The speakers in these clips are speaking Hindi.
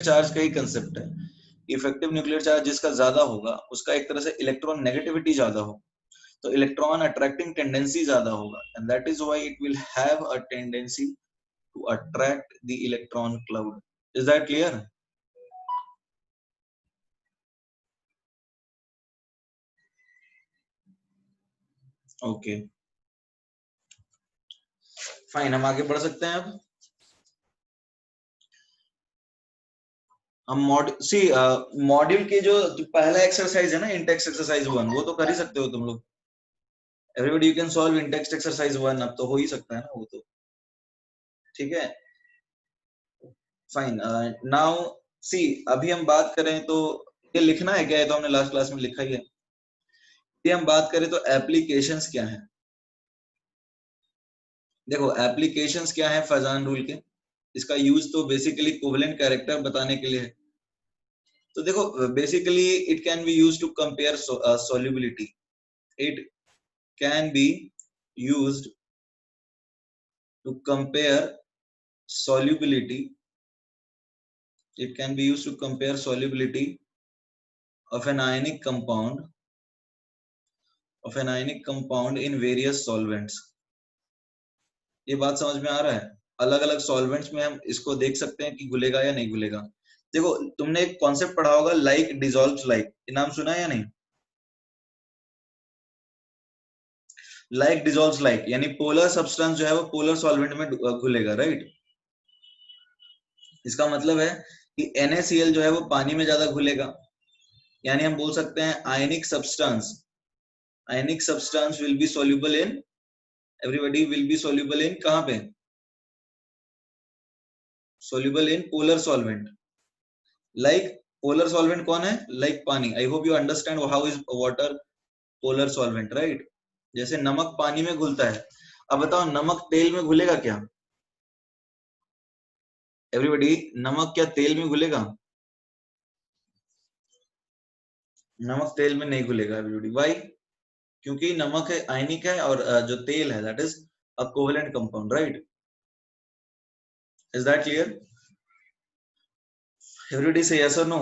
चार्ज का ही कंसेप्ट है। इफेक्टिव न्यूक्लियर चार्ज जिसका ज्यादा होगा उसका एक तरह से इलेक्ट्रॉन नेगेटिविटी ज्यादा हो, तो इलेक्ट्रॉन अट्रैक्टिंग टेंडेंसी ज्यादा होगा, and that is why it will have a tendency to attract the electron cloud. Is that clear? Okay fine, हम आगे बढ़ सकते हैं। अब हम मॉड्यूल के जो पहला एक्सरसाइज है ना, इंटेक्स एक्सरसाइज 1, वो तो कर ही सकते हो तुम लोग। Everybody you can solve Intex exercise 1, अब तो हो ही सकता है ना वो तो, ठीक है फाइन। नाउ सी, अभी हम बात करें तो ये लिखना है क्या, है तो हमने लास्ट क्लास में लिखा ही है। ये हम बात करें तो एप्लीकेशंस क्या है। देखो एप्लीकेशंस क्या है फैजान रूल के, इसका यूज तो बेसिकली कोवेलेंट कैरेक्टर बताने के लिए है। तो देखो basically it can be used to compare solubility, it can be used to compare solubility, it can be used to compare solubility of an ionic compound in various solvents। ये बात समझ में आ रहा है? अलग अलग सॉल्वेंट्स में हम इसको देख सकते हैं कि घुलेगा या नहीं घुलेगा। देखो तुमने एक कॉन्सेप्ट पढ़ा होगा, लाइक डिसॉल्व्स लाइक, ये नाम सुना है या नहीं? लाइक डिसॉल्व्स लाइक यानी पोलर सब्सटेंस जो है वो पोलर सॉल्वेंट में घुलेगा, राइट। इसका मतलब है कि NaCl जो है वो पानी में ज्यादा घुलेगा, यानी हम बोल सकते हैं ionic substance will be soluble in, everybody will be soluble in कहां पे? Soluble in polar solvent. Like polar solvent कौन है? लाइक पानी। I hope you understand how is water polar solvent, right. जैसे नमक पानी में घुलता है, अब बताओ नमक तेल में घुलेगा क्या? एवरीबॉडी, नमक क्या तेल में घुलेगा? नमक तेल में नहीं घुलेगा एवरीबॉडी, व्हाई? क्योंकि नमक है आयनिक है, और जो तेल है that is a covalent compound, right. Is that clear? Everybody से यस और नो।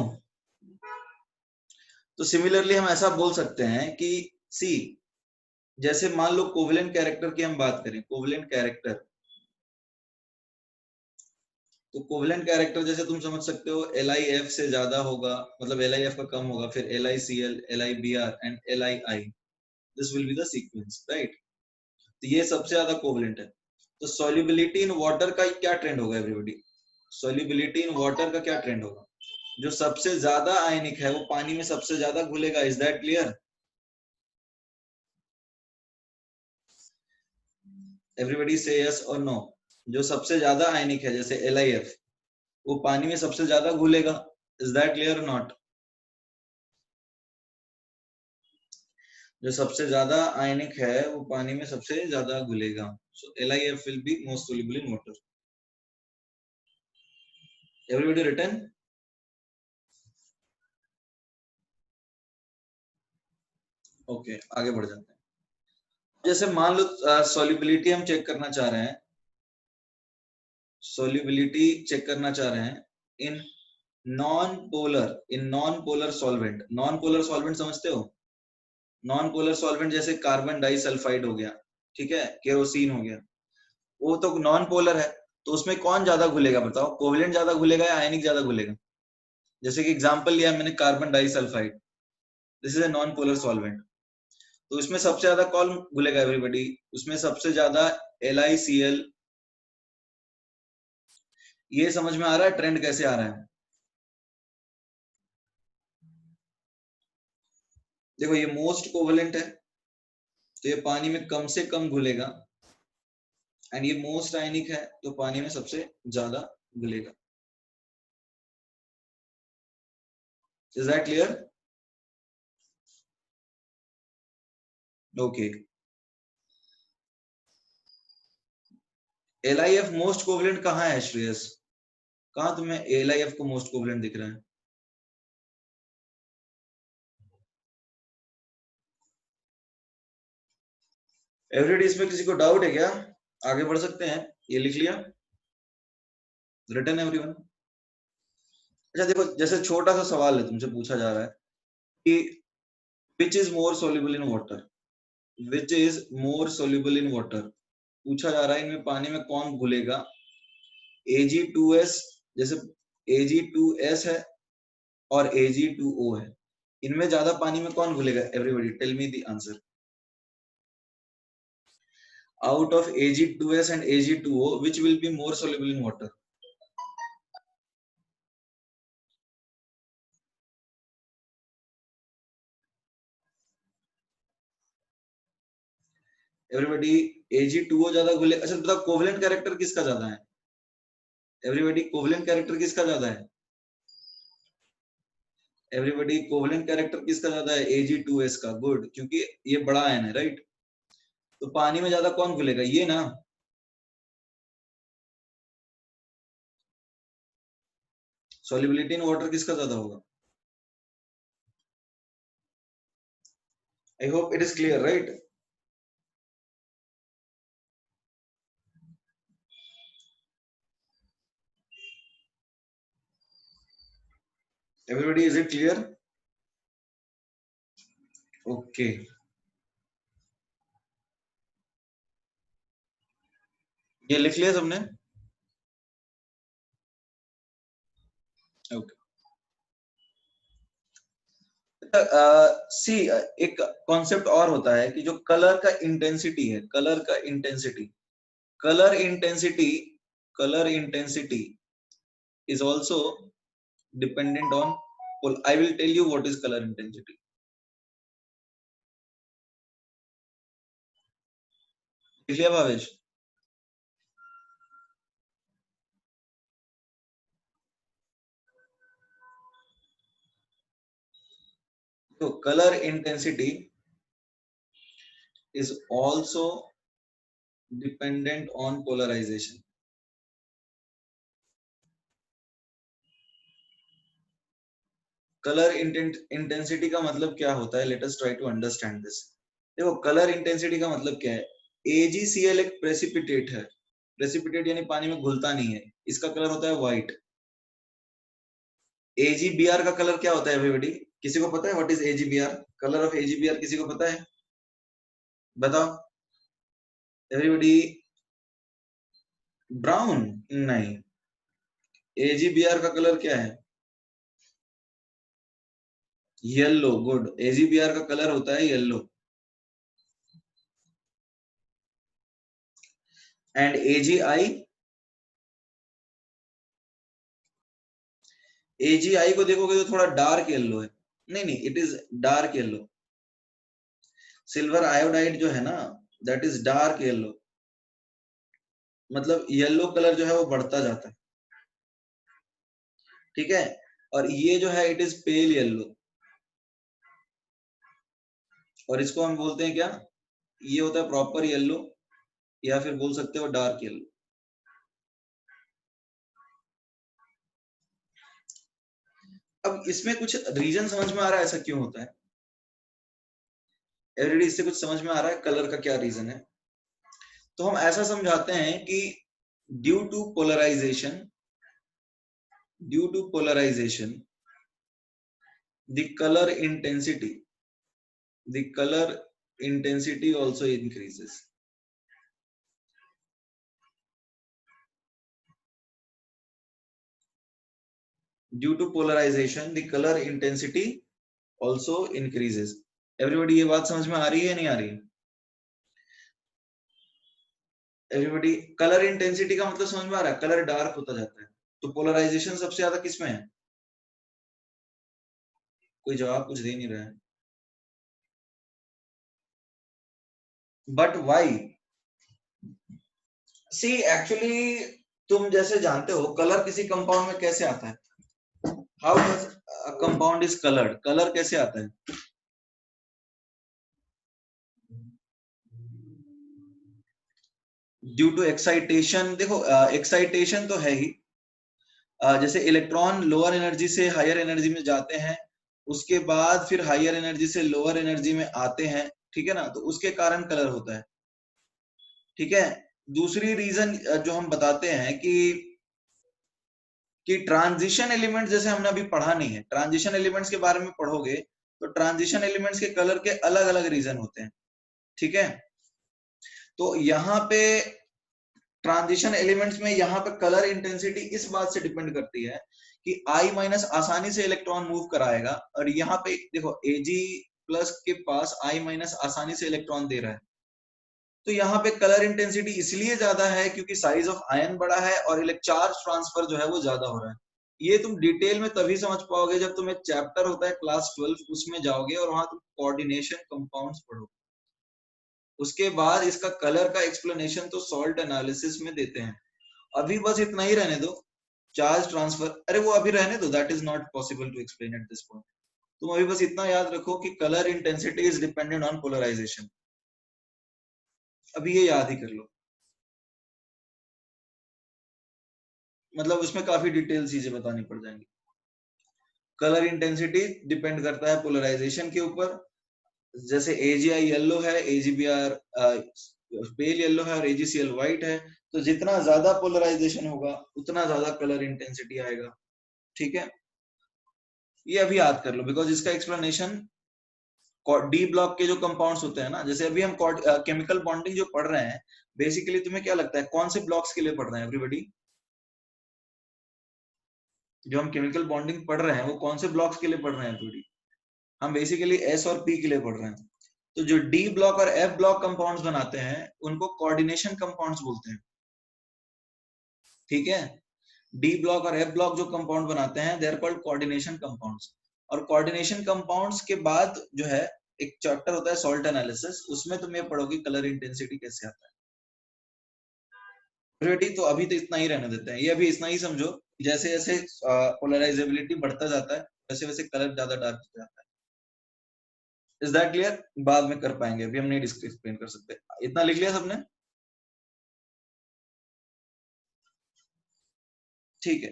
तो सिमिलरली हम ऐसा बोल सकते हैं कि सी, जैसे मान लो कोवेलेंट कैरेक्टर की हम बात करें, कोवेलेंट कैरेक्टर, तो कोवेलेंट कैरेक्टर जैसे तुम समझ सकते हो LiF से ज्यादा होगा, मतलब LiF का कम होगा, फिर LiCl, LiBr and LiI, this will be the sequence, right. तो ये सबसे ज्यादा कोवेलेंट है। तो सॉल्युबिलिटी इन वाटर का क्या ट्रेंड होगा एवरीबॉडी? सॉल्युबिलिटी इन वाटर का क्या ट्रेंड होगा? जो सबसे ज्यादा आयनिक है वो पानी में सबसे ज्यादा घुलेगा। Is that clear? एवरीबॉडी से यस और नो। जो सबसे ज्यादा आयनिक है जैसे LiF, वो पानी में सबसे ज्यादा घुलेगा। इज दैट क्लियर और नॉट? जो सबसे ज्यादा आयनिक है वो पानी में सबसे ज्यादा घुलेगा। So LiF will be most soluble in water। Everybody written? Okay आगे बढ़ जाते हैं। जैसे मान लो सॉल्युबिलिटी हम चेक करना चाह रहे हैं, solubility चेक करना चाह रहे हैं in non polar solvent. Non polar solvent समझते हो? नॉन पोलर सॉल्वेंट जैसे कार्बन डाइसल्फाइड हो गया, ठीक है, केरोसिन हो गया, वो तो नॉन पोलर है। तो उसमें कौन ज्यादा घुलेगा बताओ? कोवेलेंट ज्यादा घुलेगा या आयनिक ज्यादा घुलेगा? जैसे कि एग्जांपल लिया मैंने carbon disulphide, this is a non polar solvent, तो इसमें सबसे ज्यादा कौन घुलेगा एवरीबॉडी? उसमें सबसे ज्यादा LiCl। ये समझ में आ रहा है ट्रेंड कैसे आ रहा है? देखो ये मोस्ट कोवेलेंट है, तो ये पानी में कम से कम घुलेगा, एंड ये मोस्ट आयनिक है तो पानी में सबसे ज्यादा घुलेगा। Is that clear? Okay. LiF most covalent कहाँ है श्रेयस? कहाँ तुम्हें LiF को मोस्ट कोवेलेंट दिख रहा है? एवरीबॉडी, इसमें किसी को डाउट है क्या? आगे बढ़ सकते हैं, ये लिख लिया, रिटन एवरीवन? अच्छा देखो, जैसे छोटा सा सवाल है, तुमसे पूछा जा रहा है कि which is more soluble in water, which is more soluble in water, पूछा जा रहा है इनमें पानी में कौन घुलेगा, Ag2S, जैसे Ag2S है और Ag2O है, इनमें ज्यादा पानी में कौन घुलेगा? Everybody tell me the answer. Out of Ag2S and Ag2O, which will be more soluble in water? Everybody, Ag2O ज्यादा घुले। अच्छा बताओ, कोवलेंट कैरेक्टर किसका ज्यादा है? एवरीबॉडी, कोवलेंट कैरेक्टर किसका ज्यादा है? एवरीबॉडी, कोवलेंट कैरेक्टर किसका ज्यादा है? Ag2S का। गुड, क्योंकि ये बड़ा आयन है, राइट? तो पानी में ज्यादा कौन घुलेगा? ये ना। सॉल्युबिलिटी इन वाटर किसका ज्यादा होगा? I hope it is clear, right? Everybody, is it clear? Okay, ये लिख लिया सबने? ओके। सी, एक कॉन्सेप्ट और होता है कि जो कलर का इंटेंसिटी है, कलर का intensity, colour intensity, colour intensity is also dependent on, well, I will tell you what is color intensity. लिख लिया भावेश? तो color intensity is also dependent on polarization. Colour intensity का मतलब क्या होता है? Let us try to understand this. देखो, कलर इंटेंसिटी का मतलब क्या है? AgCl एक प्रेसिपिटेट है, प्रेसिपिटेट यानी पानी में घुलता नहीं है, इसका कलर होता है व्हाइट। AgBr का कलर क्या होता है एवरीबॉडी? किसी को पता है what is AgBr? Colour of AgBr किसी को पता है? बताओ एवरीबॉडी। ब्राउन? नहीं, AgBr का कलर क्या है? येलो। गुड, AgBr का कलर होता है येलो। And AgI? AgI को देखोगे तो थोड़ा डार्क येलो है। नहीं नहीं, it is dark yellow. Silver iodide जो है ना, दैट इज डार्क येलो, मतलब येलो कलर जो है वो बढ़ता जाता है, ठीक है? और ये जो है इट इज पेल येलो, और इसको हम बोलते हैं क्या? ये होता है प्रॉपर येलो, या फिर बोल सकते हो डार्क येलो। अब इसमें कुछ रीजन समझ में आ रहा है ऐसा क्यों होता है? एवरीडी, इससे कुछ समझ में आ रहा है कलर का क्या रीजन है? तो हम ऐसा समझाते हैं कि due to polarization, due to polarization the color intensity, the color intensity also increases. Due to polarization the color intensity also increases. Everybody, ये बात समझ में आ रही है नहीं आ रही? Everybody, कलर इंटेंसिटी का मतलब समझ में आ रहा है? कलर डार्क होता जाता है, तो पोलराइजेशन सबसे ज्यादा किस में है? कोई जवाब कुछ दे नहीं रहा है। But why? सी एक्चुअली, तुम जैसे जानते हो कलर किसी कंपाउंड में कैसे आता है? How does compound is coloured? Colour कैसे आता है? Due to excitation. देखो, एक्साइटेशन तो है ही, जैसे इलेक्ट्रॉन लोअर एनर्जी से हायर एनर्जी में जाते हैं, उसके बाद फिर हायर एनर्जी से लोअर एनर्जी में आते हैं, ठीक है ना? तो उसके कारण कलर होता है, ठीक है? दूसरी रीजन जो हम बताते हैं कि ट्रांजिशन एलिमेंट जैसे हमने अभी पढ़ा नहीं है, ट्रांजिशन एलिमेंट्स के बारे में पढ़ोगे तो ट्रांजिशन एलिमेंट्स के कलर के अलग अलग रीजन होते हैं, ठीक है। तो यहाँ पे ट्रांजिशन एलिमेंट्स में यहाँ पे कलर इंटेंसिटी इस बात से डिपेंड करती है कि I माइनस आसानी से इलेक्ट्रॉन मूव कराएगा, और यहाँ पे देखो Ag प्लस के पास I माइनस आसानी से इलेक्ट्रॉन दे रहा है, तो यहाँ पे कलर इंटेंसिटी इसलिए ज्यादा है क्योंकि साइज ऑफ आयन बड़ा है और चार्ज ट्रांसफर जो है वो ज्यादा हो रहा है। ये तुम डिटेल में तभी समझ पाओगे जब तुम्हें चैप्टर होता है क्लास 12 उसमें जाओगे और वहां तुम कोऑर्डिनेशन कंपाउंड्स पढ़ोगे। उसके बाद इसका कलर का एक्सप्लेनेशन तो सॉल्ट एनालिसिस में देते हैं। अभी बस इतना ही रहने दो, चार्ज ट्रांसफर, अरे वो अभी रहने दो, that is not possible to explain at this point. तुम अभी बस इतना याद रखो कि colour intensity is dependent on polarization, अभी ये याद ही कर लो, मतलब उसमें काफी डिटेल चीजें बतानी पड़ जाएंगी। कलर इंटेंसिटी डिपेंड करता है पोलराइजेशन के ऊपर, जैसे AgI येलो है, AgBr पेल येलो है और AgCl व्हाइट है, तो जितना ज्यादा पोलराइजेशन होगा उतना ज्यादा कलर इंटेंसिटी आएगा, ठीक है। ये अभी याद कर लो बिकॉज इसका एक्सप्लेनेशन डी ब्लॉक के जो कंपाउंड्स होते हैं ना, जैसे अभी हम केमिकल बॉन्डिंग जो पढ़ रहे हैं, बेसिकली तुम्हें क्या लगता है कौन से ब्लॉक्स के लिए पढ़ रहे हैं एवरीबॉडी? जो हम केमिकल बॉन्डिंग पढ़ रहे हैं वो कौन से ब्लॉक्स के लिए पढ़ रहे हैं एवरीबॉडी? हम बेसिकली S और P के लिए पढ़ रहे हैं। तो जो डी ब्लॉक और F ब्लॉक कंपाउंड्स बनाते हैं उनको कोऑर्डिनेशन कंपाउंड्स बोलते हैं, ठीक है। डी ब्लॉक और F ब्लॉक जो कंपाउंड बनाते हैं they are called coordination compounds. और कोऑर्डिनेशन कंपाउंड्स के बाद जो है एक चैप्टर होता है सॉल्ट एनालिसिस, उसमें तुम ये पढ़ोगे कलर इंटेंसिटी कैसे आता है। तो अभी तो इतना ही रहने देते हैं, ये अभी इतना ही समझो, जैसे जैसे पोलराइजेबिलिटी बढ़ता जाता है वैसे वैसे कलर ज्यादा डार्क हो जाता है। Is that clear? बाद में कर पाएंगे, अभी हम नहीं एक्सप्लेन कर सकते। इतना लिख लिया सबने? ठीक है।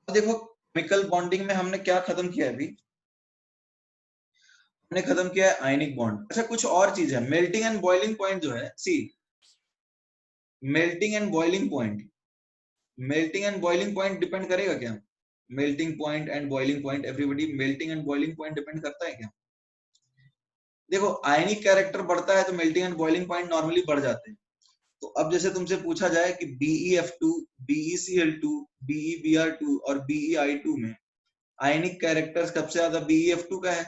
देखो केमिकल बॉन्डिंग में हमने क्या खत्म किया है अभी? हमने खत्म किया है आयनिक बॉन्ड। अच्छा कुछ और चीज है, मेल्टिंग एंड बॉइलिंग पॉइंट जो है, see melting and boiling point, melting and boiling point depend करेगा क्या? Melting point and boiling point, everybody melting and boiling point depend करता है क्या? देखो आयनिक कैरेक्टर बढ़ता है तो melting and boiling point normally बढ़ जाते हैं। तो अब जैसे तुमसे पूछा जाए कि BeF2, BeCl2, BeBr2 और BeI2 में आयनिक कैरेक्टर सबसे ज्यादा BeF2 का है,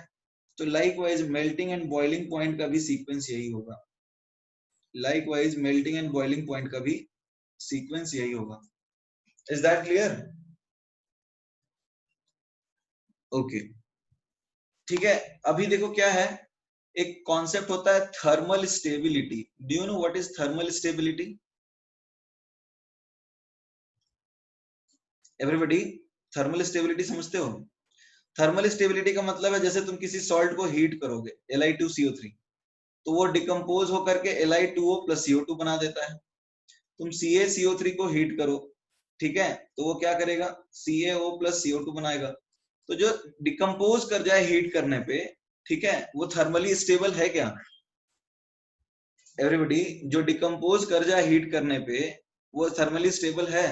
तो likewise melting and boiling point का भी सीक्वेंस यही होगा, likewise melting and boiling point का भी सीक्वेंस यही होगा। Is that clear? ओके ठीक है। अभी देखो क्या है, एक कॉन्सेप्ट होता है thermal stability. Do you know what is thermal stability? Everybody thermal stability समझते हो? थर्मल स्टेबिलिटी का मतलब है जैसे तुम किसी सॉल्ट को हीट करोगे Li2CO3, तो वो डिकम्पोज होकर के Li2O प्लस CO2 बना देता है। तुम CaCO3 को हीट करो, ठीक है, तो वो क्या करेगा, CaO प्लस CO2 बनाएगा। तो जो डिकम्पोज कर जाए हीट करने पे, ठीक है, वो थर्मली स्टेबल है क्या? एवरीबॉडी जो डिकम्पोज कर जाए हीट करने पे वो थर्मली स्टेबल है।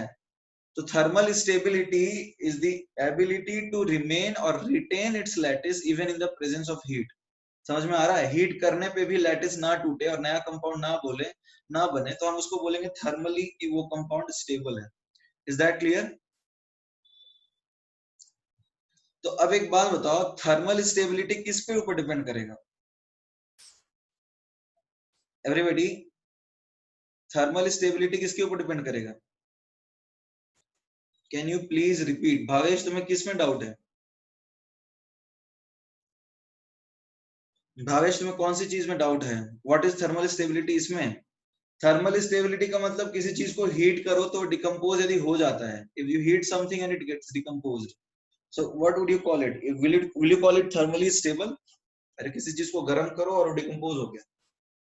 तो thermal stability is the ability to remain और retain its lattice even in the presence of heat. समझ में आ रहा है? हीट करने पे भी लैटिस ना टूटे और नया कंपाउंड ना बने, तो हम उसको बोलेंगे थर्मली कि वो कंपाउंड स्टेबल है। Is that clear? तो अब एक बात बताओ, थर्मल स्टेबिलिटी किसके ऊपर डिपेंड करेगा? एवरीबॉडी थर्मल स्टेबिलिटी किसके ऊपर डिपेंड करेगा? Can you please repeat? Bhavesh तुम्हें किस में डाउट है? भावेश तुम्हें कौन सी चीज में डाउट है? व्हाट इज थर्मल स्टेबिलिटी इसमें? थर्मल स्टेबिलिटी का मतलब किसी चीज को हीट करो तो डिकम्पोज यदि हो जाता है, if you heat something and it gets decomposed, so what would you call it? Will you call it thermally stable? अरे किसी चीज को गर्म करो और वो डिकम्पोज हो गया,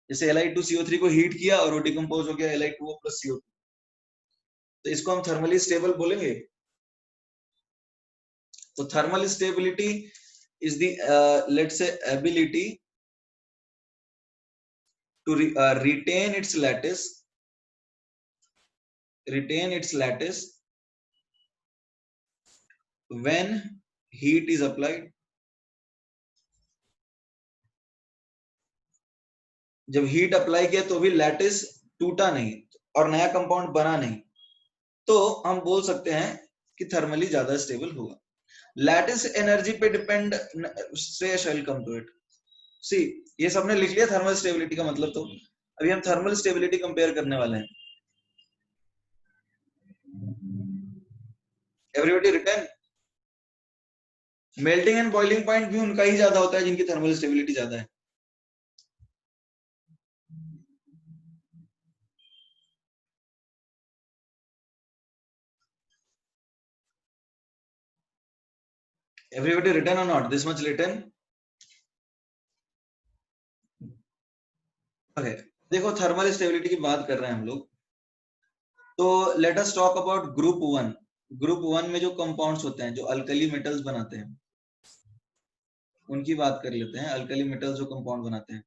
जैसे Li2CO3 को हीट किया और वो डिकम्पोज हो गया Li2O प्लस CO2, तो इसको हम थर्मली स्टेबल बोलेंगे। तो thermal stability is the let's say ability to retain its lattice when heat is applied, जब हीट अप्लाई किया तो भी लैटिस टूटा नहीं और नया कंपाउंड बना नहीं, तो हम बोल सकते हैं कि थर्मली ज्यादा स्टेबल होगा। लैटिस एनर्जी पे डिपेंड से शैल कम टू इट। सी, ये सबने लिख लिया थर्मल स्टेबिलिटी का मतलब। तो अभी हम थर्मल स्टेबिलिटी कंपेयर करने वाले हैं। Everybody return. Melting and boiling point भी उनका ही ज्यादा होता है जिनकी थर्मल स्टेबिलिटी ज्यादा है। Everybody written or not? This much written? Okay. देखो थर्मल स्टेबिलिटी की बात कर रहे हैं हम लोग, तो let us talk about group one. Group one में जो कंपाउंड्स होते हैं जो अल्कली मेटल्स बनाते हैं, उनकी बात कर लेते हैं। अल्कली मेटल्स जो कंपाउंड बनाते हैं,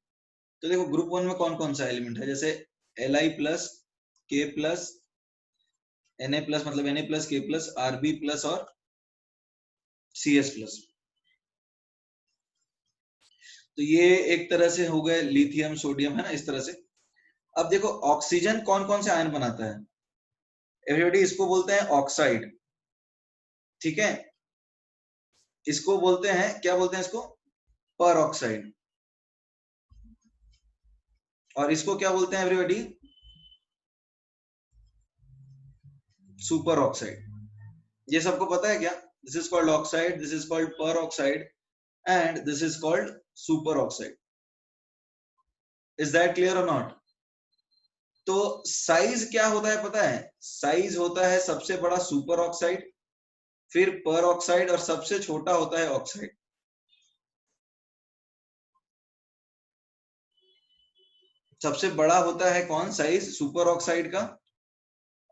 तो देखो ग्रुप वन में कौन कौन सा एलिमेंट है, जैसे Li plus, K plus, Na plus, मतलब Na plus, K plus, Rb plus और Cs प्लस। तो ये एक तरह से हो गए लिथियम, सोडियम, है ना, इस तरह से। अब देखो ऑक्सीजन कौन कौन से आयन बनाता है? एवरीबॉडी, इसको बोलते हैं ऑक्साइड, ठीक है। इसको बोलते हैं, क्या बोलते हैं इसको? पर ऑक्साइड। और इसको क्या बोलते हैं एवरीबॉडी? Super oxide. ये सबको पता है क्या? This is called oxide, this is called पर oxide and this is called super oxide. Is that clear और नॉट? तो साइज क्या होता है पता है? साइज होता है सबसे बड़ा सुपर ऑक्साइड, फिर पर ऑक्साइड, और सबसे छोटा होता है ऑक्साइड। सबसे बड़ा होता है कौन? साइज सुपर ऑक्साइड का,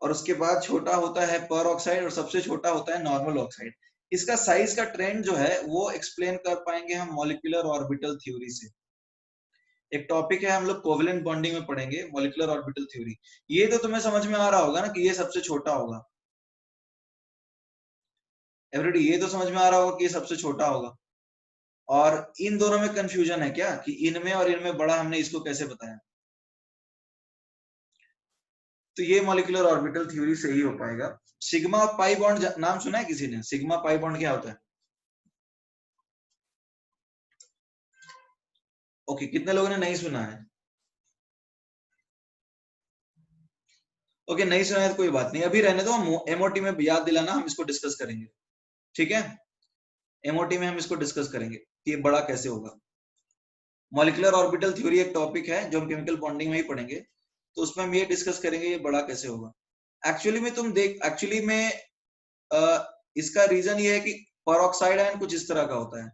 और उसके बाद छोटा होता है पर ऑक्साइड, और सबसे छोटा होता है नॉर्मल ऑक्साइड। इसका साइज का ट्रेंड जो है वो एक्सप्लेन कर पाएंगे हम मॉलिक्यूलर ऑर्बिटल थ्योरी से। एक टॉपिक है, हम लोग कोवेलेंट बॉन्डिंग में पढ़ेंगे, मॉलिक्यूलर ऑर्बिटल थ्योरी। ये तो तुम्हें समझ में आ रहा होगा ना कि ये सबसे छोटा होगा। एवरीडी, ये तो समझ में आ रहा होगा कि ये सबसे छोटा होगा। और इन दोनों में कंफ्यूजन है क्या कि इनमें और इनमें बड़ा, हमने इसको कैसे बताया? तो ये मॉलिक्यूलर ऑर्बिटल थ्योरी से ही हो पाएगा। सिग्मा और पाई बॉन्ड नाम सुना है किसी ने? सिग्मा पाई बॉन्ड क्या होता है? ओके, कितने लोगों ने नहीं सुना है? ओके, नहीं सुना है तो कोई बात नहीं, अभी रहने दो। हम एमओटी में याद दिलाना, हम इसको डिस्कस करेंगे, ठीक है। एमओटी में हम इसको डिस्कस करेंगे कि ये बड़ा कैसे होगा। मॉलिक्यूलर ऑर्बिटल थ्योरी एक टॉपिक है जो हम केमिकल बॉन्डिंग में ही पढ़ेंगे, तो उसमें हम ये डिस्कस करेंगे ये बड़ा कैसे होगा। एक्चुअली में तुम देख, एक्चुअली में इसका रीजन ये है कि परऑक्साइड आयन कुछ इस तरह का होता है,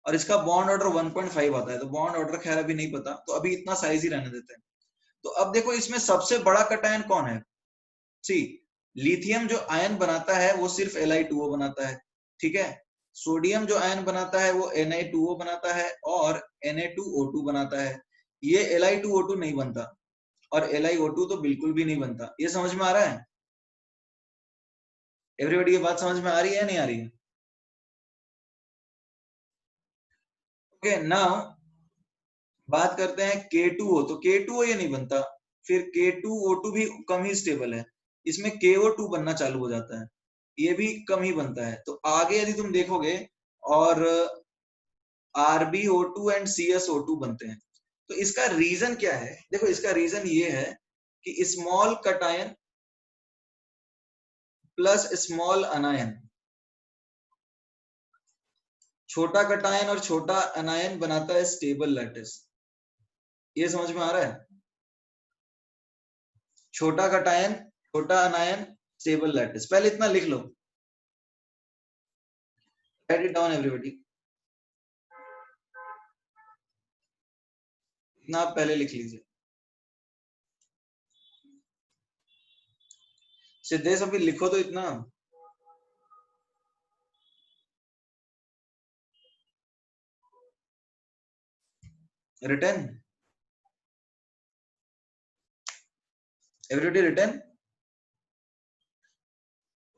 और इसका बॉन्ड ऑर्डर 1.5 आता है। तो बॉन्ड ऑर्डर खैर अभी नहीं पता, तो अभी इतना साइज ही रहने देते हैं। तो अब देखो इसमें सबसे बड़ा कटायन कौन है? सी, लिथियम जो आयन बनाता है वो सिर्फ Li2O बनाता है, ठीक है। सोडियम जो आयन बनाता है वो Na2O बनाता है और Na2O2 बनाता है। ये Li2O2 नहीं बनता, और LiO2 तो बिल्कुल भी नहीं बनता। ये समझ में आ रहा है एवरीबॉडी? ये बात समझ में आ रही है नहीं आ रही है? ओके, नाउ बात करते हैं K2O। तो K2O ये नहीं बनता, फिर K2O2 भी कम ही स्टेबल है, इसमें KO2 बनना चालू हो जाता है, ये भी कम ही बनता है। तो आगे यदि तुम देखोगे और RbO2 एंड CsO2 बनते हैं। तो इसका रीजन क्या है? देखो इसका रीजन ये है कि स्मॉल कटायन प्लस स्मॉल अनायन, छोटा कटायन और छोटा अनायन बनाता है स्टेबल लैटिस। ये समझ में आ रहा है? छोटा कटायन, छोटा अनायन, स्टेबल लैटिस। पहले इतना लिख लो, राइट इट डाउन एवरीबॉडी। इतना आप पहले लिख लीजिए। सिद्धेश अभी लिखो तो इतना। Return, everybody return.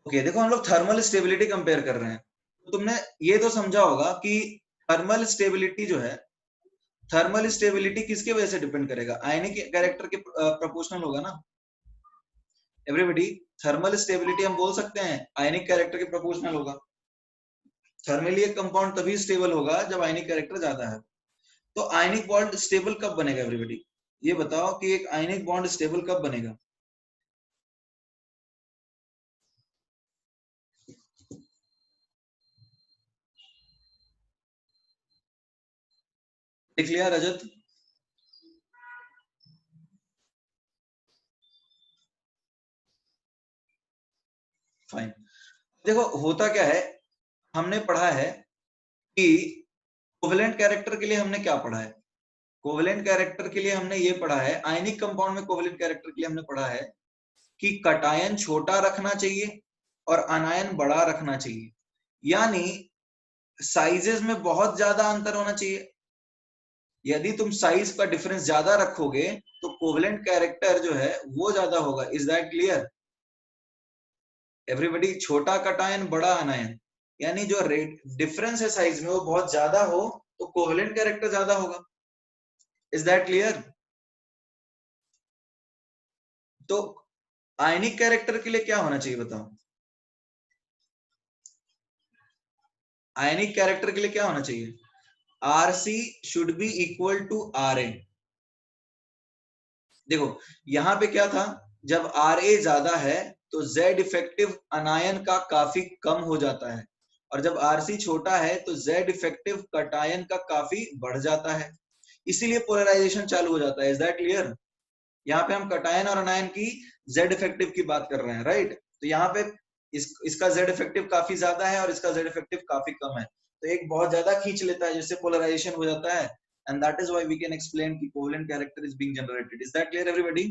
ओके, देखो हम लोग थर्मल स्टेबिलिटी कंपेयर कर रहे हैं। तो तुमने ये तो समझा होगा कि थर्मल स्टेबिलिटी जो है, थर्मल स्टेबिलिटी किसके वजह से डिपेंड करेगा? आयनिक कैरेक्टर के प्रोपोर्शनल होगा ना एवरीबॉडी। थर्मल स्टेबिलिटी हम बोल सकते हैं आयनिक कैरेक्टर के प्रोपोर्शनल होगा। थर्मली एक कंपाउंड तभी स्टेबल होगा जब आयनिक कैरेक्टर ज्यादा है। तो आयनिक बॉन्ड स्टेबल कब बनेगा एवरीबॉडी? ये बताओ कि एक आयनिक बॉन्ड स्टेबल कब बनेगा? देख लिया रजत? फाइन। देखो होता क्या है, हमने पढ़ा है कि कोवेलेंट कैरेक्टर के लिए हमने क्या पढ़ा है? कोवेलेंट कैरेक्टर के लिए हमने ये पढ़ा है, आयनिक कंपाउंड में कोवेलेंट कैरेक्टर के लिए हमने पढ़ा है कि कटायन छोटा रखना चाहिए और अनायन बड़ा रखना चाहिए, यानी साइजेस में बहुत ज्यादा अंतर होना चाहिए। यदि तुम साइज का डिफरेंस ज्यादा रखोगे तो कोवेलेंट कैरेक्टर जो है वो ज्यादा होगा। Is that clear everybody? छोटा कटायन बड़ा अनायन, यानी जो रेट डिफरेंस है साइज में वो बहुत ज्यादा हो तो कोवेलेंट कैरेक्टर ज्यादा होगा। Is that clear? तो आयनिक कैरेक्टर के लिए क्या होना चाहिए बताओ? आयनिक कैरेक्टर के लिए क्या होना चाहिए? RC should be equal to RA। देखो यहां पे क्या था, जब RA ज्यादा है तो Z इफेक्टिव अनायन का काफी कम हो जाता है, और जब RC छोटा है तो Z इफेक्टिव कटायन का काफी बढ़ जाता है, इसीलिए पोलराइजेशन चालू हो जाता है। Is that clear? यहाँ पे हम कटायन और अनायन की Z इफेक्टिव की बात कर रहे हैं, राइट? तो यहाँ पे इसका Z इफेक्टिव काफी ज्यादा है और इसका Z इफेक्टिव काफी कम है, तो एक बहुत ज्यादा खींच लेता है जिससे पोलराइजेशन हो जाता है, and that is why we can explain कि covalent character is being generated. Is that clear everybody?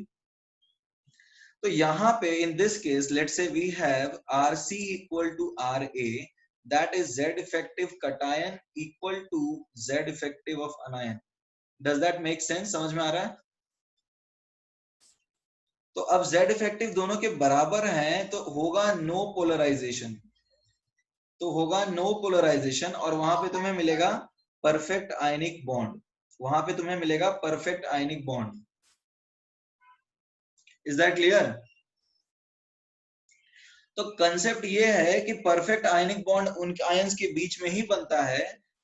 तो यहाँ पे in this case let's say we have RC equal to RA, that is Z effective cation equal to Z effective of anion. Does that make sense? समझ में आ रहा है? तो अब Z इफेक्टिव दोनों के बराबर हैं तो होगा नो पोलराइजेशन, तो होगा नो पोलराइजेशन, और वहां पे तुम्हें मिलेगा परफेक्ट आयनिक बॉन्ड, वहां पे तुम्हें मिलेगा perfect ionic bond. Is that clear? तो कंसेप्ट ये है कि परफेक्ट आयनिक बॉन्ड उन आयंस के बीच में ही बनता है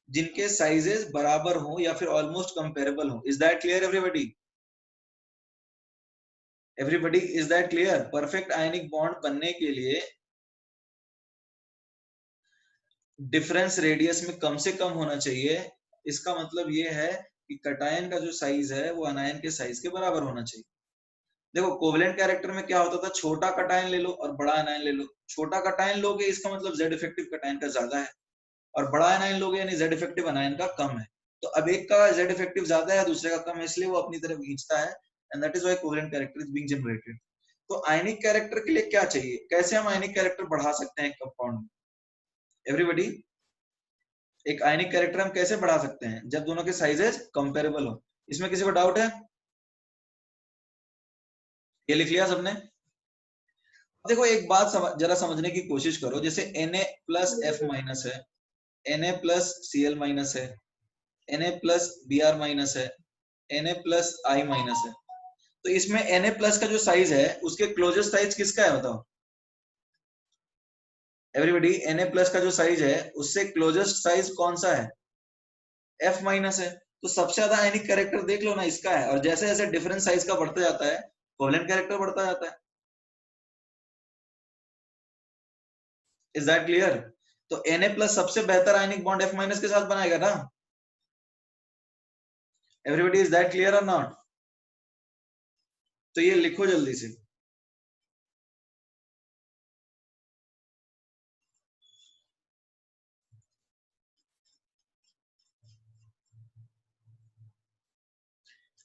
जिनके साइजेस बराबर हो या फिर ऑलमोस्ट कंपेरेबल हो। Is that clear everybody? Everybody is that clear? Perfect ionic bond बनने के लिए डिफरेंस रेडियस में कम से कम होना चाहिए। इसका मतलब ये है कि कटायन का जो साइज है वो अनायन के साइज के बराबर होना चाहिए। देखो कोवेलेंट कैरेक्टर में क्या होता था, छोटा कटायन ले लो और बड़ा अनायन ले लो। छोटा कटायन लोगे इसका मतलब Z इफेक्टिव कटायन का ज्यादा है, और बड़ा अनायन लोगे यानी Z इफेक्टिव अनायन का कम है। तो अब एक का Z इफेक्टिव ज्यादा है दूसरे का कम है, इसलिए वो अपनी तरफ खींचता है, and that is why covalent character is being generated. तो आयनिक कैरेक्टर के लिए क्या चाहिए, कैसे हम आयनिक कैरेक्टर बढ़ा सकते हैं कंपाउंड में? एवरीबॉडी एक आयनिक कैरेक्टर हम कैसे बढ़ा सकते हैं जब दोनों के साइजेस कंपेरेबल हो? इसमें किसी को डाउट है? ये लिख लिया सबने? देखो एक बात जरा समझने की कोशिश करो, जैसे Na प्लस F माइनस है, Na प्लस Cl माइनस है, Na प्लस Br माइनस है, Na प्लस I माइनस है, तो इसमें Na प्लस का जो साइज है उसके क्लोजेस्ट साइज किसका है बताओ एवरीबॉडी? Na प्लस का जो साइज है उससे क्लोजेस्ट साइज कौन सा है? F माइनस है। तो सबसे ज्यादा आयनिक कैरेक्टर देख लो ना इसका है, और जैसे जैसे डिफरेंस साइज का बढ़ता जाता है कोवेलेंट कैरेक्टर बढ़ता जाता है। Is that clear? तो Na प्लस सबसे बेहतर आयनिक बॉन्ड F माइनस के साथ बनाएगा ना एवरीबॉडी? इज दैट क्लियर और नॉट? तो ये लिखो जल्दी से।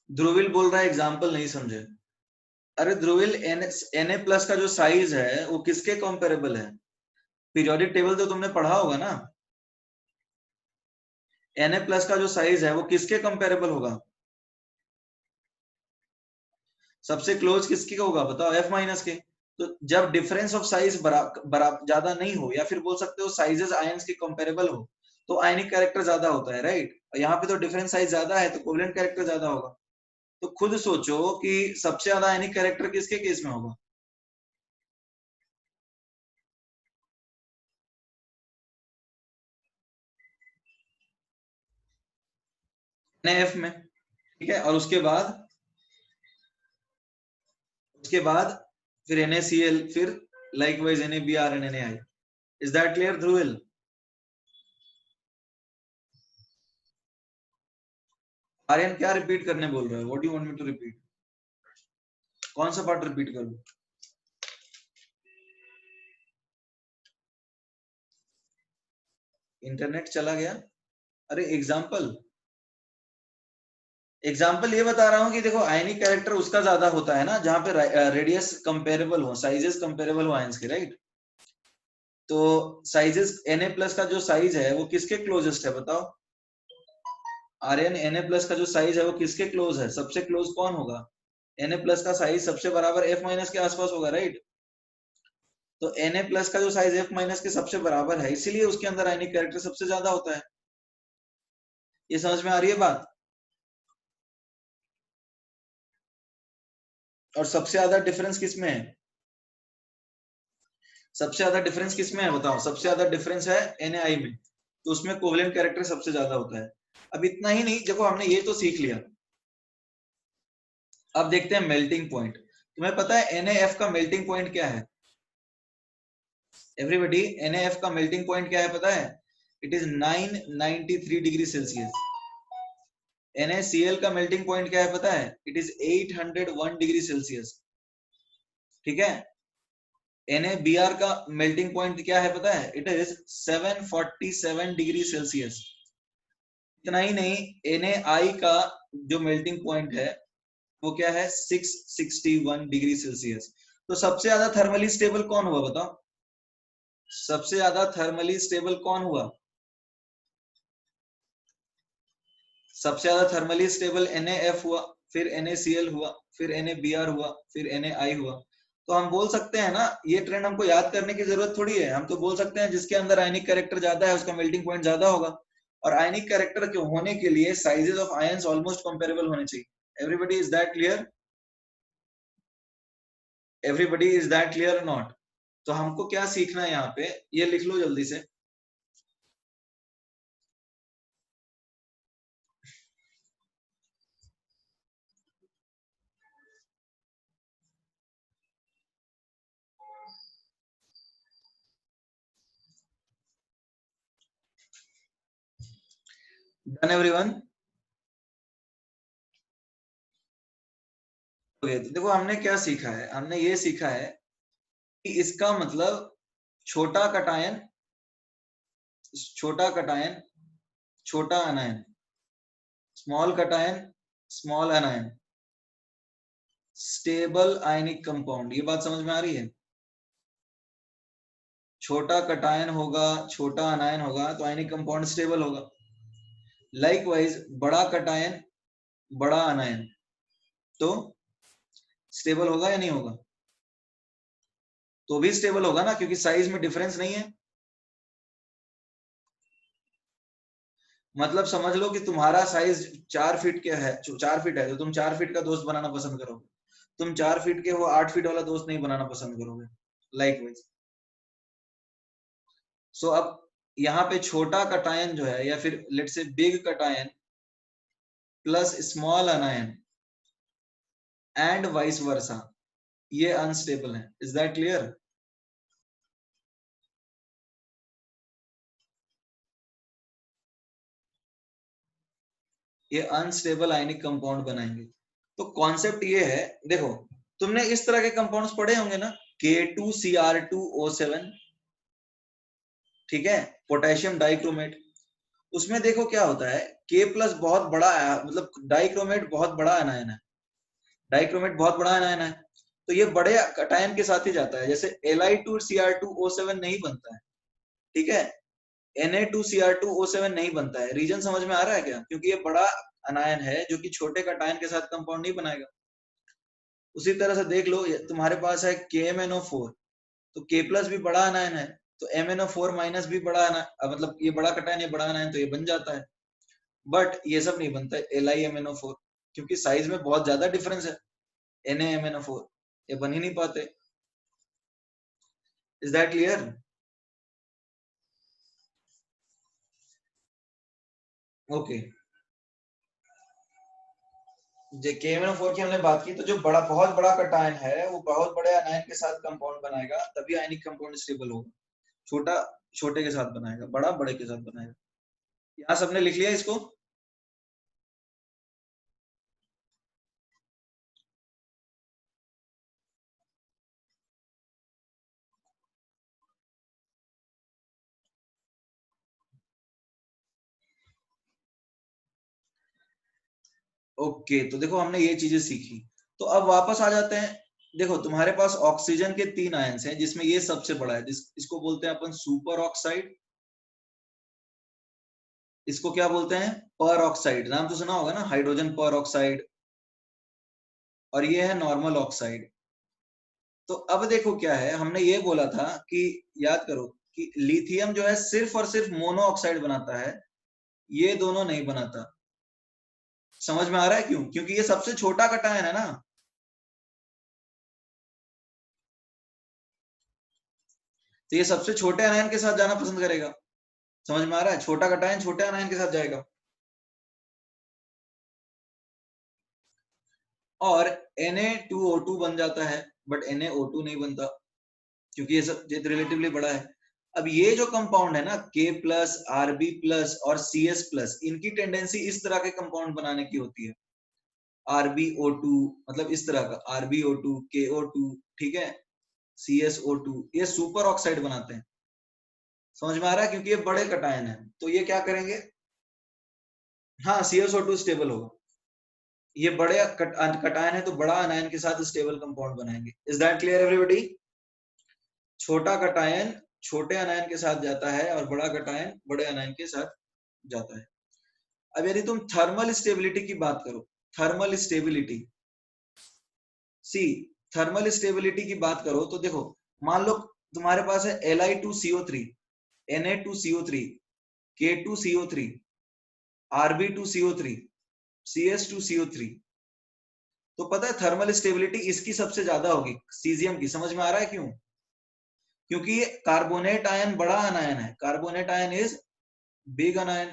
ध्रुविल बोल रहा है एग्जाम्पल नहीं समझे। अरे ध्रुविल Na प्लस का जो साइज है वो किसके कंपेरेबल है? पीरियोडिक टेबल तो तुमने पढ़ा होगा ना। Na प्लस का जो साइज है वो किसके कंपेरेबल होगा? सबसे क्लोज किसके होगा बताओ? F माइनस के। तो जब डिफरेंस ऑफ साइज ज्यादा नहीं हो, या फिर बोल सकते हो साइजेस आयंस के कंपेरेबल हो, तो आयनिक कैरेक्टर ज्यादा होता है, राइट। यहाँ पे तो डिफरेंस साइज ज्यादा है तो कोवेलेंट कैरेक्टर ज्यादा होगा। तो खुद सोचो कि सबसे ज्यादा आयनिक कैरेक्टर किसके केस में होगा? NF में, ठीक है। और उसके बाद फिर NaCl, फिर likewise NaBr and NaI। Is that clear Dhruvil? Aryan क्या रिपीट करने बोल रहा है? What you want me to repeat? कौन सा पार्ट रिपीट करूं? इंटरनेट चला गया? अरे एग्जाम्पल ये बता रहा हूँ कि देखो आयनिक कैरेक्टर उसका ज्यादा होता है ना जहां पे रेडियस कंपेरेबल हो, साइजेस कंपेरेबल हो आयंस के, राइट। तो साइजेस Na प्लस का जो साइज है वो किसके क्लोजेस्ट है बताओ? आर्यन Na प्लस का जो साइज है वो किसके क्लोज है? सबसे क्लोज कौन होगा? Na प्लस का साइज सबसे बराबर F माइनस के आसपास होगा, राइट। तो Na प्लस का जो साइज F माइनस के सबसे बराबर है, इसीलिए उसके अंदर आयनिक कैरेक्टर सबसे ज्यादा होता है। ये समझ में आ रही है बात? और सबसे ज्यादा डिफरेंस किसमें है? सबसे ज्यादा डिफरेंस किसमें है बताओ? सबसे ज्यादा डिफरेंस है NaI में, तो उसमें कोवेलेंट कैरेक्टर सबसे ज्यादा होता है। अब इतना ही नहीं, देखो हमने ये तो सीख लिया, अब देखते हैं मेल्टिंग पॉइंट। तुम्हें पता है NaF का मेल्टिंग पॉइंट क्या है? एवरीबॉडी, NaF का मेल्टिंग पॉइंट क्या है पता है? It is 993 degree Celsius. NaCl का मेल्टिंग पॉइंट क्या है पता है? इट इज 801 डिग्री सेल्सियस, ठीक है। NaBr का मेल्टिंग पॉइंट क्या है पता है? It is 747 degree Celsius. इतना ही नहीं, NaI का जो मेल्टिंग पॉइंट है वो क्या है? 661 डिग्री सेल्सियस। तो सबसे ज्यादा थर्मली स्टेबल कौन हुआ बताओ? सबसे ज्यादा थर्मली स्टेबल कौन हुआ? सबसे ज्यादा थर्मली स्टेबल NaF हुआ, फिर NaCl हुआ, फिर NaBr हुआ, फिर NaI हुआ। तो हम बोल सकते हैं ना, ये ट्रेंड हमको याद करने की जरूरत थोड़ी है, हम तो बोल सकते हैं जिसके अंदर आयनिक कैरेक्टर ज्यादा है उसका मेल्टिंग पॉइंट ज्यादा होगा। और आयनिक कैरेक्टर के होने के लिए sizes of ions almost comparable होने चाहिए। Everybody is that clear? Everybody is that clear not? तो हमको क्या सीखना है यहाँ पे, ये लिख लो जल्दी से। Done everyone? तो देखो हमने क्या सीखा है, हमने ये सीखा है कि इसका मतलब छोटा कटायन, छोटा कटायन, छोटा अनायन, small cation, small अनायन, stable ionic compound. ये बात समझ में आ रही है? छोटा कटायन होगा, छोटा अनायन होगा तो आयनिक कंपाउंड स्टेबल होगा। लाइकवाइज बड़ा कटायन, बड़ा अनायन तो स्टेबल होगा या नहीं होगा? तो भी स्टेबल होगा ना, क्योंकि साइज में डिफरेंस नहीं है। मतलब समझ लो कि तुम्हारा साइज 4 फीट के है, 4 फीट है तो तुम 4 फीट का दोस्त बनाना पसंद करोगे। तुम 4 फीट के हो, 8 फीट वाला दोस्त नहीं बनाना पसंद करोगे। लाइकवाइज सो अब यहाँ पे छोटा कटायन जो है, या फिर let's say big cation plus small अनायन and vice वर्सा, ये अनस्टेबल है। Is that clear? ये अनस्टेबल आयनिक कंपाउंड बनाएंगे। तो कॉन्सेप्ट ये है, देखो तुमने इस तरह के कंपाउंड्स पढ़े होंगे ना, K2Cr2O7, ठीक है, पोटेशियम डाइक्रोमेट। उसमें देखो क्या होता है, K प्लस बहुत बड़ा मतलब डाइक्रोमेट बहुत बड़ा आयन है, डाइक्रोमेट बहुत बड़ा आयन है, तो ये बड़े कटायन के साथ ही जाता है। जैसे Li2Cr2O7 नहीं बनता है, ठीक है, Na2Cr2O7 नहीं बनता है। रीजन समझ में आ रहा है क्या? क्योंकि ये बड़ा अनायन है जो कि छोटे कटायन के साथ कंपाउंड नहीं बनाएगा। उसी तरह से देख लो, तुम्हारे पास है KMnO4, तो K प्लस भी बड़ा अनायन है, तो MnO4 माइनस भी बड़ा अनायन, मतलब ये बड़ा कटायन, ये बड़ा अनायन, तो ये बन जाता है। बट ये सब नहीं बनता LiMnO4, क्योंकि साइज में बहुत ज्यादा डिफरेंस है, NaMnO4 ये बन ही नहीं पाते। Is that clear? ओके, जो KMnO4 की हमने बात की, तो जो बड़ा बहुत बड़ा कटायन है वो बहुत बड़े अनायन के साथ कंपाउंड बनाएगा, तभी आयनिक कंपाउंड स्टेबल होगा। छोटा छोटे के साथ बनाएगा, बड़ा बड़े के साथ बनाएगा। यहाँ सबने लिख लिया इसको? ओके, तो देखो हमने ये चीजें सीखी, तो अब वापस आ जाते हैं। देखो तुम्हारे पास ऑक्सीजन के 3 आयंस हैं, जिसमें ये सबसे बड़ा है, इसको बोलते हैं अपन सुपर ऑक्साइड। इसको क्या बोलते हैं? पर ऑक्साइड, नाम तो सुना होगा ना, हाइड्रोजन पर ऑक्साइड। और ये है नॉर्मल ऑक्साइड। तो अब देखो क्या है, हमने ये बोला था कि, याद करो कि लिथियम जो है सिर्फ और सिर्फ मोनो ऑक्साइड बनाता है, ये दोनों नहीं बनाता। समझ में आ रहा है क्यों? क्योंकि ये सबसे छोटा कटायन है ना, तो ये सबसे छोटे आयन के साथ जाना पसंद करेगा। समझ में आ रहा है? छोटा कटायन छोटे आयन के साथ जाएगा। और Na2O2 बन जाता है, बट NaO2 नहीं बनता, क्योंकि ये सब रिलेटिवली बड़ा है। अब ये जो कंपाउंड है ना, K प्लस, Rb प्लस और CS प्लस, इनकी टेंडेंसी इस तरह के कंपाउंड बनाने की होती है, RbO2, मतलब इस तरह का RbO2, KO2, ठीक है, CSO2, ये सुपर ऑक्साइड बनाते हैं। समझ में आ रहा है? क्योंकि ये बड़े कटायन है, तो ये क्या करेंगे, हाँ CSO2 स्टेबल होगा। ये बड़े कटायन है, तो बड़ा अनायन के साथ स्टेबल कंपाउंड बनाएंगे। Is that clear everybody? छोटा कटायन छोटे अनायन के साथ जाता है, और बड़ा कटायन बड़े अनायन के साथ जाता है। अब यदि तुम थर्मल स्टेबिलिटी की बात करो, थर्मल स्टेबिलिटी, सी थर्मल स्टेबिलिटी की बात करो, तो देखो मान लो तुम्हारे पास है Li2CO3, Na2CO3, K2CO3, Rb2CO3, CS2CO3, तो पता है थर्मल स्टेबिलिटी इसकी सबसे ज्यादा होगी, सीजियम की। समझ में आ रहा है क्यों? क्योंकि ये कार्बोनेट आयन बड़ा अनायन है, कार्बोनेट आयन इज बिग अनायन।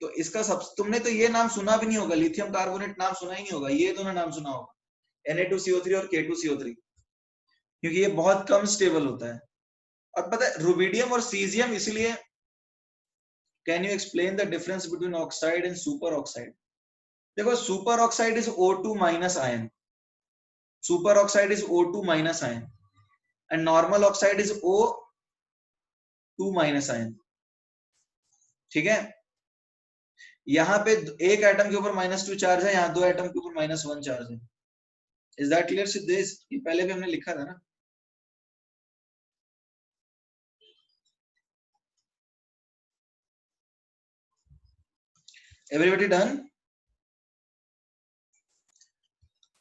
तो इसका सब, तुमने तो ये नाम सुना भी नहीं होगा, लिथियम कार्बोनेट नाम सुना ही नहीं होगा, ये दोनों नाम सुना होगा, Na2CO3 और K2CO3, क्योंकि ये बहुत कम स्टेबल होता है। और पता है रुबिडियम और सीजियम इसलिए, can you explain the difference between oxide and super oxide? देखो super oxide is O2 minus ion, super oxide is O2 minus ion, and normal oxide is O2 minus ion, ठीक है। यहाँ पे एक एटम के ऊपर -2 चार्ज है, यहाँ 2 एटम के ऊपर -1 चार्ज है। Is that clear Siddhesh? ये पहले भी हमने लिखा था ना। Everybody done?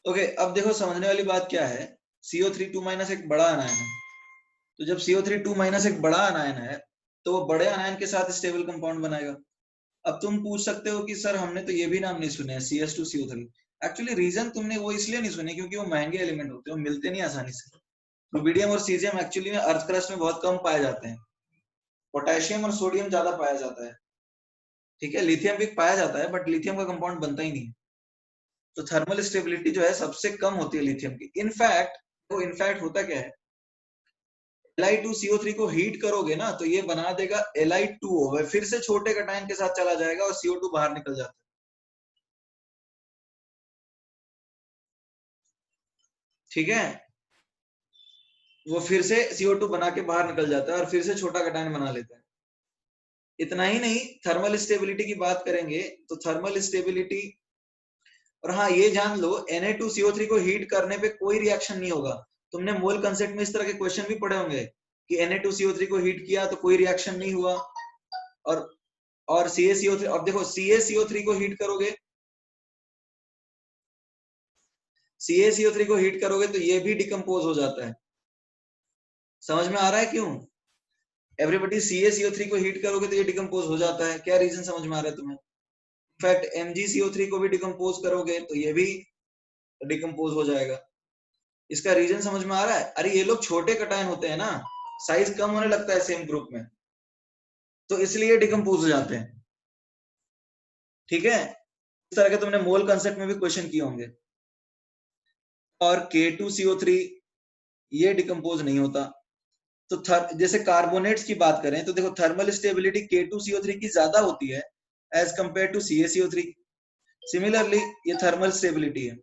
ओके, अब देखो समझने वाली बात क्या है, CO3 2- एक बड़ा अनायन है, तो जब CO3 2- एक बड़ा अनायन है, तो वो बड़े अनायन के साथ स्टेबल कंपाउंड बनाएगा। अब तुम पूछ सकते हो कि सर हमने तो ये भी नाम नहीं सुने, CS2CO3। एक्चुअली रीजन तुमने वो इसलिए नहीं सुने क्योंकि वो महंगे एलिमेंट होते हैं, वो मिलते नहीं आसानी से। रुबिडियम और सीजियम एक्चुअली में अर्थ क्रस्ट में बहुत कम पाए जाते हैं, पोटेशियम और सोडियम ज्यादा पाया जाता है, ठीक है। लिथियम भी पाया जाता है, बट लिथियम का कंपाउंड बनता ही नहीं। तो थर्मल स्टेबिलिटी जो है सबसे कम होती है लिथियम की। इनफैक्ट वो इनफैक्ट होता क्या है, Li2CO3 को हीट करोगे ना, तो ये बना देगा Li2O, फिर से छोटे कटायन के साथ चला जाएगा और CO2 बाहर निकल जाता है, ठीक है। वो फिर से CO2 बना के बाहर निकल जाता है और फिर से छोटा कटायन बना लेता है। इतना ही नहीं, थर्मल स्टेबिलिटी की बात करेंगे तो थर्मल स्टेबिलिटी, और हाँ ये जान लो Na2CO3 को हीट करने पे कोई रिएक्शन नहीं होगा। तुमने मोल कंसेप्ट में इस तरह के क्वेश्चन भी पढ़े होंगे कि Na2CO3 को हीट किया तो कोई रिएक्शन नहीं हुआ, और CaCO3, अब देखो CaCO3 को हीट करोगे, CaCO3 को हीट करोगे तो ये भी डिकम्पोज हो जाता है। समझ में आ रहा है क्यों? एवरीबॉडी CaCO3 को हीट करोगे तो ये डिकम्पोज हो जाता है। क्या रीजन समझ में आ रहा है तुम्हें? इनफैक्ट MgCO3 को भी डिकम्पोज करोगे तो ये भी डिकम्पोज हो जाएगा। इसका रीजन समझ में आ रहा है? अरे ये लोग छोटे कटायन होते हैं ना, साइज कम होने लगता है सेम ग्रुप में, तो इसलिए डिकम्पोज हो जाते हैं। ठीक है, इस तरह के तुमने मोल कंसेप्ट में भी क्वेश्चन किए होंगे। और K2CO3 ये डिकम्पोज नहीं होता। तो जैसे कार्बोनेट्स की बात करें तो देखो थर्मल स्टेबिलिटी K2CO3 की ज्यादा होती है as compare to CaCO3। Similarly ये थर्मल स्टेबिलिटी है।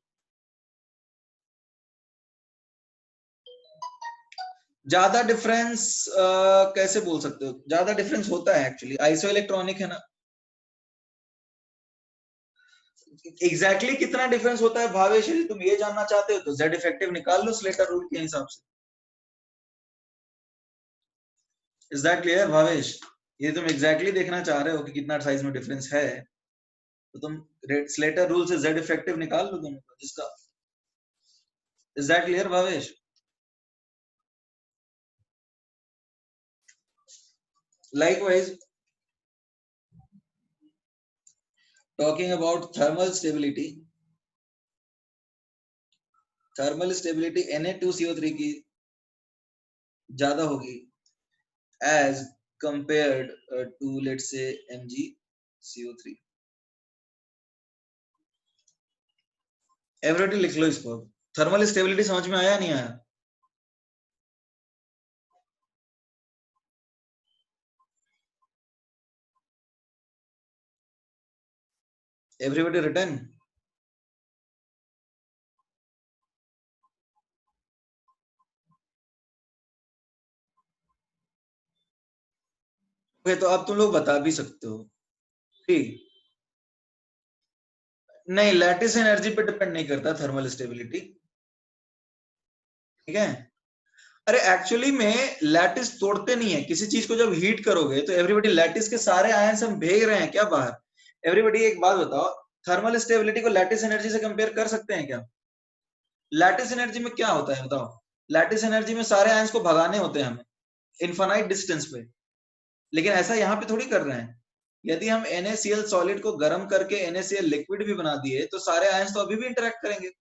ज्यादा डिफरेंस कैसे बोल सकते हो? ज्यादा डिफरेंस होता है एक्चुअली, आइसो इलेक्ट्रॉनिक है ना। एग्जैक्टली कितना डिफरेंस होता है भावेश, यदि तुम ये जानना चाहते हो तो जेड इफेक्टिव निकाल लो स्लेटर रूल के हिसाब से। Is that clear Bhavesh? ये तुम एग्जैक्टली देखना चाह रहे हो कि कितना साइज में डिफरेंस है, तो तुम स्लेटर रूल से जेड इफेक्टिव निकाल लो दोनों का जिसका। Is that clear Bhavesh? Likewise, talking about thermal stability Na2CO3 की ज्यादा होगी as compared to let's say MgCO3। Everybody लिख लो इसको। थर्मल स्टेबिलिटी समझ में आया नहीं आया? Everybody return. ओके, तो अब तुम लोग बता भी सकते हो। ठीक, नहीं लैटिस एनर्जी पे डिपेंड नहीं करता थर्मल स्टेबिलिटी। ठीक है, अरे एक्चुअली में लैटिस तोड़ते नहीं है किसी चीज को। जब हीट करोगे तो एवरीबॉडी लैटिस के सारे आयंस हम भेज रहे हैं क्या बाहर? एवरीबॉडी एक बात बताओ, थर्मल स्टेबिलिटी को लैटिस एनर्जी से कंपेयर कर सकते हैं क्या? लैटिस एनर्जी में क्या होता है बताओ? लैटिस एनर्जी में सारे आयंस को भगाने होते हैं हमें इनफाइनाइट डिस्टेंस पे, लेकिन ऐसा यहाँ पे थोड़ी कर रहे हैं। यदि हम NaCl सॉलिड को गर्म करके NaCl लिक्विड भी बना दिए तो सारे आयंस तो अभी भी इंटरेक्ट करेंगे।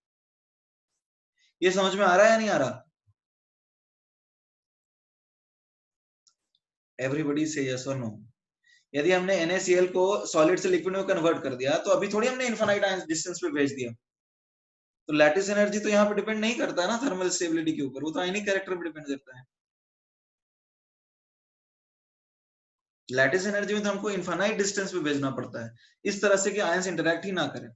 ये समझ में आ रहा है या नहीं आ रहा? एवरीबॉडी से यस और नो। यदि हमने NaCl को सॉलिड से लिक्विड में कन्वर्ट कर दिया तो अभी थोड़ी हमने इनफाइनाइट आयंस डिस्टेंस पे भेज दिया। तो लैटिस एनर्जी तो यहाँ पे डिपेंड नहीं करता है ना थर्मल स्टेबिलिटी के ऊपर, वो तो आयनिक कैरेक्टर पे डिपेंड करता है। लैटिस एनर्जी में तो हमको इनफाइनाइट डिस्टेंस पे भेजना पड़ता है, इस तरह से कि आयंस इंटरेक्ट ही ना करें।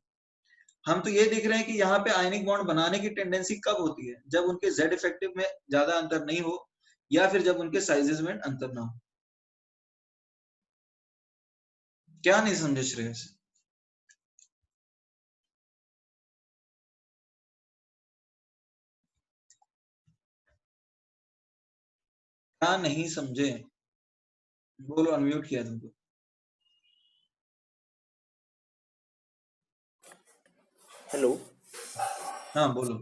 हम तो ये देख रहे हैं कि यहाँ पे आयनिक बॉन्ड बनाने की टेंडेंसी कब होती है? जब उनके जेड इफेक्टिव में ज्यादा अंतर नहीं हो या फिर जब उनके साइजेस में अंतर ना हो। क्या नहीं समझे श्रेयस? क्या नहीं समझे? बोलो, अनम्यूट किया तुमको। हेलो हाँ बोलो।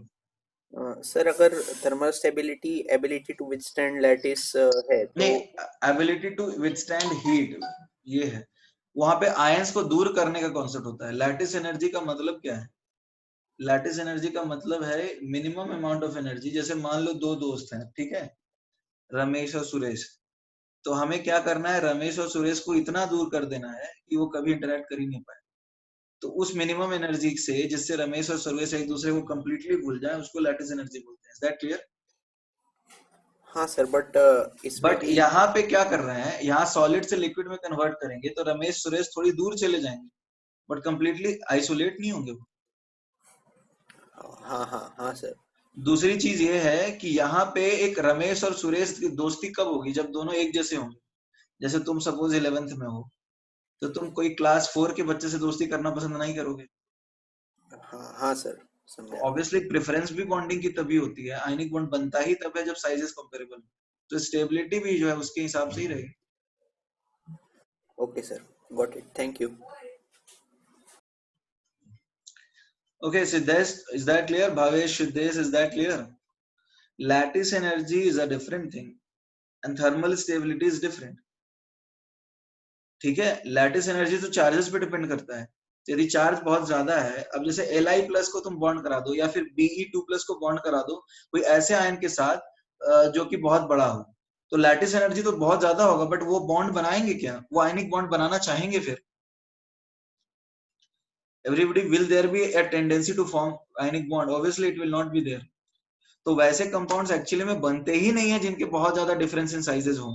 सर, अगर thermal stability ability to withstand lattice है तो नहीं, एबिलिटी टू विथस्टैंड हीट ये है, वहां पे आयंस को दूर करने का कॉन्सेप्ट होता है। लैटिस एनर्जी का मतलब क्या है? लैटिस एनर्जी का मतलब है मिनिमम अमाउंट ऑफ एनर्जी। जैसे मान लो दो दोस्त हैं, ठीक है, रमेश और सुरेश, तो हमें क्या करना है? रमेश और सुरेश को इतना दूर कर देना है कि वो कभी इंटरेक्ट कर ही नहीं पाए। तो उस मिनिमम एनर्जी से जिससे रमेश और सुरेश एक दूसरे को कंप्लीटली भूल जाए उसको लैटिस एनर्जी बोलते हैं। Is that clear? हाँ सर, बट इसमें बट भी यहाँ पे क्या कर रहे हैं, यहाँ सॉलिड से लिक्विड में कन्वर्ट करेंगे तो रमेश सुरेश थोड़ी दूर चले जाएंगे बट कंप्लीटली आइसोलेट नहीं होंगे वो। हाँ हाँ हाँ सर। दूसरी चीज ये है कि यहाँ पे एक रमेश और सुरेश की दोस्ती कब होगी? जब दोनों एक जैसे होंगे। जैसे तुम सपोज 11th में हो तो तुम कोई क्लास 4 के बच्चे से दोस्ती करना पसंद नहीं करोगे। हाँ हाँ सर, तो समझा। ऑब्वियसली प्रेफरेंस भी बॉन्डिंग की तभी होती है, आयनिक बॉन्ड बनता ही तब है जब साइजेस कंपेरेबल हो। तो स्टेबिलिटी भी जो है उसके हिसाब से ही रहेगी। Okay sir, got it, thank you. Okay, Siddesh, is that clear? Bhavesh, Siddesh, is that clear? Lattice energy is a different thing and thermal stability is different. ठीक है, लैटिस एनर्जी तो चार्जेस पे डिपेंड करता है। यदि चार्ज बहुत ज्यादा है, अब जैसे Li प्लस को तुम बॉन्ड करा दो या फिर Be2 प्लस को बॉन्ड करा दो कोई ऐसे आयन के साथ जो कि बहुत बड़ा हो, तो लैटिस एनर्जी तो बहुत ज्यादा होगा, बट वो बॉन्ड बनाएंगे क्या? वो आयनिक बॉन्ड बनाना चाहेंगे फिर? Everybody, will there be a tendency to form ionic bond? Obviously it will not be there. तो वैसे कंपाउंड्स एक्चुअली में बनते ही नहीं है जिनके बहुत ज्यादा डिफरेंस इन साइजेस हो।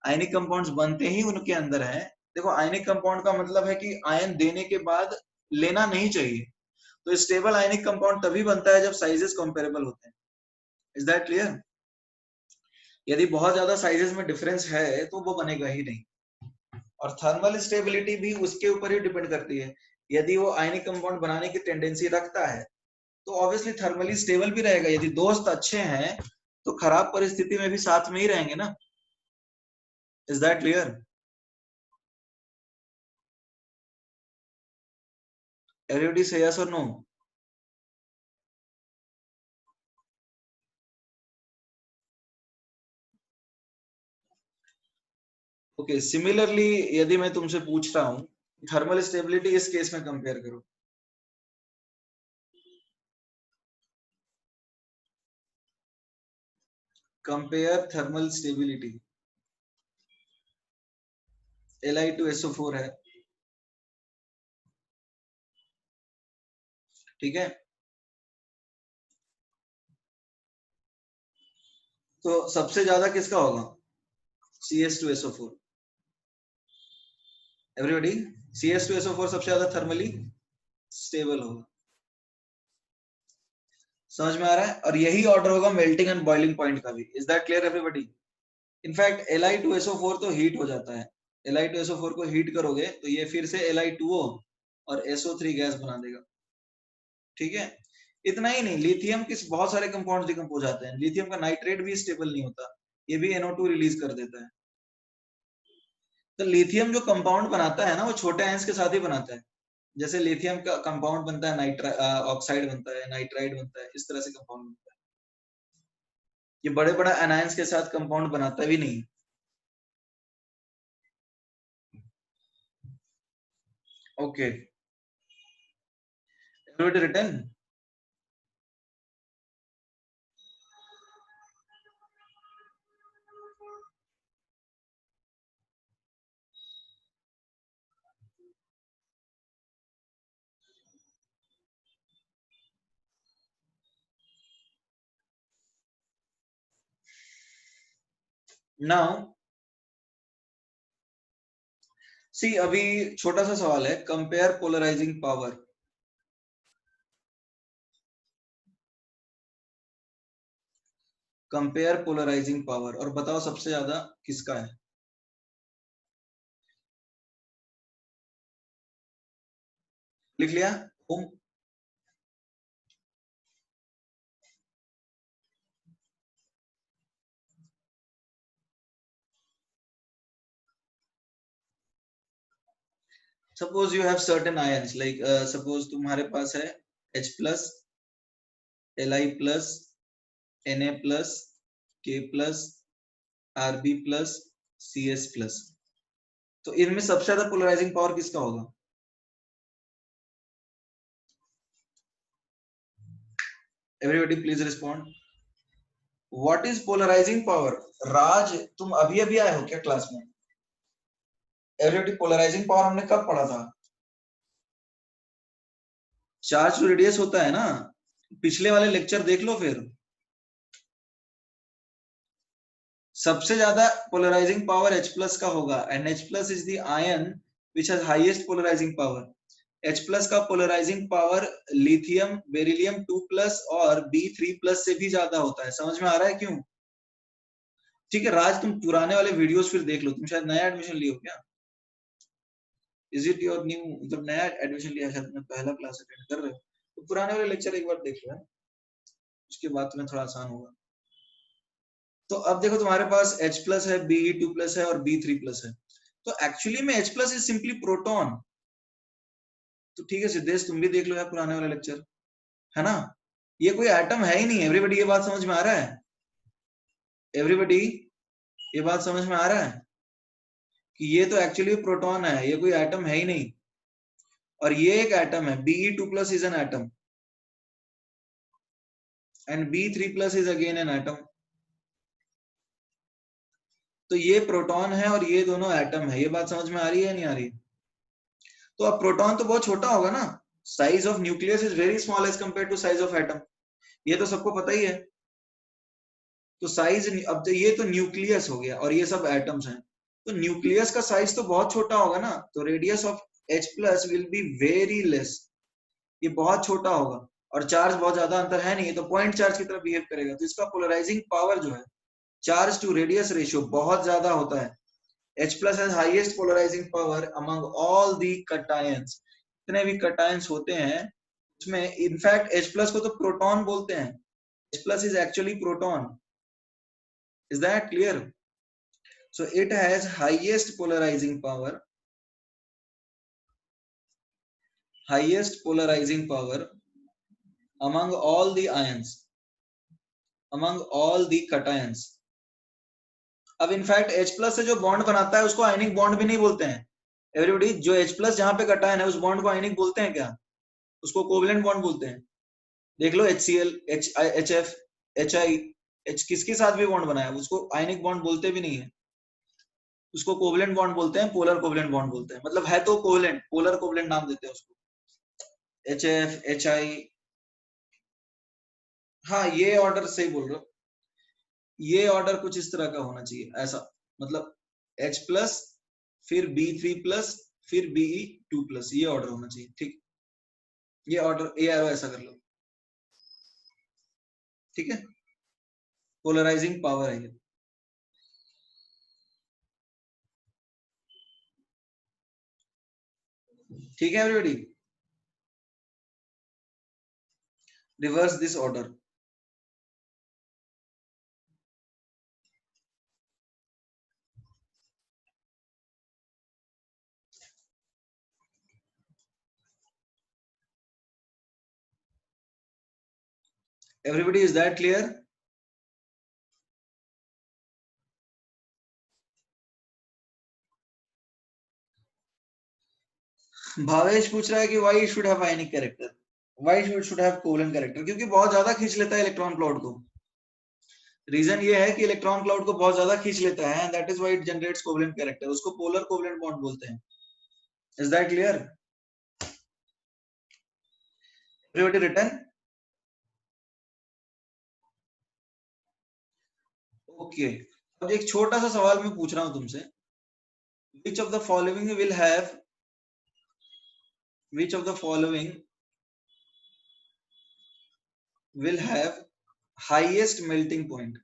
आयनिक कंपाउंड्स बनते ही उनके अंदर है। देखो, आयनिक कंपाउंड का मतलब है कि आयन देने के बाद लेना नहीं चाहिए। तो स्टेबल आयनिक कंपाउंड तभी बनता है जब साइजेस कंपेरेबल होते हैं। Is that clear? यदि बहुत ज्यादा साइजेस में डिफरेंस है तो वो बनेगा ही नहीं। और थर्मल स्टेबिलिटी भी उसके ऊपर ही डिपेंड करती है। यदि वो आयनिक कंपाउंड बनाने की टेंडेंसी रखता है तो ऑब्वियसली थर्मली स्टेबल भी रहेगा। यदि दोस्त अच्छे हैं तो खराब परिस्थिति में भी साथ में ही रहेंगे ना। Is that clear? एवरीबॉडी से यस और नो? ओके, सिमिलरली यदि मैं तुमसे पूछ रहा हूं थर्मल स्टेबिलिटी इस केस में कंपेयर करो, कंपेयर थर्मल स्टेबिलिटी। Li2SO4 है, ठीक है? तो सबसे ज्यादा किसका होगा? CS2SO4। एवरीबॉडी, CS2SO4 सबसे ज्यादा थर्मली स्टेबल होगा। समझ में आ रहा है? और यही ऑर्डर होगा मेल्टिंग एंड बॉइलिंग पॉइंट का भी। Is that clear everybody? In fact Li2SO4 तो हीट हो जाता है। Li2SO4 को हीट करोगे तो ये फिर से Li2O और SO3 गैस बना देगा। ठीक है? इतना ही नहीं, लिथियम के बहुत सारे कंपाउंड्स डिकम्पोज आते हैं। लिथियम का नाइट्रेट भी स्टेबल नहीं होता, ये भी NO2 रिलीज कर देता है। तो लिथियम जो कंपाउंड बनाता है ना, वो छोटे आयंस के साथ ही बनाता है। जैसे लिथियम का कंपाउंड बनता है, ऑक्साइड बनता है, नाइट्राइड बनता है, इस तरह से कंपाउंड बनता है। ये बड़े बड़े एनायंस के साथ कंपाउंड बनाता भी नहीं। Okay, everybody written? Now see, अभी छोटा सा सवाल है, compare polarising power. Compare polarising power और बताओ सबसे ज्यादा किसका है? लिख लिया? Om, suppose you have certain ions, like suppose तुम्हारे पास है H plus, Li plus, Na plus, K plus, Rb plus, Cs plus. तो इनमें सबसे ज्यादा पोलराइजिंग पावर किसका होगा? Everybody please respond. What is polarising power? Raj, तुम अभी अभी आए हो क्या क्लास में? एवरीबॉडी, पोलराइजिंग पावर हमने कब पढ़ा था? चार्ज टू रेडियस होता है ना, पिछले वाले लेक्चर देख लो फिर। सबसे ज्यादा पोलराइजिंग पावर H प्लस का होगा, and H plus is the ion which has highest polarising power. H plus का polarising power lithium, beryllium 2 plus और B3 प्लस से भी ज्यादा होता है। समझ में आ रहा है क्यों? ठीक है राज, तुम पुराने वाले वीडियोस फिर देख लो। तुम शायद नया एडमिशन लियो क्या? इज इट योर न्यू, मतलब नया एडमिशन लिया, शायद तुम पहला क्लास अटेंड कर रहे हो, तो पुराने वाले लेक्चर एक बार देख लो, उसके बाद तुम्हें थोड़ा आसान होगा। तो अब देखो, तुम्हारे पास H प्लस है, Be2 प्लस है और B3 प्लस है। तो एक्चुअली में H plus is simply proton. तो ठीक है सिद्धेश, तुम भी देख लो यार पुराने वाले लेक्चर। है ना? ये कोई एटम है ही नहीं। एवरीबडी ये बात समझ में आ रहा है? एवरीबडी ये बात समझ में आ रहा है कि ये तो एक्चुअली प्रोटॉन है, ये कोई एटम है ही नहीं। और ये एक एटम है, Be2+ is an atom and B3+ is again an atom. तो ये प्रोटॉन है और ये दोनों एटम है। ये बात समझ में आ रही है नहीं आ रही? तो अब प्रोटॉन तो बहुत छोटा होगा ना, size of nucleus is very small as compare to size of atom, ये तो सबको पता ही है। तो साइज, अब तो ये तो न्यूक्लियस हो गया और ये सब एटम्स हैं, तो न्यूक्लियस का साइज तो बहुत छोटा होगा ना, तो radius of H+ will be very less, ये बहुत छोटा होगा। और चार्ज बहुत ज्यादा अंतर है नहीं, तो पॉइंट चार्ज की तरह बिहेव करेगा। तो इसका पोलराइजिंग पावर जो है, चार्ज टू रेडियस रेशियो बहुत ज्यादा होता है। H+ has highest polarizing power among all the cations। जितने भी cations होते हैं उसमें इनफैक्ट H+ को तो प्रोटॉन बोलते हैं। H+ is actually proton। Is that clear? So it has highest polarizing power, highest polarizing power among all the ions, among all the cations। अब इनफैक्ट H+ से जो बॉन्ड बनाता है उसको आयनिक बॉन्ड भी नहीं बोलते हैं। एवरीबॉडी, जो H+ जहां पे कटायन है उस बॉन्ड को आयनिक बोलते हैं क्या? उसको कोवलेंट बॉन्ड बोलते हैं। देख लो HCl, HF, HI, H किसके साथ भी बॉन्ड बनाया उसको आयनिक बॉन्ड बोलते भी नहीं है, उसको कोवलेंट बॉन्ड बोलते हैं, पोलर कोवलेंट बॉन्ड बोलते हैं। मतलब है तो कोवलेंट, पोलर कोवलेंट नाम देते हैं उसको, HF, HI। हाँ, ये ऑर्डर सही बोल रहे हो। ये ऑर्डर कुछ इस तरह का होना चाहिए, ऐसा मतलब H+, फिर B3+, फिर Be2+, ये ऑर्डर होना चाहिए। ठीक, ये ऑर्डर ये एरो ऐसा कर लो, ठीक है? पोलराइजिंग पावर है ये। ठीक है everybody, reverse this order. Everybody, is that clear? Bhavesh पूछ रहा है कि why should have ionic character, why should have covalent character? क्योंकि बहुत ज्यादा खींच लेता है इलेक्ट्रॉन क्लाउड को। रीजन ये है कि इलेक्ट्रॉन क्लाउड को बहुत ज्यादा खींच लेता है, that is why it generates covalent character. उसको पोलर कोवलेंट बॉन्ड बोलते हैं। Is that clear? Everybody written? Okay, अब एक छोटा सा सवाल मैं पूछ रहा हूं तुमसे, which of the following will have, which of the following will have highest melting point?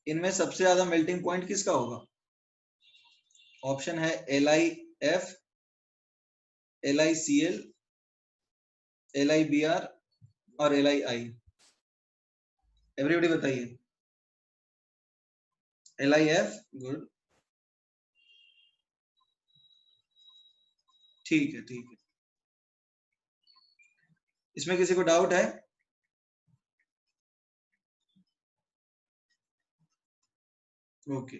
इनमें सबसे ज्यादा मेल्टिंग पॉइंट किसका होगा? ऑप्शन है LiF, LiCl, LiBr और LiI। एवरीबॉडी बताइए। LiF, गुड, ठीक है ठीक है। इसमें किसी को डाउट है? ओके,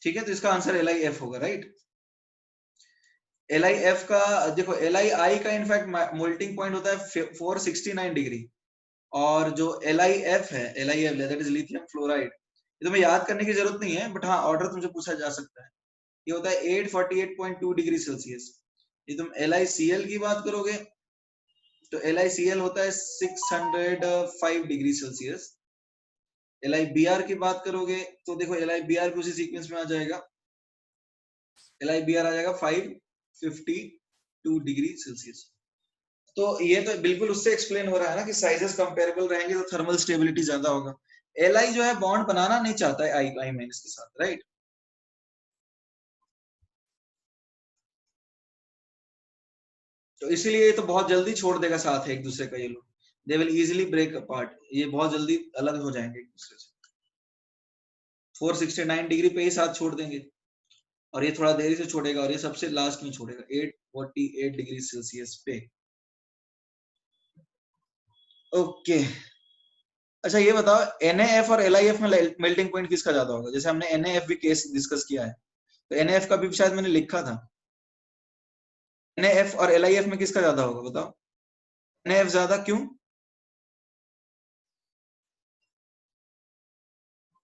ठीक है, तो इसका आंसर LiF होगा, राइट? LiF का देखो, LiI का इनफैक्ट मोल्टिंग पॉइंट होता है 469 डिग्री, और जो LiF है, LiF that is lithium fluoride, ये तुम्हें याद करने की जरूरत नहीं है, बट हाँ ऑर्डर तुमसे पूछा जा सकता है। ये होता है 848.2 डिग्री सेल्सियस। ये तुम LiCl की बात करोगे तो LiCl होता है 605 डिग्री सेल्सियस। LiBr की बात करोगे तो देखो LiBr भी उसी सीक्वेंस में आ जाएगा, LiBr आ जाएगा 552 डिग्री सेल्सियस। तो ये तो बिल्कुल उससे एक्सप्लेन हो रहा है ना कि साइजेस कंपेरेबल रहेंगे तो थर्मल स्टेबिलिटी ज्यादा होगा। Li जो है बॉन्ड बनाना नहीं चाहता है I माइनस के साथ, राइट? तो इसीलिए तो बहुत जल्दी छोड़ देगा साथ एक दूसरे का, ये लोग they will easily break apart, ये बहुत जल्दी अलग हो जाएंगे एक दूसरे से, 469 डिग्री पे ही साथ छोड़ देंगे। और ये थोड़ा देरी से छोड़ेगा और ये सबसे लास्ट में छोड़ेगा 848 डिग्री सेल्सियस पे। ओके अच्छा ये बताओ NaF और LiF में मेल्टिंग पॉइंट किसका ज्यादा होगा? जैसे हमने NaF भी केस डिस्कस किया है, तो NaF का भी शायद मैंने लिखा था। NaF और LiF में किसका ज्यादा होगा बताओ? NaF ज्यादा क्यों?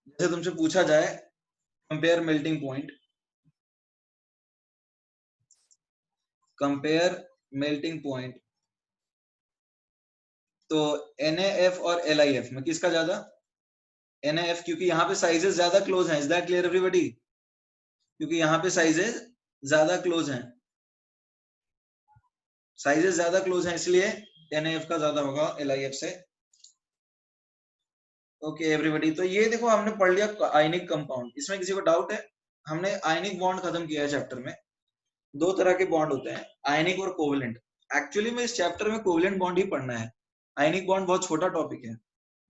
जैसे तुमसे पूछा जाए compare melting point, compare melting point, तो NaF और LiF में किसका ज्यादा? NaF क्योंकि यहाँ पे साइजेस ज्यादा क्लोज हैं। Is that clear everybody? क्योंकि यहाँ पे साइजेस ज्यादा क्लोज हैं, साइजेस ज्यादा क्लोज हैं, इसलिए NaF का ज्यादा होगा LiF से। ओके एवरीबॉडी, तो ये देखो हमने पढ़ लिया आयनिक कंपाउंड। इसमें किसी को डाउट है? हमने आयनिक बॉन्ड खत्म किया है चैप्टर में। दो तरह के बॉन्ड होते हैं, आयनिक और कोवलेंट। एक्चुअली में इस चैप्टर में कोवलेंट बॉन्ड ही पढ़ना है, आयनिक बॉन्ड बहुत छोटा टॉपिक है।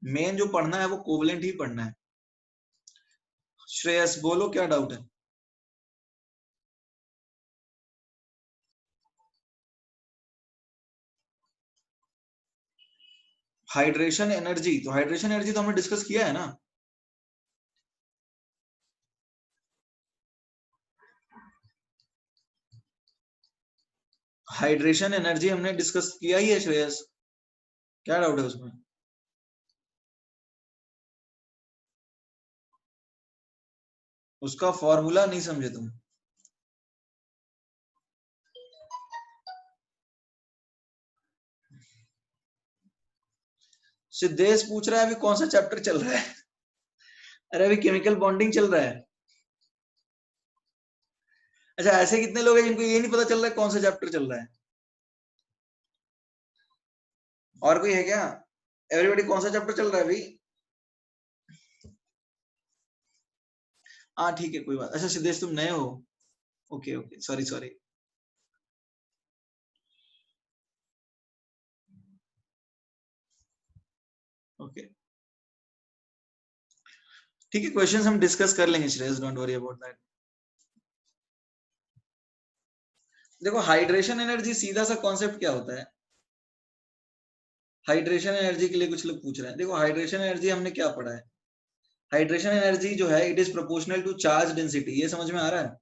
मेन जो पढ़ना है वो कोवलेंट ही पढ़ना है। श्रेयस बोलो क्या डाउट है? हाइड्रेशन एनर्जी, तो हाइड्रेशन एनर्जी तो हमने डिस्कस किया है ना। हाइड्रेशन एनर्जी हमने डिस्कस किया ही है श्रेयस, क्या डाउट है उसमें? उसका फॉर्मूला नहीं समझे तुम? सिद्धेश पूछ रहा है अभी कौन सा चैप्टर चल रहा है? अरे अभी केमिकल बॉन्डिंग चल रहा है। अच्छा ऐसे कितने लोग हैं जिनको ये नहीं पता चल रहा है कौन सा चैप्टर चल रहा है? और कोई है क्या? एवरीबॉडी कौन सा चैप्टर चल रहा है अभी? हाँ ठीक है कोई बात। अच्छा सिद्धेश तुम नए हो? Okay okay sorry sorry. Okay ठीक है, क्वेश्चंस हम डिस्कस कर लेंगे Shreyas, don't worry about that. देखो हाइड्रेशन एनर्जी सीधा सा कॉन्सेप्ट क्या होता है? हाइड्रेशन एनर्जी के लिए कुछ लोग पूछ रहे हैं। देखो हाइड्रेशन एनर्जी हमने क्या पढ़ा है? हाइड्रेशन एनर्जी जो है it is proportional to charge density. ये समझ में आ रहा है?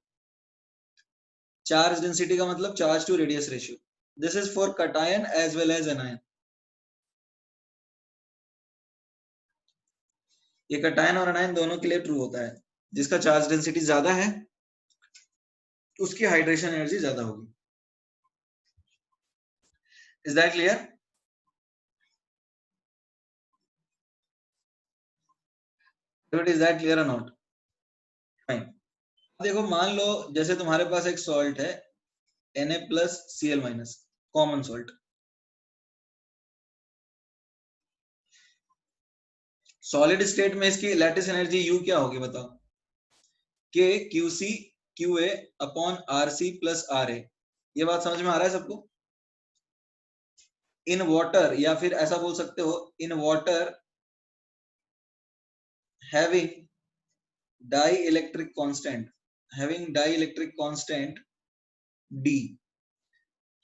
चार्ज डेंसिटी का मतलब charge to radius ratio. This is for cation as well as anion. ये कटायन और एनायन दोनों के लिए ट्रू होता है। जिसका चार्ज डेंसिटी ज्यादा है उसकी हाइड्रेशन एनर्जी ज्यादा होगी। Is that clear? Is that clear और नॉट? फाइन। देखो मान लो जैसे तुम्हारे पास एक सॉल्ट है Na+Cl- common salt. Solid state में इसकी लैटिस एनर्जी U क्या होगी बताओ? K QC QA upon RC plus RA। ये बात समझ में आ रहा है सबको? इन वाटर, या फिर ऐसा बोल सकते हो in water having dielectric constant D,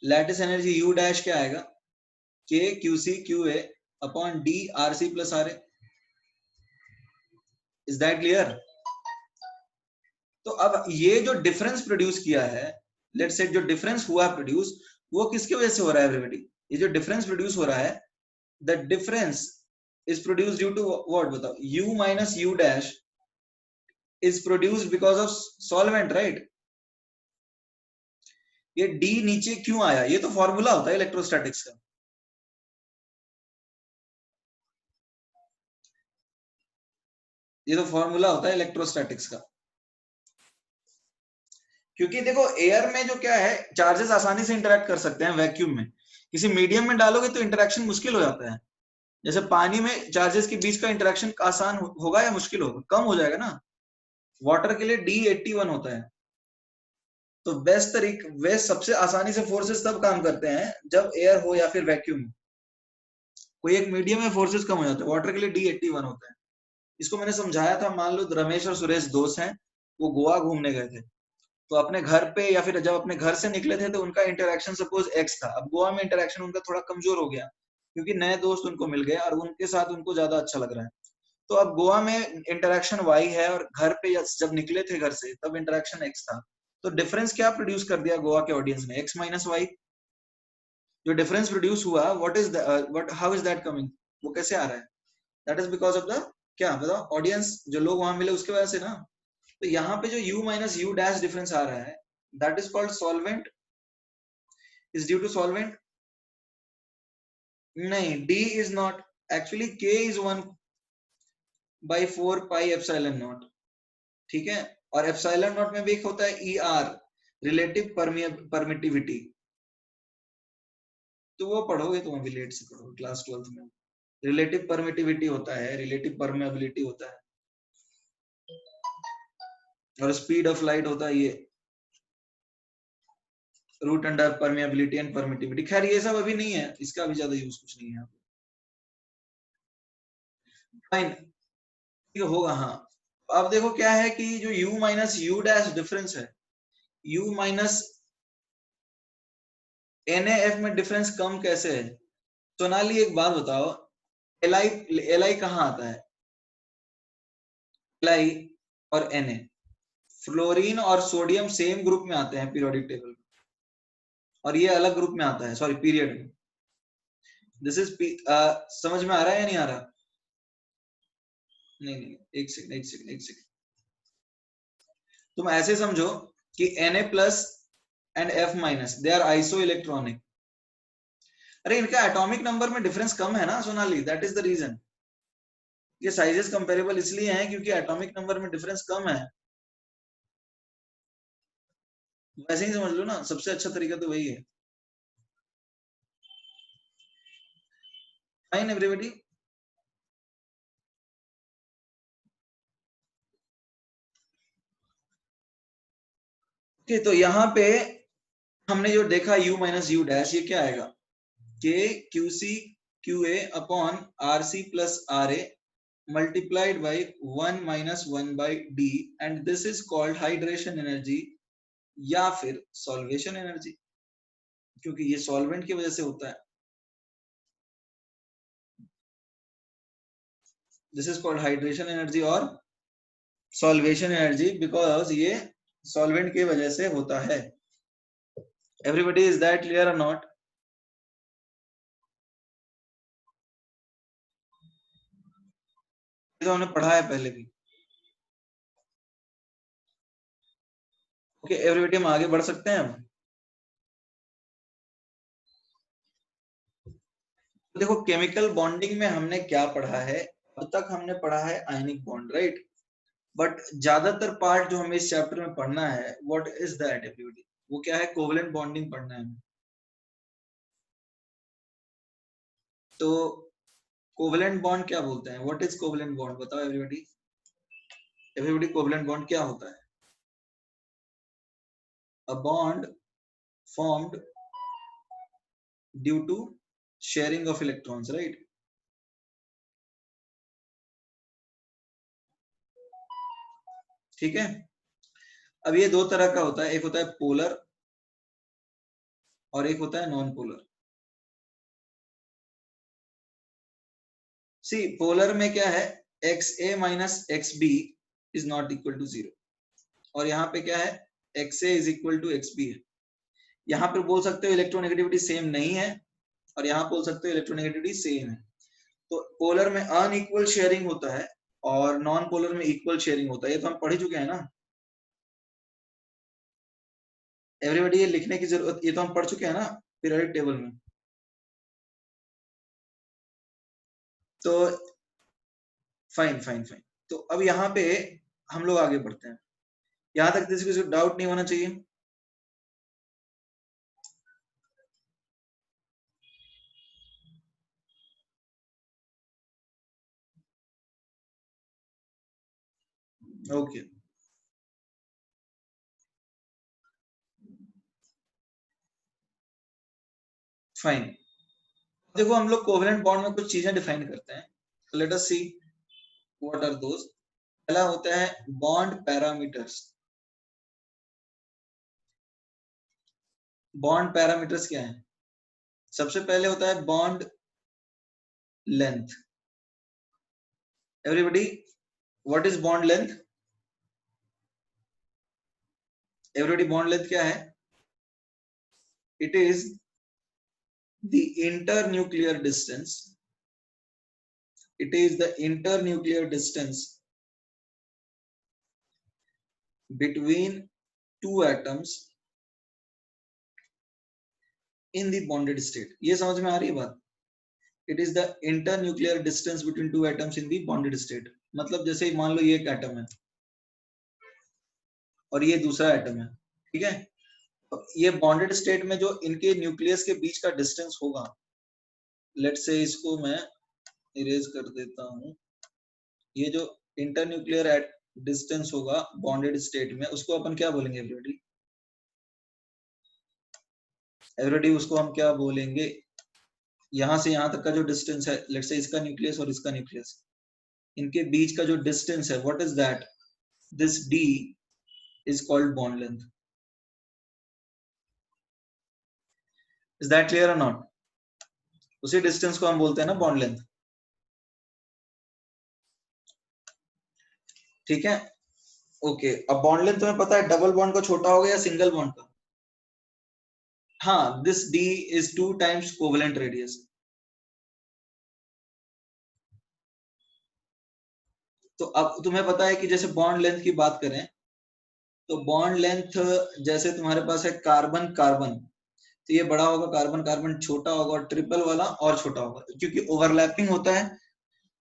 lattice energy U dash क्या आएगा? K QC QA upon D RC plus RA। Is that clear? तो अब ये जो डिफरेंस प्रोड्यूस किया है, लेट्स से जो डिफरेंस हुआ प्रोड्यूस, वो किसकी वजह से हो रहा है एवरीबॉडी? ये जो डिफरेंस प्रोड्यूस हो रहा है, the difference is produce due to what बताओ? U minus U dash is produced because of solvent, right? ये D नीचे क्यों आया? ये तो फॉर्मूला होता है इलेक्ट्रोस्टैटिक्स का। ये तो फॉर्मूला होता है इलेक्ट्रोस्टैटिक्स का। क्योंकि देखो एयर में जो क्या है, चार्जेस आसानी से इंटरेक्ट कर सकते हैं वैक्यूम में। किसी मीडियम में डालोगे तो इंटरेक्शन मुश्किल हो जाता है। जैसे पानी में चार्जेस के बीच का इंटरेक्शन आसान होगा या मुश्किल होगा? कम हो जाएगा ना। वाटर के लिए D81 होता है। तो वे सबसे आसानी से फोर्सेस तब काम करते हैं जब एयर हो या फिर वैक्यूम। कोई एक मीडियम में फोर्सेस कम हो जाते हैं, वाटर के लिए D81 होता है। इसको मैंने समझाया था। मान लो रमेश और सुरेश दोस्त हैं, वो गोवा घूमने गए थे, तो अपने घर पे या फिर जब अपने घर से निकले थे तो उनका इंटरेक्शन सपोज एक्स था, अब गोवा में इंटरेक्शन उनका थोड़ा कमजोर हो गया क्योंकि नए दोस्त उनको मिल गए और उनके साथ उनको ज्यादा अच्छा लग रहा है। तो अब गोवा में इंटरेक्शन वाई है और घर पे जब निकले थे घर से तब इंटरेक्शन एक्स था। तो डिफरेंस क्या प्रोड्यूस कर दिया गोवा के ऑडियंस ने, एक्स माइनस वाई। जो डिफरेंस प्रोड्यूस हुआ what is what how is that coming, वो कैसे आ रहा है? That is because of the, क्या बताओ, ऑडियंस जो लोग वहां मिले उसके वजह से ना। तो यहाँ पे जो u minus U dash difference आ रहा है that is called solvent, is due to solvent. नहीं, d is not, actually k is 1/4 pi epsilon naught, ठीक है। और एप्सिलॉन नॉट में भी एक होता है ई आर, रिलेटिव परमिटिविटी, तो वो पढ़ोगे तुम, अभी लेट से पढ़ोगे क्लास 12th में। रिलेटिव परमिटिविटी होता है, रिलेटिव परमेबिलिटी होता है, और स्पीड ऑफ लाइट होता है ये root under permeability and permittivity. खैर ये सब अभी नहीं है, इसका अभी ज्यादा यूज कुछ नहीं है। फाइन, होगा हाँ। अब देखो क्या है कि जो u minus U dash difference है, u माइनस NaF में डिफरेंस कम कैसे है? सोनाली एक बात बताओ, Li कहाँ आता है? Li और Na, फ्लोरीन और सोडियम सेम ग्रुप में आते हैं पीरियोडिक टेबल में, और ये अलग ग्रुप में आता है, सॉरी पीरियड में। दिस इज समझ में आ रहा है या नहीं आ रहा? नहीं नहीं, एक सेकंड एक सेकंड एक सेकंड, तुम ऐसे समझो कि Na plus and F minus they are isoelectronic. अरे इनका एटॉमिक नंबर में डिफरेंस कम है ना Sonali, that is the reason. ये साइजेस कंपेरेबल इसलिए हैं क्योंकि एटॉमिक नंबर में डिफरेंस कम है। वैसे ही समझ लो ना, सबसे अच्छा तरीका तो वही है। Fine everybody, okay. तो यहाँ पे हमने जो देखा u माइनस यू डैश, ये क्या आएगा? k qc qa upon rc plus ra multiplied by 1 minus 1 by d, and this is called hydration energy या फिर सॉल्वेशन एनर्जी, क्योंकि ये सॉल्वेंट की वजह से होता है। This is called hydration energy और सॉल्वेशन एनर्जी बिकॉज ये सॉल्वेंट की वजह से होता है। एवरीबॉडी इज दैट क्लियर और नॉट? तो हमने पढ़ा है पहले भी। ओके एवरीबॉडी, हम आगे बढ़ सकते हैं अब। तो देखो केमिकल बॉन्डिंग में हमने क्या पढ़ा है, अब तक हमने पढ़ा है आयनिक बॉन्ड, राइट। बट ज्यादातर पार्ट जो हमें इस चैप्टर में पढ़ना है, व्हाट इज दैट एवरीबॉडी, वो क्या है? कोवलेंट बॉन्डिंग पढ़ना है हमें। तो कोवलेंट बॉन्ड क्या बोलते हैं? व्हाट इज कोवलेंट बॉन्ड, बताओ एवरीबॉडी। एवरीबॉडी, कोवलेंट बॉन्ड क्या होता है? A bond formed due to sharing of electrons, right? ठीक है। अब ये दो तरह का होता है, एक होता है पोलर और एक होता है नॉन पोलर। सी पोलर में क्या है, XA minus XB is not equal to 0, और यहाँ पे क्या है, XA is equal to XB है। यहाँ पे बोल सकते हो इलेक्ट्रोनेगेटिविटी सेम नहीं है, और यहाँ बोल सकते हो इलेक्ट्रोनेगेटिविटी सेम है। तो पोलर में अनइक्वल शेयरिंग होता है और नॉन पोलर में इक्वल शेयरिंग होता है, ये तो हम पढ़ ही चुके हैं ना एवरीबॉडी। ये लिखने की जरूरत, ये तो हम पढ़ चुके हैं ना पीरियोडिक टेबल में। तो फाइन फाइन फाइन, तो अब यहाँ पे हम लोग आगे बढ़ते हैं। यहाँ तक किसी को डाउट नहीं होना चाहिए। ओके फाइन, देखो हम लोग कोवेलेंट बॉन्ड में कुछ चीजें डिफाइन करते हैं। Let us see what are those. पहला होता है बॉन्ड पैरामीटर्स। बॉन्ड पैरामीटर्स क्या है? सबसे पहले होता है bond length. Everybody, what is bond length? Everybody, bond length क्या है? It is the internuclear distance. It is the internuclear distance between two atoms in the bonded state. ये समझ में आ रही है बात? It is the internuclear distance between two atoms in the bonded state. मतलब जैसे मान लो ये एक एटम है और ये दूसरा एटम है, ठीक है? ये बॉन्डेड स्टेट में जो इनके न्यूक्लियस के बीच का डिस्टेंस होगा, लेट से इसको मैं इरेज कर देता हूं. ये जो इंटरन्यूक्लियर डिस्टेंस होगा बॉन्डेड स्टेट में, उसको अपन क्या बोलेंगे एवरीबॉडी? एवरीबॉडी, उसको हम क्या बोलेंगे? यहां से यहां तक का जो डिस्टेंस है, लेट से इसका न्यूक्लियस और इसका न्यूक्लियस, इनके बीच का जो डिस्टेंस है, what is that? This d is called bond length. Is that clear or not? उसी डिस्टेंस को हम बोलते हैं ना बॉन्ड लेंथ. ठीक है, ओके. अब बॉन्ड लेंथ तुम्हें पता है डबल बॉन्ड का छोटा होगा या सिंगल बॉन्ड का? हाँ, this d is 2 times covalent radius. तो अब तुम्हें पता है कि जैसे बॉन्ड लेंथ की बात करें तो बॉन्ड लेंथ जैसे तुम्हारे पास है कार्बन कार्बन, तो ये बड़ा होगा, कार्बन कार्बन छोटा होगा, और ट्रिपल वाला और छोटा होगा, क्योंकि ओवरलैपिंग होता है.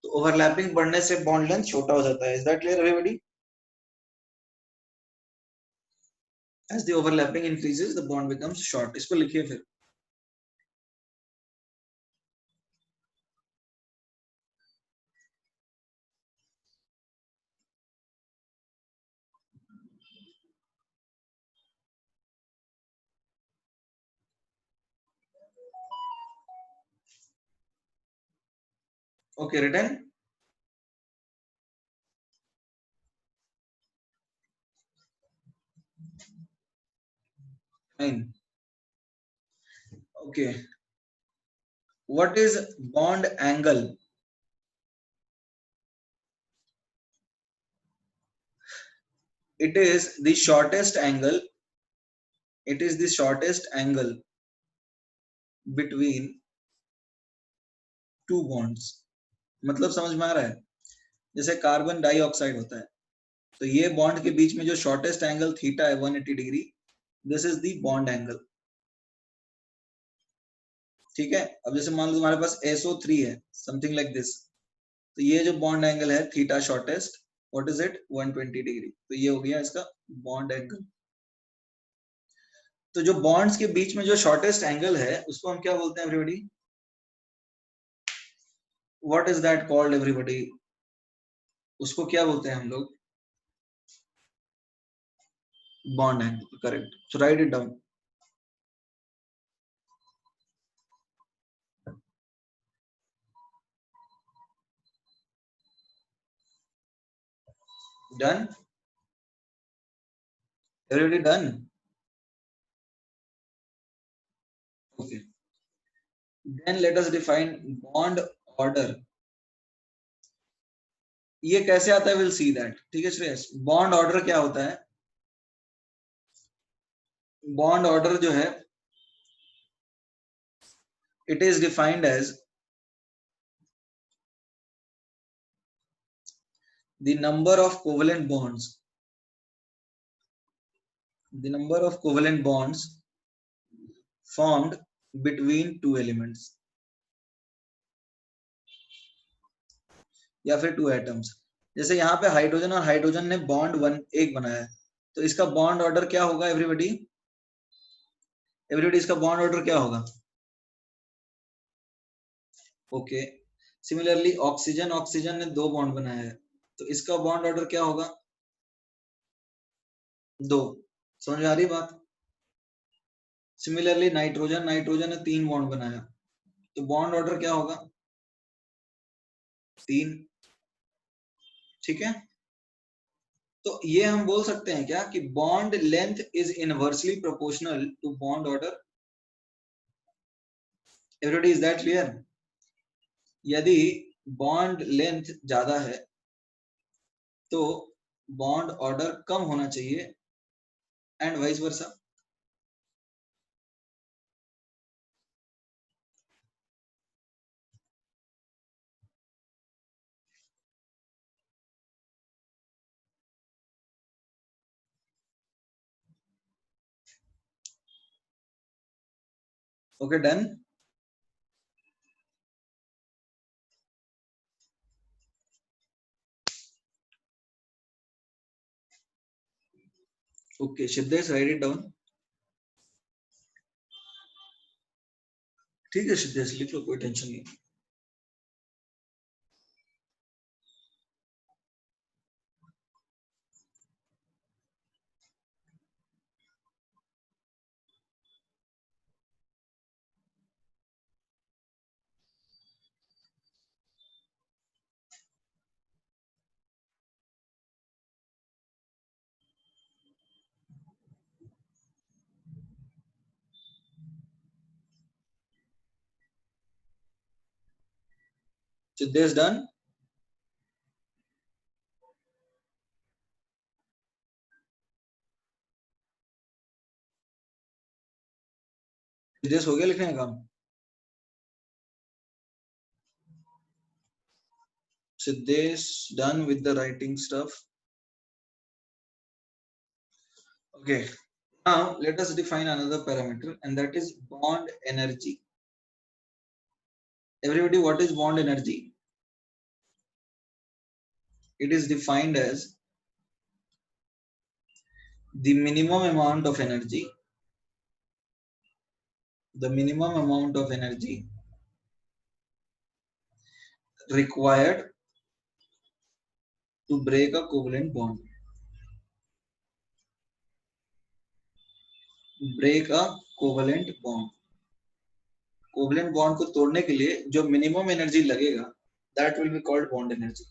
तो ओवरलैपिंग बढ़ने से बॉन्ड लेंथ छोटा हो जाता है. Is that clear everybody? As the overlapping increases, the bond becomes short. इसको लिखिए फिर. Okay, written. Fine. Okay. What is bond angle? It is the shortest angle. It is the shortest angle between two bonds. मतलब समझ में आ रहा है? जैसे कार्बन डाइऑक्साइड होता है, तो ये बॉन्ड के बीच में जो शॉर्टेस्ट एंगल थीटा है 180 degree, this is the bond angle. ठीक है. अब जैसे मान लो तुम्हारे पास SO3 है, समथिंग लाइक दिस, तो ये जो बॉन्ड एंगल है theta shortest, what is it? 120 degree. तो ये हो गया इसका बॉन्ड एंगल. तो जो बॉन्ड्स के बीच में जो शॉर्टेस्ट एंगल है उसको हम क्या बोलते हैं everybody? What is that called everybody? उसको क्या बोलते हैं हम लोग? Bond angle. Correct. So right it down. Done? Everybody done? Okay. Then let us define bond order. ये कैसे आता है? We'll see that. ठीक है श्रेयस. बॉन्ड ऑर्डर क्या होता है? बॉन्ड ऑर्डर जो है, it is defined as the number of covalent bonds. The number of covalent bonds formed between two elements या फिर टू एटम्स. जैसे यहाँ पे हाइड्रोजन और हाइड्रोजन ने बॉन्ड एक बनाया है, तो इसका बॉन्ड ऑर्डर क्या होगा एवरीबॉडी? एवरीबॉडी, इसका बॉन्ड ऑर्डर क्या होगा? ओके. सिमिलरली ऑक्सीजन, ऑक्सीजन ने दो बॉन्ड बनाया है, तो इसका बॉन्ड ऑर्डर क्या होगा? दो. समझ में आ रही बात? सिमिलरली नाइट्रोजन, नाइट्रोजन ने तीन बॉन्ड बनाया, तो बॉन्ड ऑर्डर क्या होगा? तीन. ठीक है. तो ये हम बोल सकते हैं क्या कि bond length is inversely proportional to bond order. Everybody, is that clear? यदि बॉन्ड लेंथ ज्यादा है तो बॉन्ड ऑर्डर कम होना चाहिए, and vice versa. Okay, done. Okay Siddhesh, write it down. ठीक है सिद्धेश, लिख लो, कोई टेंशन नहीं। सिद्धेश डन। सिद्धेश हो गया लिखने का काम? Siddhesh done with the writing stuff? Okay, now let us define another parameter, and that is bond energy. Everybody, what is bond energy? It is defined as the minimum amount of energy, required to break a covalent bond. Break a covalent bond. Covalent bond को तोड़ने के लिए जो मिनिमम एनर्जी लगेगा, that will be called bond energy.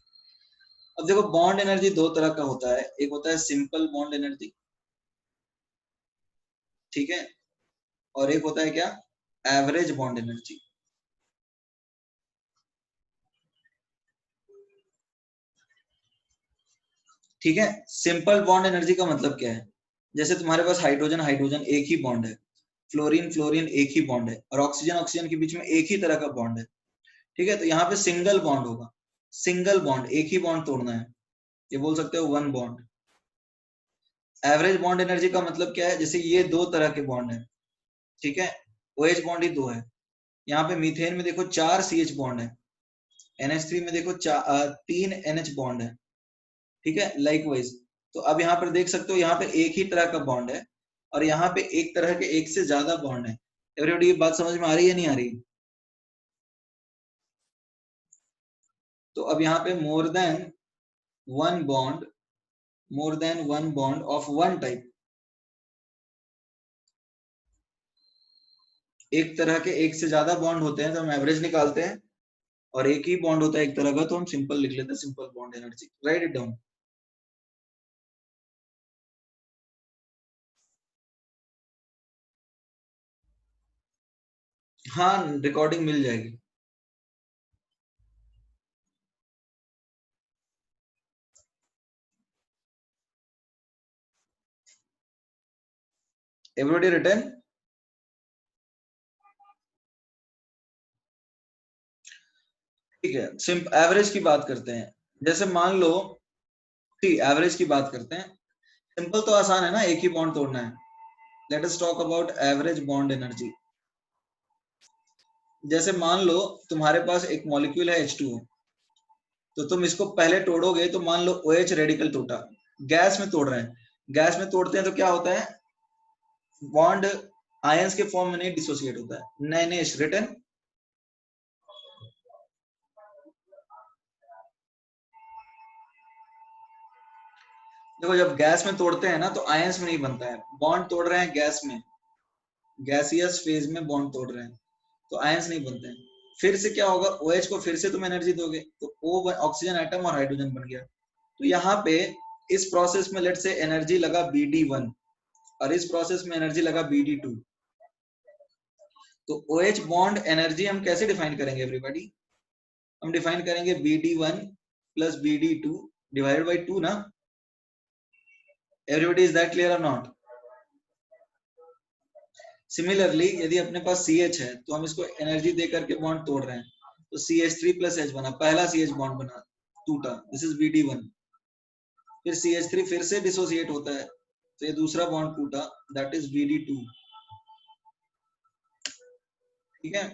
अब देखो, बॉन्ड एनर्जी दो तरह का होता है, एक होता है सिंपल बॉन्ड एनर्जी, ठीक है, और एक होता है क्या, एवरेज बॉन्ड एनर्जी। ठीक है, सिंपल बॉन्ड एनर्जी का मतलब क्या है? जैसे तुम्हारे पास हाइड्रोजन हाइड्रोजन एक ही बॉन्ड है, फ्लोरीन फ्लोरीन एक ही बॉन्ड है, और ऑक्सीजन ऑक्सीजन के बीच में एक ही तरह का बॉन्ड है, ठीक है, तो यहाँ पे सिंगल बॉन्ड होगा, सिंगल बॉन्ड, एक ही बॉन्ड तोड़ना है, ये बोल सकते हो one bond. Average bond energy का मतलब क्या है? जैसे ये दो तरह के बॉन्ड है, ठीक है, OH बॉन्ड ही दो है, यहाँ पे मीथेन में देखो 4 CH बॉन्ड है, NH3 में देखो 3 NH बॉन्ड है, ठीक है, लाइकवाइज। तो अब यहाँ पर देख सकते हो, यहाँ पे एक ही तरह का बॉन्ड है, और यहाँ पे एक तरह के एक से ज्यादा बॉन्ड है। एवरीबॉडी, ये बात समझ में आ रही है नहीं आ रही? तो अब यहाँ पे more than one bond of one type, एक तरह के एक से ज्यादा बॉन्ड होते हैं तो हम एवरेज निकालते हैं, और एक ही बॉन्ड होता है एक तरह का तो हम सिंपल लिख लेते हैं, simple bond energy. Right it down. हाँ, रिकॉर्डिंग मिल जाएगी। Everybody return. ठीक है, सिंपल एवरेज की बात करते हैं। जैसे मान लो, ठीक, एवरेज की बात करते हैं। सिंपल तो आसान है ना, एक ही बॉन्ड तोड़ना है। Let us talk about average bond energy. जैसे मान लो तुम्हारे पास एक मॉलिक्यूल है H2O, तो तुम इसको पहले तोड़ोगे तो मान लो OH रेडिकल टूटा, गैस में तोड़ रहे हैं, गैस में तोड़ते हैं तो क्या होता है, बॉन्ड आयंस के फॉर्म में नहीं डिसोसिएट होता है। नैनेश रिटर्न। देखो, जब गैस में तोड़ते हैं ना तो आयंस में नहीं बनता है, बॉन्ड तोड़ रहे हैं गैस में, गैसियस फेज में बॉन्ड तोड़ रहे हैं, तो आयंस नहीं बनते हैं। फिर से क्या होगा, OH को फिर से तुम एनर्जी दोगे तो O ऑक्सीजन एटम और हाइड्रोजन बन गया। तो यहाँ पे इस प्रोसेस में लेट से एनर्जी लगा BD1 और इस प्रोसेस में एनर्जी लगा BD2, तो OH बॉन्ड एनर्जी हम कैसे डिफाइन करेंगे एवरीबॉडी? हम डिफाइन करेंगे BD1 plus BD2 divided by 2 ना। एवरीबॉडी, इज दैट क्लियर और नॉट? सिमिलरली यदि अपने पास CH है तो हम इसको एनर्जी दे करके बॉन्ड तोड़ रहे हैं, तो CH3 प्लस H बना, पहला CH बॉन्ड बना, टूटा, दिस इज BD1। फिर CH3 फिर से डिसोसिएट होता है, तो ये दूसरा बॉन्ड टूटा, दैट इज BD2। ठीक है,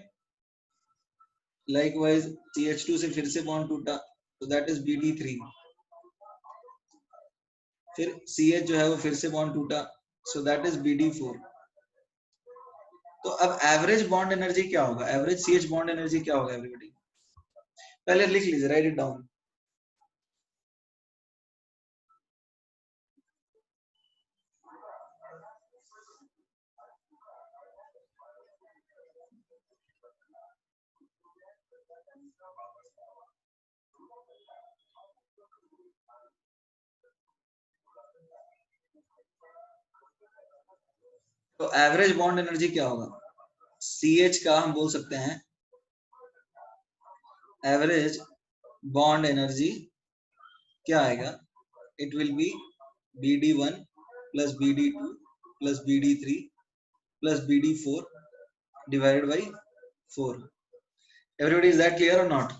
लाइकवाइज CH2 से फिर से बॉन्ड टूटा, तो दैट इज BD3। फिर CH जो है वो फिर से बॉन्ड टूटा, सो दैट इज BD4। तो अब एवरेज बॉन्ड एनर्जी क्या होगा? एवरेज CH बॉन्ड एनर्जी क्या होगा एवरीबॉडी? पहले लिख लीजिए, राइट इट डाउन। तो एवरेज बॉन्ड एनर्जी क्या होगा? CH का हम बोल सकते हैं एवरेज बॉन्ड एनर्जी क्या आएगा? It will be BD1 plus BD2 plus BD3 plus BD4 divided by 4. Everybody, is that clear or not?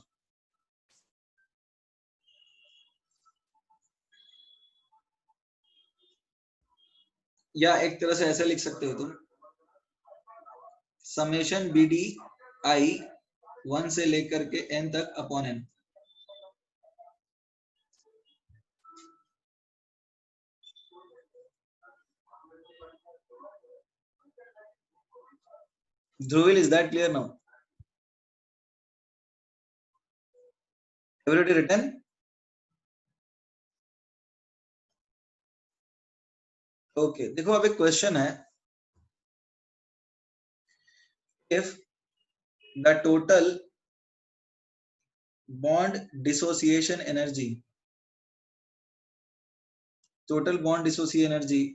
या एक तरह से ऐसे लिख सकते हो तुम, समेशन BDI 1 से लेकर के n तक upon n। Dhruvil, is that clear now? Everybody written? Okay, देखो अब एक क्वेश्चन है, if the total bond dissociation energy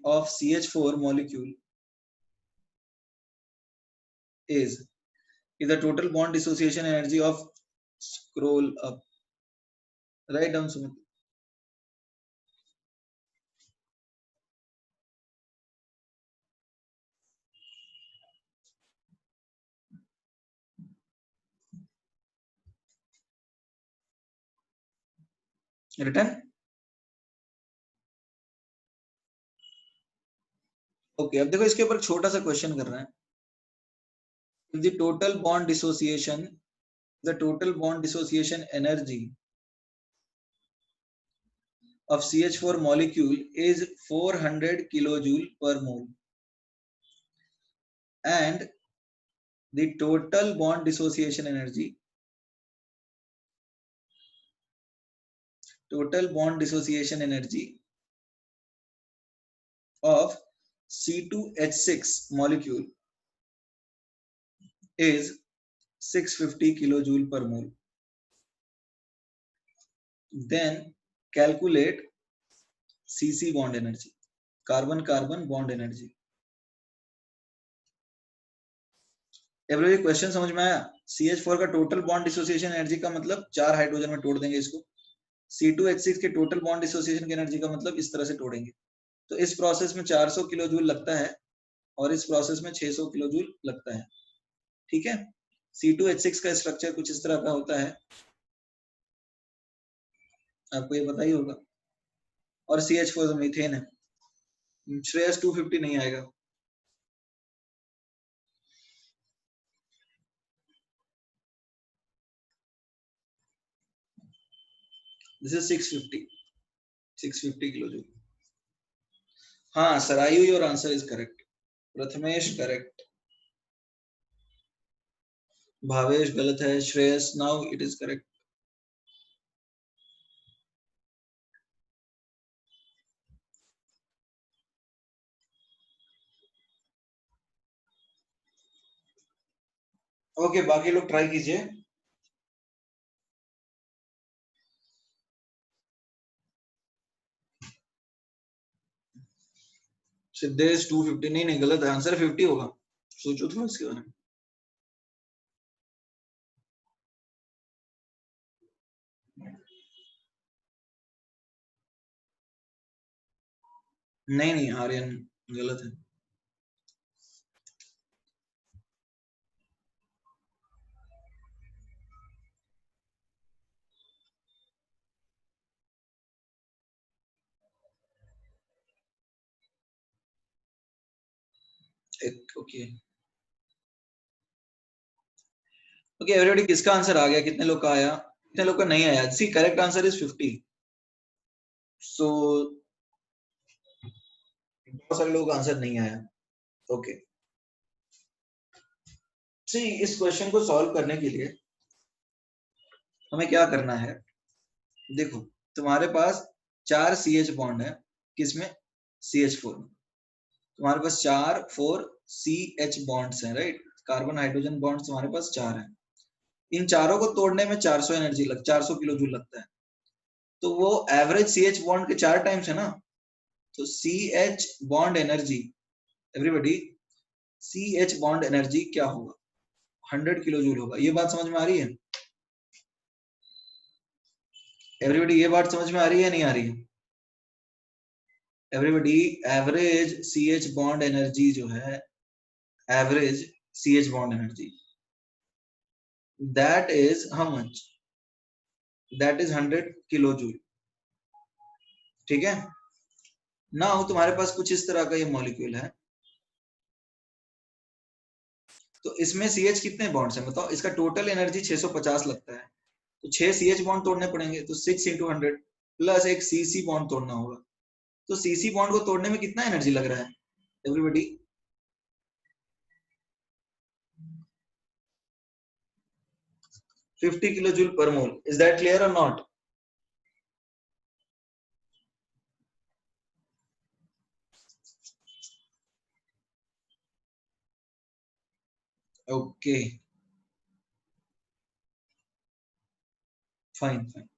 of CH4 molecule is, if the total bond dissociation energy of, scroll up, write down Sumit. Written? Okay, अब देखो इसके ऊपर छोटा सा क्वेश्चन कर रहे हैं, if the total bond dissociation energy of CH4 molecule is 400 kilojoule per mole and the total bond dissociation energy of C2H6 molecule is 650 kilojoule per mole. Then calculate CC bond energy, carbon-carbon bond energy. Every question समझ में आया? CH4 का टोटल बॉन्ड डिसोसिएशन एनर्जी का मतलब 4 हाइड्रोजन में तोड़ देंगे इसको, C2H6 के टोटल बॉन्ड डिसोसिएशन की एनर्जी का मतलब इस तरह से तोड़ेंगे, तो इस प्रोसेस में 400 किलो जूल लगता है और इस प्रोसेस में 600 किलो जूल लगता है। ठीक है, C2H6 का स्ट्रक्चर कुछ इस तरह का होता है, आपको ये पता ही होगा, और CH4 तो मीथेन है। श्रेयस 250 नहीं आएगा, दिस इज 650 किलो जूल। हाँ Sarayu, your answer is correct. Prathamesh correct, Bhavesh गलत है, Shreyas now it is correct. Okay, बाकी लोग ट्राई कीजिए। सिद्धेश 250 नहीं नहीं गलत है, आंसर 50 होगा, सोचो थोड़ा इसके बारे में। नहीं नहीं आर्यन गलत है। ओके ओके एवरीबॉडी, किसका आंसर आ गया, कितने लोग का आया, कितने लोग का नहीं आया? See correct answer is 50। So बहुत सारे लोगों का आंसर नहीं आया। ओके सी इस क्वेश्चन को सॉल्व करने के लिए हमें क्या करना है, देखो तुम्हारे पास 4 CH बॉन्ड है, किसमें? CH4 में। तुम्हारे पास 4 CH बॉन्ड्स हैं, राइट? कार्बन हाइड्रोजन बॉन्ड्स तुम्हारे पास 4 हैं। इन चारों को तोड़ने में 400 किलो जूल लगता है। तो वो एवरेज CH बॉन्ड के 4 टाइम्स है ना, तो CH bond energy, everybody CH bond energy क्या होगा? 100 किलो जूल होगा। ये बात समझ में आ रही है एवरीबॉडी? ये बात समझ में आ रही है नहीं आ रही है everybody? Average CH bond energy जो है, average CH bond energy, that is how much? That is 100 kilo joule. ठीक है ना? तुम्हारे पास कुछ इस तरह का ये मॉलिक्यूल है, तो इसमें CH कितने बॉन्ड्स हैं बताओ? इसका टोटल एनर्जी 650 लगता है, तो 6 CH बॉन्ड तोड़ने पड़ेंगे, तो 6 into 100 प्लस एक CC बॉन्ड तोड़ना होगा। तो CC बॉन्ड को तोड़ने में कितना एनर्जी लग रहा है everybody? 50 kilo joule per mole. Is that clear और not? Okay fine fine.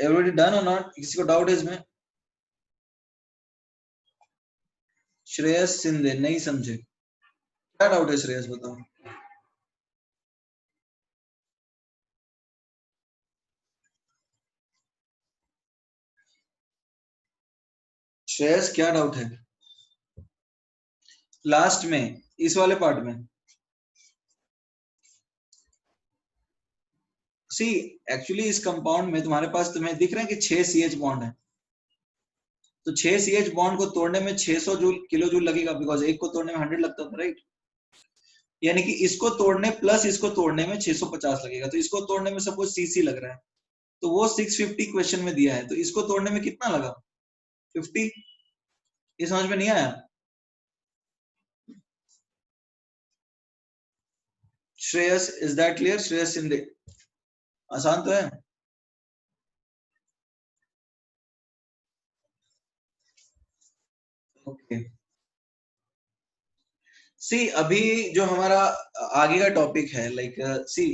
Everybody done और नॉट? किसी को डाउट है इसमें? श्रेयस सिंधे नहीं समझे, क्या डाउट है श्रेयस बताओ? श्रेयस क्या डाउट है? लास्ट में इस वाले पार्ट में सी एक्चुअली इस कंपाउंड में तुम्हारे पास तुम्हें दिख रहा है कि 6 CH बॉन्ड है, तो 6 CH बॉन्ड को तोड़ने में 600 जूल किलो जूल लगेगा, बिकॉज एक को तोड़ने में 100 लगता था, राइट? यानी कि इसको तोड़ने प्लस इसको तोड़ने में 650 लगेगा, तो इसको तोड़ने में सपोज CC लग रहा है, तो वो 650 क्वेश्चन में दिया है, तो इसको तोड़ने में कितना लगा? 50। ये समझ में नहीं आया? Shreyas is that clear? Shreyas Shinde आसान तो है? ओके सी अभी जो हमारा आगे का टॉपिक है, लाइक सी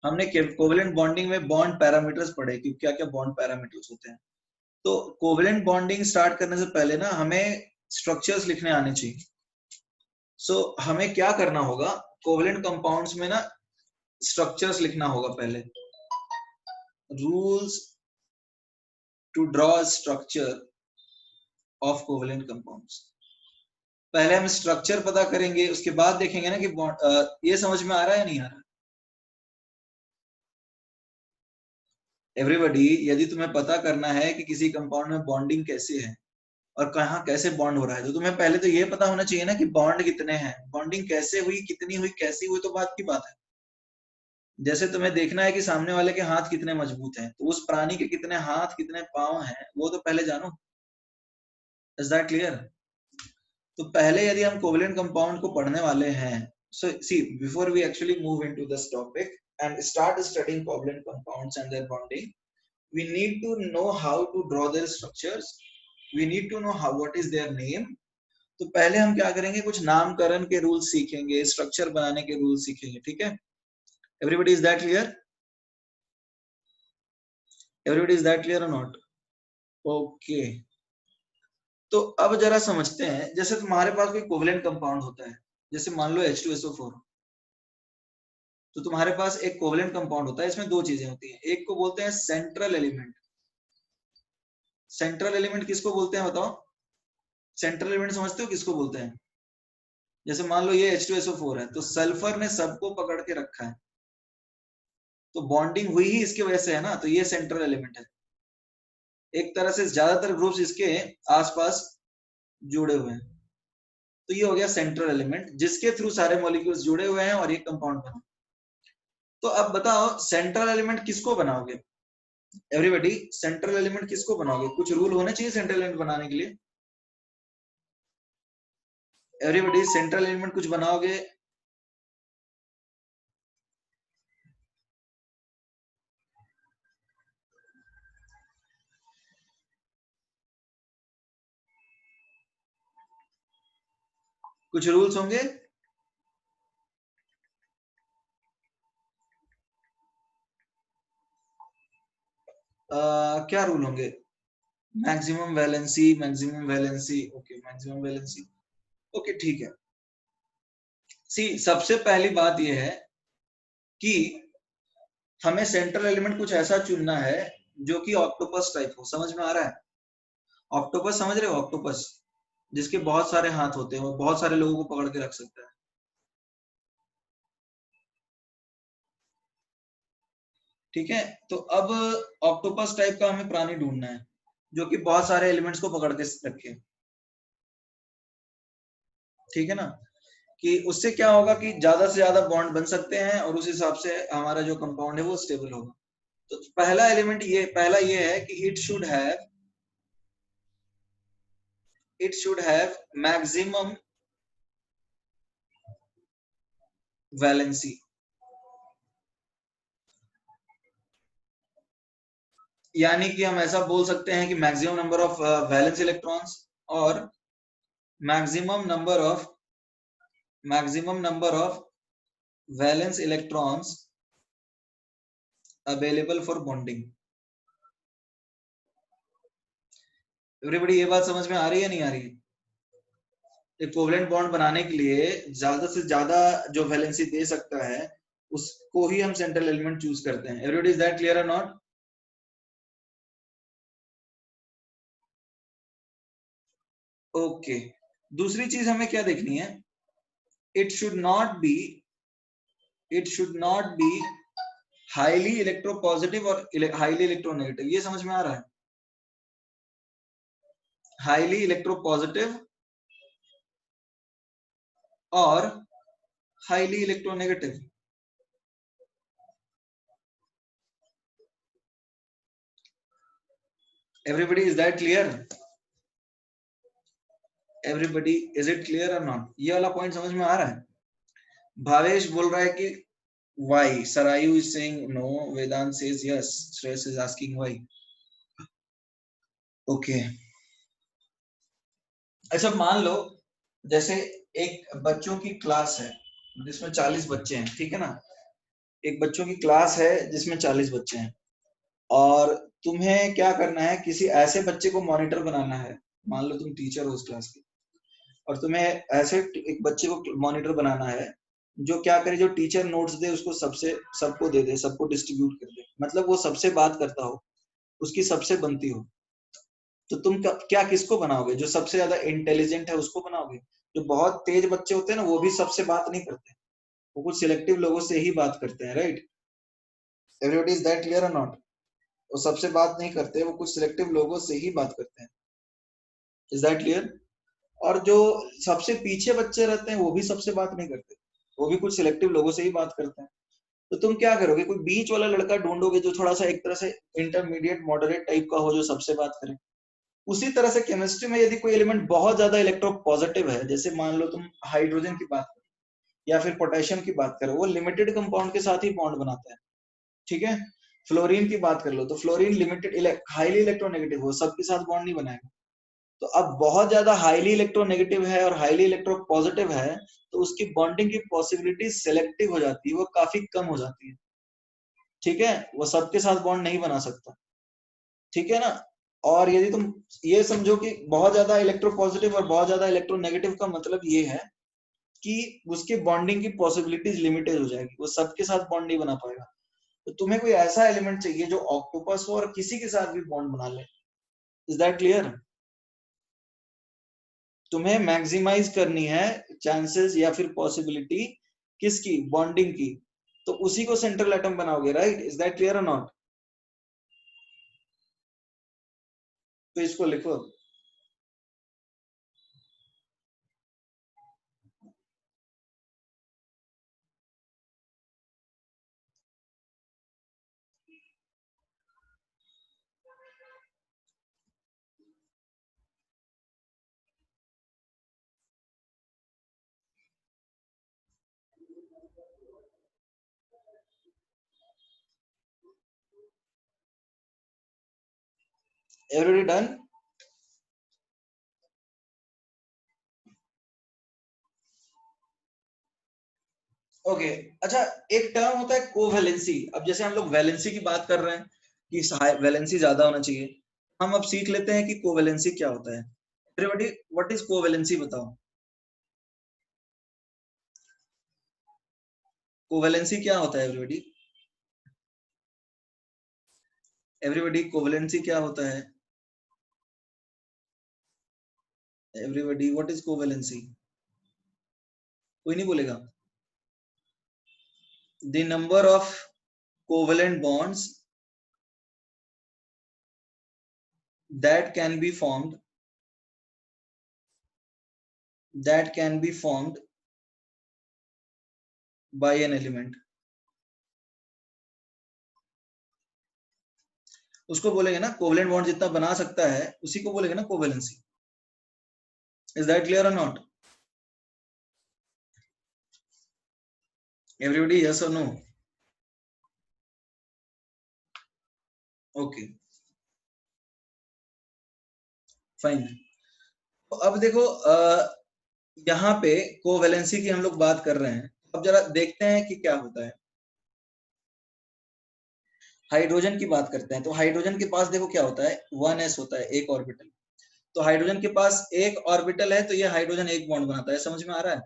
हमने कोवेलेंट बॉन्डिंग में बॉन्ड पैरामीटर्स पढ़े कि क्या क्या बॉन्ड पैरामीटर्स होते हैं। तो कोवेलेंट बॉन्डिंग स्टार्ट करने से पहले ना हमें स्ट्रक्चर्स लिखने आने चाहिए। सो हमें क्या करना होगा, कोवेलेंट कंपाउंड्स में ना स्ट्रक्चर्स लिखना होगा पहले। Rules to draw structure of covalent compounds. पहले हम स्ट्रक्चर पता करेंगे, उसके बाद देखेंगे ना कि ये समझ में आ रहा है नहीं आ रहा? एवरीबॉडी यदि तुम्हें पता करना है कि किसी कंपाउंड में बॉन्डिंग कैसे है और कहाँ कैसे बॉन्ड हो रहा है, तो तुम्हें पहले तो ये पता होना चाहिए ना कि बॉन्ड कितने हैं, बॉन्डिंग कैसे हुई, कितनी हुई, कैसी हुई, तो बात की बात है। जैसे तुम्हें देखना है कि सामने वाले के हाथ कितने मजबूत हैं, तो उस प्राणी के कितने हाथ कितने पांव हैं वो तो पहले जानो। Is that clear? तो पहले यदि हम कोवेलेंट कंपाउंड को पढ़ने वाले हैं, so see before we actually move into this topic and start studying covalent compounds and their bonding, we need to know how to draw their structures, we need to know how what is their name। तो पहले हम क्या करेंगे, कुछ नामकरण के रूल सीखेंगे, स्ट्रक्चर बनाने के रूल सीखेंगे, ठीक है? Everybody is that clear? Everybody is that clear और नॉट? ओके, तो अब जरा समझते हैं, जैसे तुम्हारे पास कोई कोवेलेंट कंपाउंड होता है, जैसे मान लो H2SO4, तो तुम्हारे पास एक कोवेलेंट कंपाउंड होता है, इसमें दो चीजें होती हैं, एक को बोलते हैं सेंट्रल एलिमेंट। सेंट्रल एलिमेंट किसको बोलते हैं बताओ? सेंट्रल एलिमेंट समझते हो किसको बोलते हैं? जैसे मान लो ये H2SO4 है, तो सल्फर ने सबको पकड़ के रखा है, तो बॉन्डिंग हुई ही इसकी वजह से है ना, तो ये सेंट्रल एलिमेंट है। एक तरह से ज्यादातर ग्रुप्स इसके आसपास जुड़े हुए हैं, तो ये हो गया सेंट्रल एलिमेंट, जिसके थ्रू सारे मॉलिक्यूल्स जुड़े हुए हैं और ये कंपाउंड बना। तो अब बताओ सेंट्रल एलिमेंट किसको बनाओगे? एवरीबॉडी, सेंट्रल एलिमेंट किसको बनाओगे? कुछ रूल होने चाहिए सेंट्रल एलिमेंट बनाने के लिए। एवरीबॉडी, सेंट्रल एलिमेंट कुछ बनाओगे? कुछ रूल्स होंगे? क्या रूल होंगे? Maximum valency, maximum valency, okay maximum valency, okay ठीक है। सी, सबसे पहली बात यह है कि हमें सेंट्रल एलिमेंट कुछ ऐसा चुनना है जो कि ऑक्टोपस टाइप हो। समझ में आ रहा है? ऑक्टोपस समझ रहे हो? ऑक्टोपस जिसके बहुत सारे हाथ होते हैं, वो बहुत सारे लोगों को पकड़ के रख सकता है। ठीक है, तो अब ऑक्टोपस टाइप का हमें प्राणी ढूंढना है जो कि बहुत सारे एलिमेंट्स को पकड़ के रखे। ठीक है ना, कि उससे क्या होगा कि ज्यादा से ज्यादा बॉन्ड बन सकते हैं और उस हिसाब से हमारा जो कंपाउंड है वो स्टेबल होगा। तो पहला एलिमेंट ये, पहला ये है कि it should have maximum valency, यानी कि हम ऐसा बोल सकते हैं कि maximum number of valence electrons और maximum number of valence electrons available for bonding. Everybody, ये बात समझ में आ रही है नहीं आ रही? एक कोवलेंट बॉन्ड बनाने के लिए ज्यादा से ज्यादा जो वैलेंसी दे सकता है उसको ही हम सेंट्रल एलिमेंट चूज करते हैं। एवरीबॉडी, इज दैट क्लियर और नॉट? ओके, दूसरी चीज हमें क्या देखनी है? It should not be highly electropositive और हाईली इलेक्ट्रोनेगेटिव। ये समझ में आ रहा है? हाईली इलेक्ट्रोपॉजिटिव और highly electronegative. Everybody, is that clear? Everybody, is it clear और नॉट? ये वाला पॉइंट समझ में आ रहा है? भावेश बोल रहा है कि why, Sarayu is saying no, Vedant says yes, Shreyas is asking why. Okay, अच्छा मान लो जैसे एक बच्चों की क्लास है जिसमें 40 बच्चे हैं, ठीक है ना? एक बच्चों की क्लास है जिसमें 40 बच्चे हैं, और तुम्हें क्या करना है, किसी ऐसे बच्चे को मॉनिटर बनाना है। मान लो तुम टीचर हो उस क्लास के, और तुम्हें ऐसे एक बच्चे को मॉनिटर बनाना है जो क्या करे, जो टीचर नोट्स दे उसको सबको दे दे, सबको डिस्ट्रीब्यूट कर दे, मतलब वो सबसे बात करता हो, उसकी सबसे बनती हो। तो तुम क्या किसको बनाओगे? जो सबसे ज्यादा इंटेलिजेंट है उसको बनाओगे? जो बहुत तेज बच्चे होते हैं ना, वो भी सबसे बात नहीं करते, वो कुछ सिलेक्टिव लोगों से ही बात करते हैं, right? Everybody, is that clear और नॉट? वो सबसे बात नहीं करते, वो कुछ सिलेक्टिव लोगों से ही बात करते हैं। Is that clear? और जो सबसे पीछे बच्चे रहते हैं वो भी सबसे बात नहीं करते, वो भी कुछ सिलेक्टिव लोगों से ही बात करते हैं। तो तुम क्या करोगे? कोई बीच वाला लड़का ढूंढोगे जो थोड़ा सा एक तरह से इंटरमीडिएट मॉडरेट टाइप का हो, जो सबसे बात करे। उसी तरह से केमिस्ट्री में यदि कोई एलिमेंट बहुत ज्यादा इलेक्ट्रोपॉजिटिव है, जैसे मान लो तुम हाइड्रोजन की बात करो या फिर पोटेशियम की बात करो, वो लिमिटेड कंपाउंड के साथ ही बॉन्ड बनाता है। ठीक है, फ्लोरीन की बात कर लो तो फ्लोरीन लिमिटेड हाईली इलेक्ट्रोनेगेटिव हो, सबके साथ बॉन्ड नहीं बनाएगा। तो अब बहुत ज्यादा हाईली इलेक्ट्रोनेगेटिव है और हाईली इलेक्ट्रोपॉजिटिव है, तो उसकी बॉन्डिंग की पॉसिबिलिटी सेलेक्टिव हो जाती है, वो काफी कम हो जाती है। ठीक है, वो सबके साथ बॉन्ड नहीं बना सकता। ठीक है ना। और यदि तुम ये समझो कि बहुत ज्यादा इलेक्ट्रोपॉजिटिव और बहुत ज्यादा इलेक्ट्रोनेगेटिव का मतलब ये है कि उसके बॉन्डिंग की पॉसिबिलिटीज लिमिटेड हो जाएगी, वो सबके साथ बॉन्ड नहीं बना पाएगा। तो तुम्हें कोई ऐसा एलिमेंट चाहिए जो ऑक्टोपस हो और किसी के साथ भी बॉन्ड बना ले। Is that clear? तुम्हें मैक्सिमाइज करनी है चांसेस या फिर पॉसिबिलिटी किसकी, बॉन्डिंग की, तो उसी को सेंट्रल एटम बनाओगे, राइट? इज दैट क्लियर और नॉट? तो इसको लिखो। Everybody done? ओके। अच्छा, एक टर्म होता है कोवैलेंसी। अब जैसे हम लोग वैलेंसी की बात कर रहे हैं कि वैलेंसी ज्यादा होना चाहिए, हम अब सीख लेते हैं कि कोवैलेंसी क्या होता है। एवरीबॉडी, व्हाट इज कोवैलेंसी, बताओ। कोवैलेंसी क्या होता है एवरीबॉडी? एवरीबॉडी, कोवैलेंसी क्या होता है? Everybody, what is covalency? कोई नहीं बोलेगा। The number of covalent bonds that can be formed that can be formed by an element, उसको बोलेंगे ना, कोवलेंट बॉन्ड जितना बना सकता है उसी को बोलेंगे ना कोवैलेंसी। इज दैट क्लियर और नॉट? एवरीबॉडी, यस और नो? Okay, fine. तो अब देखो, यहाँ पे कोवैलेंसी की हम लोग बात कर रहे हैं। अब जरा देखते हैं कि क्या होता है। हाइड्रोजन की बात करते हैं, तो हाइड्रोजन के पास देखो क्या होता है, 1s होता है, एक ऑर्बिटल। तो हाइड्रोजन के पास एक ऑर्बिटल है, तो ये हाइड्रोजन एक बॉन्ड बनाता है। समझ में आ रहा है?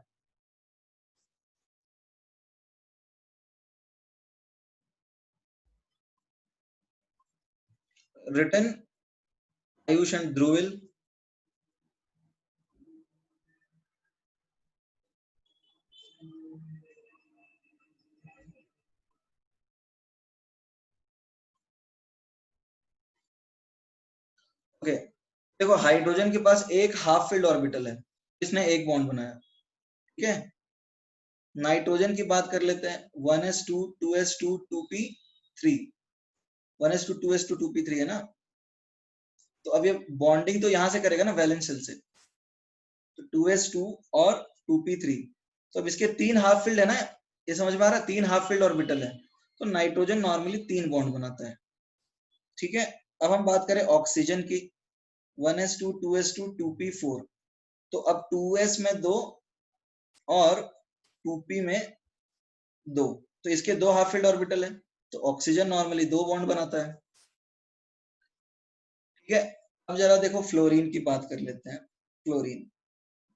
Written Ayush and Dhruvil. Okay, देखो हाइड्रोजन के पास एक हाफ फिल्ड ऑर्बिटल है, इसने एक बॉन्ड बनाया। ठीक है। नाइट्रोजन की बात कर लेते हैं, 1s2 2s2 2p3, 1s2 2s2 2p3 है ना। तो अब ये बॉन्डिंग तो यहां से करेगा ना, वैलेंस शेल से, तो 2s2 और 2p3। तो अब इसके तीन हाफ फील्ड है ना, ये समझ में आ रहा है, तीन हाफ फील्ड ऑर्बिटल है। तो नाइट्रोजन नॉर्मली तीन बॉन्ड बनाता है। ठीक है। अब हम बात करें ऑक्सीजन की, 1s2 2s2 2p4। तो अब 2s में दो और 2p में दो, तो इसके दो हाफ फील्ड ऑर्बिटल है। तो ऑक्सीजन नॉर्मली दो बॉन्ड बनाता है। ठीक है। अब जरा देखो फ्लोरीन की बात कर लेते हैं। Fluorine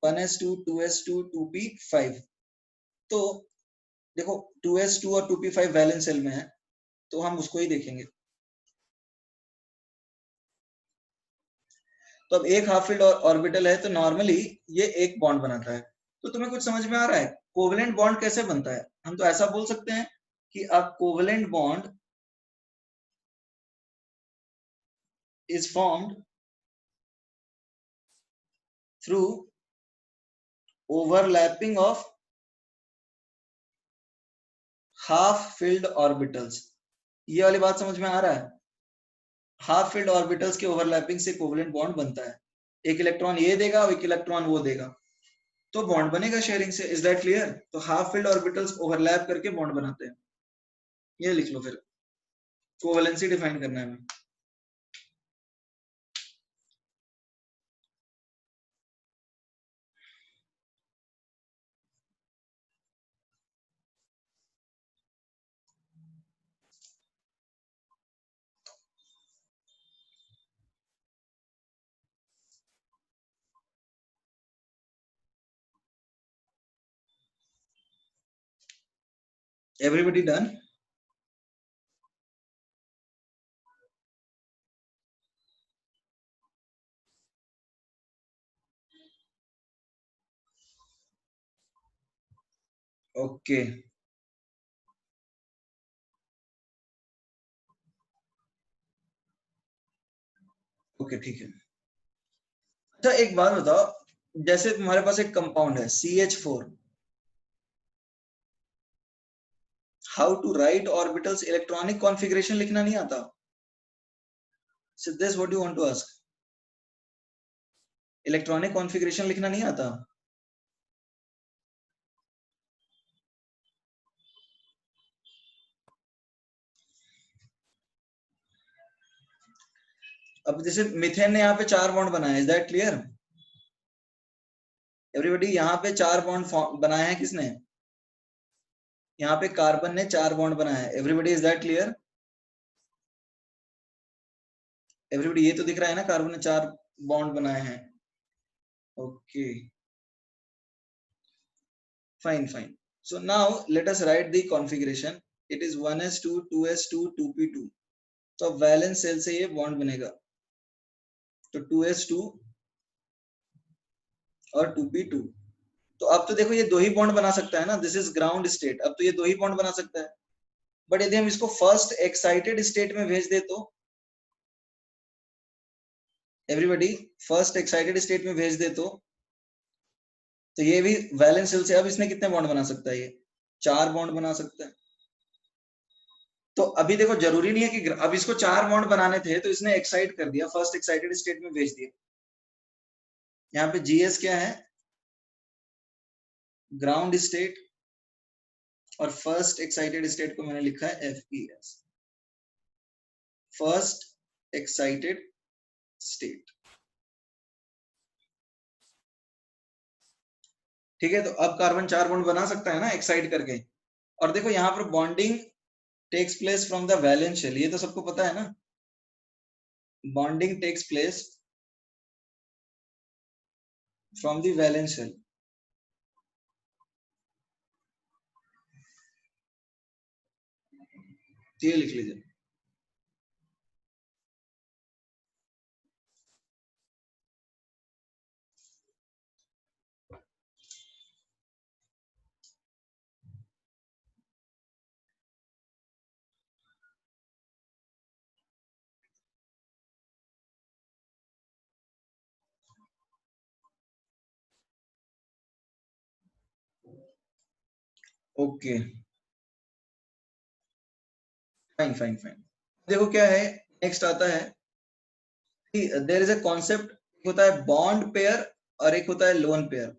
1s2 2s2 2p5। तो देखो 2s2 और 2p5 वैलेंस शेल में है, तो हम उसको ही देखेंगे। तो अब एक हाफ फील्ड ऑर्बिटल है, तो नॉर्मली ये एक बॉन्ड बनाता है। तो तुम्हें कुछ समझ में आ रहा है कोवलेंट बॉन्ड कैसे बनता है? हम तो ऐसा बोल सकते हैं कि a covalent bond is formed through overlapping of half field orbitals. ये वाली बात समझ में आ रहा है? हाफ फील्ड ऑर्बिटल्स के ओवरलैपिंग से कोवलेंट बॉन्ड बनता है। एक इलेक्ट्रॉन ये देगा और एक इलेक्ट्रॉन वो देगा, तो बॉन्ड बनेगा शेयरिंग से। Is that clear? तो हाफ फील्ड ऑर्बिटल्स ओवरलैप करके बॉन्ड बनाते हैं। ये लिख लो फिर, कोवैलेंसी डिफाइन करना है हमें। Everybody done? Okay. ओके ठीक है। अच्छा एक बात बताओ, जैसे तुम्हारे पास एक कंपाउंड है CH4, how to write orbitals electronic configuration लिखना नहीं आता? Siddhesh what you want to ask? Electronic configuration लिखना नहीं आता? अब जैसे मिथेन ने यहाँ पे 4 बॉन्ड बनाए, इज दैट क्लियर? एवरीबॉडी, यहाँ पे 4 बॉन्ड बनाए हैं किसने? यहाँ पे कार्बन ने 4 बॉन्ड बनाए हैं। Everybody, is that clear? Everybody, ये तो दिख रहा है ना, कार्बन ने 4 बॉन्ड बनाए हैं। Okay, fine fine. So now let us right the configuration. It is 1s2 2s2 2p2। तो वैलेंस सेल से ये बॉन्ड बनेगा, तो 2s2 और 2p2। तो अब तो देखो ये 2 ही बॉन्ड बना सकता है ना, दिस इज ग्राउंड स्टेट, अब तो ये 2 ही बॉन्ड बना सकता है। बट यदि हम इसको फर्स्ट एक्साइटेड स्टेट में भेज दे तो? एवरीबॉडी, फर्स्ट एक्साइटेड स्टेट में भेज दे तो ये भी वैलेंस शेल से अब इसने कितने बॉन्ड बना सकता है? ये 4 बॉन्ड बना सकता है। तो अभी देखो जरूरी नहीं है कि अब इसको 4 बॉन्ड बनाने थे तो इसने एक्साइट कर दिया, फर्स्ट एक्साइटेड स्टेट में भेज दिया। यहाँ पे GS क्या है? ग्राउंड स्टेट, और फर्स्ट एक्साइटेड स्टेट को मैंने लिखा है FES, फर्स्ट एक्साइटेड स्टेट। ठीक है, तो अब कार्बन 4 बॉन्ड बना सकता है ना एक्साइट करके। और देखो यहाँ पर bonding takes place from the valence shell, ये तो सबको पता है ना, bonding takes place from the valence shell. ये लिख लीजिए। Okay, fine fine fine. देखो क्या है, नेक्स्ट आता है देयर इज अ कॉन्सेप्ट, होता है बॉन्ड पेयर और एक होता है लोन पेयर।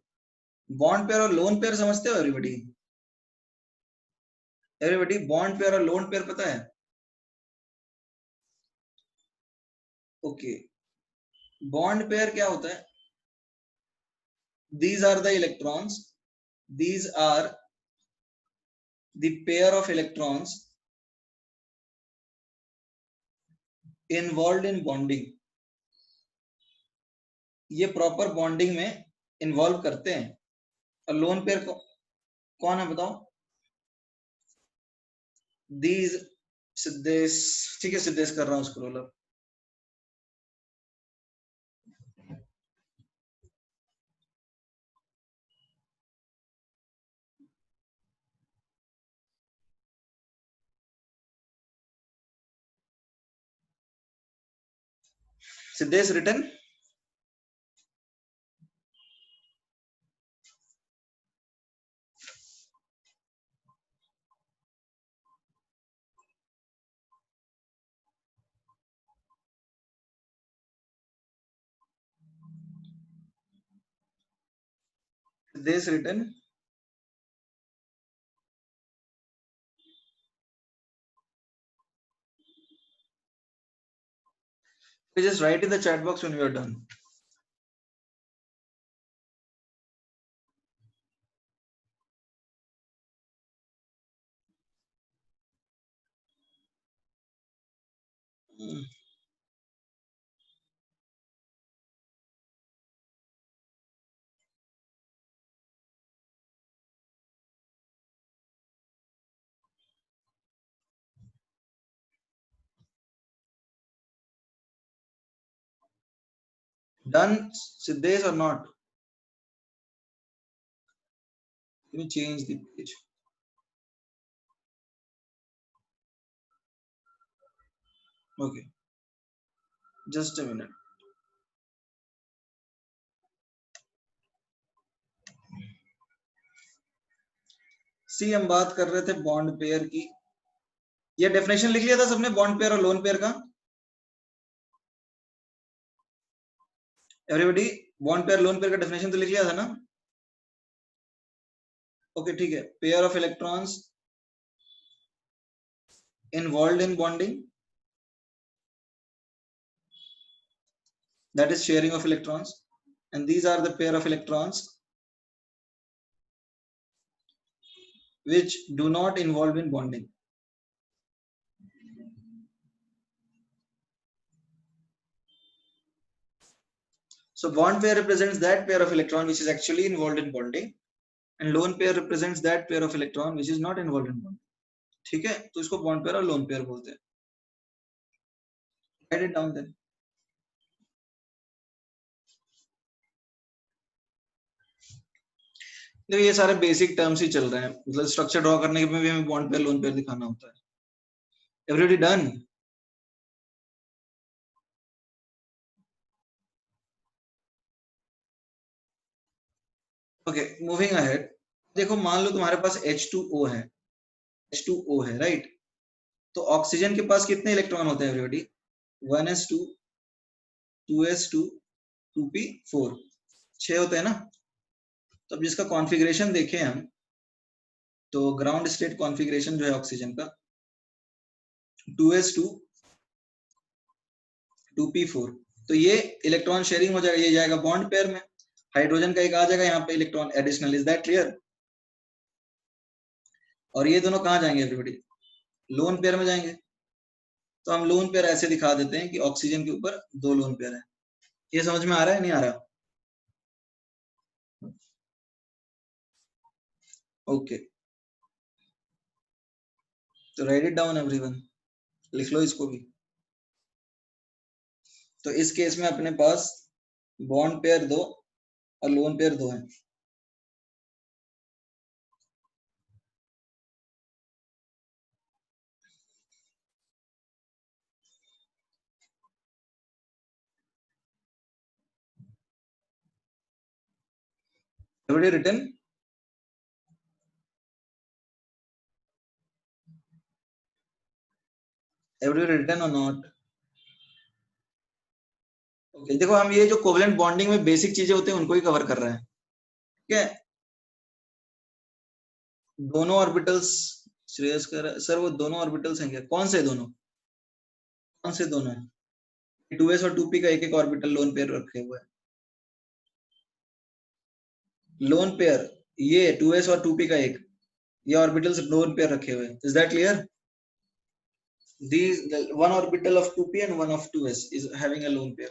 बॉन्ड पेयर और लोन पेयर समझते हो एवरीबॉडी? एवरीबॉडी, बॉन्ड पेयर और लोन पेयर पता है? ओके, बॉन्ड पेयर क्या होता है? these are the electrons, these are the pair of electrons involved in bonding। ये प्रॉपर बॉन्डिंग में इन्वॉल्व करते हैं। और लोन पेयर कौन है बताओ? दीज, सिद्धेश, ठीक है सिद्धेश कर रहा हूं scroll up. Siddhesh return. Siddhesh return. just write in the chat box when you are done। Done, Siddesh, or not? Let me change the page. Okay, just a minute. सी हम बात कर रहे थे बॉन्ड पेयर की। ये डेफिनेशन लिख लिया था सबने बॉन्ड पेयर और लोन पेयर का? Everybody, bond pair lone pair का डेफिनेशन तो लिख लिया था ना? ओके ठीक है। Pair of electrons involve in bonding, that is sharing of electrons, and these are the pair of electrons which do not involve in bonding. So bond pair represents that pair of electron which is actually involved in bonding, and lone pair represents that pair of electron which is not involved in bonding. ठीक है, तो इसको bond pair और lone pair बोलते हैं. Write it down then. देखिए ये सारे बेसिक टर्म्स ही चल रहे हैं, मतलब स्ट्रक्चर ड्रॉ करने में भी हमें बॉन्ड पेयर लोन पेयर दिखाना होता है. Everybody done? Okay, moving ahead. देखो मान लो तुम्हारे पास H2O है, H2O है, राइट? तो ऑक्सीजन के पास कितने इलेक्ट्रॉन होते हैं एवरीबॉडी? 1s2, 2s2, 2p4, 6 होते हैं ना? तो अब जिसका कॉन्फ़िगरेशन देखें हम, तो ग्राउंड स्टेट कॉन्फ़िगरेशन जो है ऑक्सीजन का 2s2, 2p4, तो ये इलेक्ट्रॉन शेयरिंग हो जाएगा, ये जाएगा बॉन्ड पेयर में. हाइड्रोजन का एक आ जाएगा यहाँ पे electron additional. Is that clear? और ये दोनों कहाँ जाएंगे एवरीबॉडी? लोन पेयर में जाएंगे. तो हम लोन पेयर ऐसे दिखा देते हैं कि ऑक्सीजन के ऊपर 2 लोन पेयर है. ये समझ में आ रहा है नहीं आ रहा? ओके, तो राइट इट डाउन एवरीवन, लिख लो इसको भी. तो इस केस में अपने पास बॉन्ड पेयर 2 और लोन पेयर 2 है. Everybody written? Everybody written or not? Okay, देखो हम ये जो कोवलेंट बॉन्डिंग में बेसिक चीजें होती हैं उनको ही कवर कर रहे हैं. ठीक है, दोनों ऑर्बिटल्स, श्रेयस कर सर वो दोनों ऑर्बिटल्स हैं क्या? कौन से दोनों? कौन से दोनों? 2s और 2p का एक एक ऑर्बिटल लोन पेयर रखे हुए हैं. लोन पेयर ये 2s और 2p का एक, ये ऑर्बिटल्स लोन पेयर रखे हुए हैं. Is that clear? These one orbital of 2p and one of 2s is having a lone pair.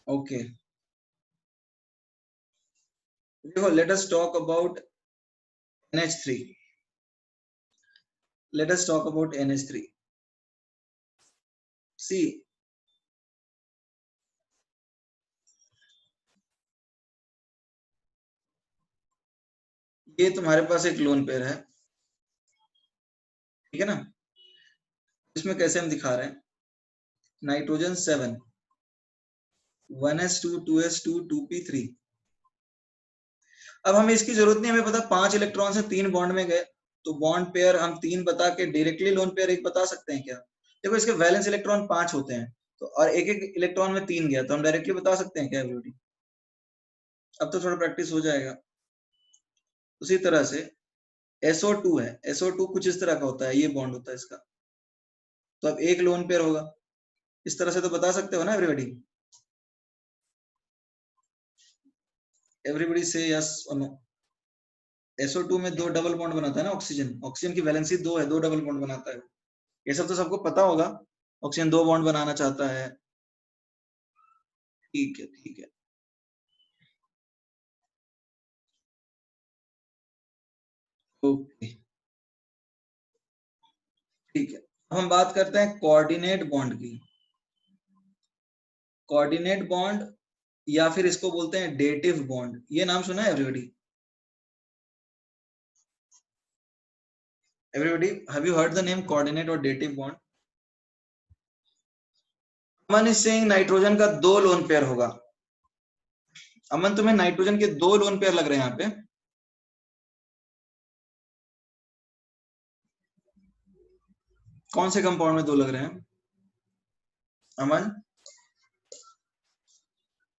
Okay. देखो let us talk about NH3. Let us talk about NH3. See, ये तुम्हारे पास एक लोन पेयर है, ठीक है ना? इसमें कैसे हम दिखा रहे हैं? Nitrogen 7, 1s2, 2s2, 2p3. अब हमें इसकी जरूरत नहीं, हमें पता 5 इलेक्ट्रॉन से 3 बॉन्ड में गए, तो बॉन्ड पेयर हम 3 बता के डायरेक्टली लोन पेयर एक बता सकते हैं क्या? देखो इसके वैलेंस इलेक्ट्रॉन 5 होते हैं, तो और एक एक इलेक्ट्रॉन में 3 गया, तो हम डायरेक्टली बता सकते हैं क्या एवरीबॉडी? अब तो थोड़ा प्रैक्टिस हो जाएगा. उसी तरह से SO2 है, SO2 कुछ इस तरह का होता है, ये बॉन्ड होता है इसका, तो अब एक लोन पेयर होगा. इस तरह से तो बता सकते हो ना एवरीबॉडी? एवरीबॉडी से यस और नो. SO2 में 2 डबल बॉन्ड बनाता है ना ऑक्सीजन, ऑक्सीजन की वैलेंसी 2 है, 2 डबल बॉन्ड बनाता है. ये सब तो सबको पता होगा. ऑक्सीजन 2 बॉन्ड बनाना चाहता है. ठीक है ठीक है. ओके, ठीक है, अब हम बात करते हैं कोऑर्डिनेट बॉन्ड की। कोऑर्डिनेट बॉन्ड या फिर इसको बोलते हैं डेटिव बॉन्ड, ये नाम सुना है everybody? Everybody have you heard the name coordinate और dative bond? Aman is saying nitrogen का 2 लोन पेयर होगा। अमन तुम्हें नाइट्रोजन के 2 लोन पेयर लग रहे हैं यहाँ पे? कौन से कंपाउंड में 2 लग रहे हैं अमन?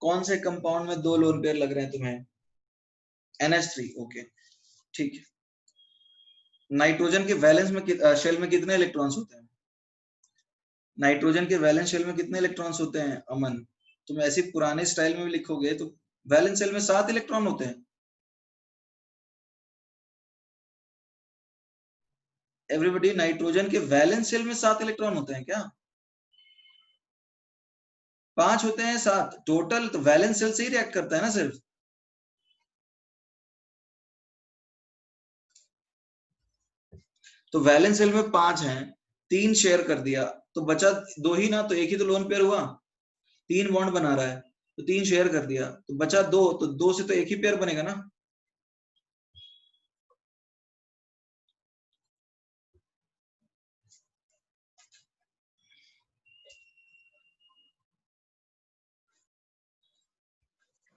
कौन से कंपाउंड में 2 लोन पेयर लग रहे हैं तुम्हें? NH3, ओके ठीक है। नाइट्रोजन के वैलेंस में शेल में कितने इलेक्ट्रॉन्स होते हैं? नाइट्रोजन के वैलेंस शेल में कितने इलेक्ट्रॉन्स होते हैं अमन? तुम ऐसे पुराने स्टाइल में भी लिखोगे तो वैलेंस शेल में 7 इलेक्ट्रॉन होते हैं। एवरीबॉडी, नाइट्रोजन के वैलेंस शेल में 7 इलेक्ट्रॉन होते हैं क्या? 5 होते हैं, 7 टोटल, तो वैलेंस शेल से ही रिएक्ट करता है ना सिर्फ। तो वैलेंस शेल में 5 हैं, 3 शेयर कर दिया तो बचा 2 ही ना, तो एक ही तो लोन पेयर हुआ। 3 बॉन्ड बना रहा है तो 3 शेयर कर दिया तो बचा 2, तो 2 से तो एक ही पेयर बनेगा ना।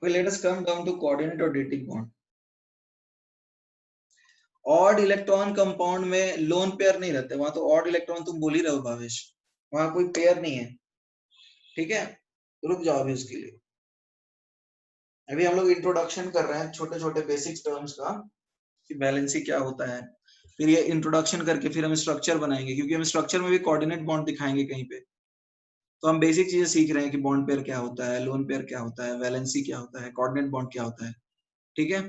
Okay, let us come down to coordinate or dating bond. Odd electron compound में लोन पेयर नहीं रहते, वहां तो ऑड इलेक्ट्रॉन तुम बोल ही रहे हो भावेश, वहां कोई पेयर नहीं है। ठीक है, रुक जाओ अभी उसके लिए। अभी हम लोग इंट्रोडक्शन कर रहे हैं छोटे छोटे बेसिक टर्म्स का कि बैलेंसी क्या होता है, फिर ये इंट्रोडक्शन करके फिर हम स्ट्रक्चर बनाएंगे, क्योंकि हम स्ट्रक्चर में भी कोऑर्डिनेट बॉन्ड दिखाएंगे कहीं पे। तो हम बेसिक चीजें सीख रहे हैं कि बॉन्ड पेयर क्या होता है, लोन पेयर क्या होता है, वैलेंसी क्या होता है, कोऑर्डिनेट बॉन्ड क्या होता है। ठीक है,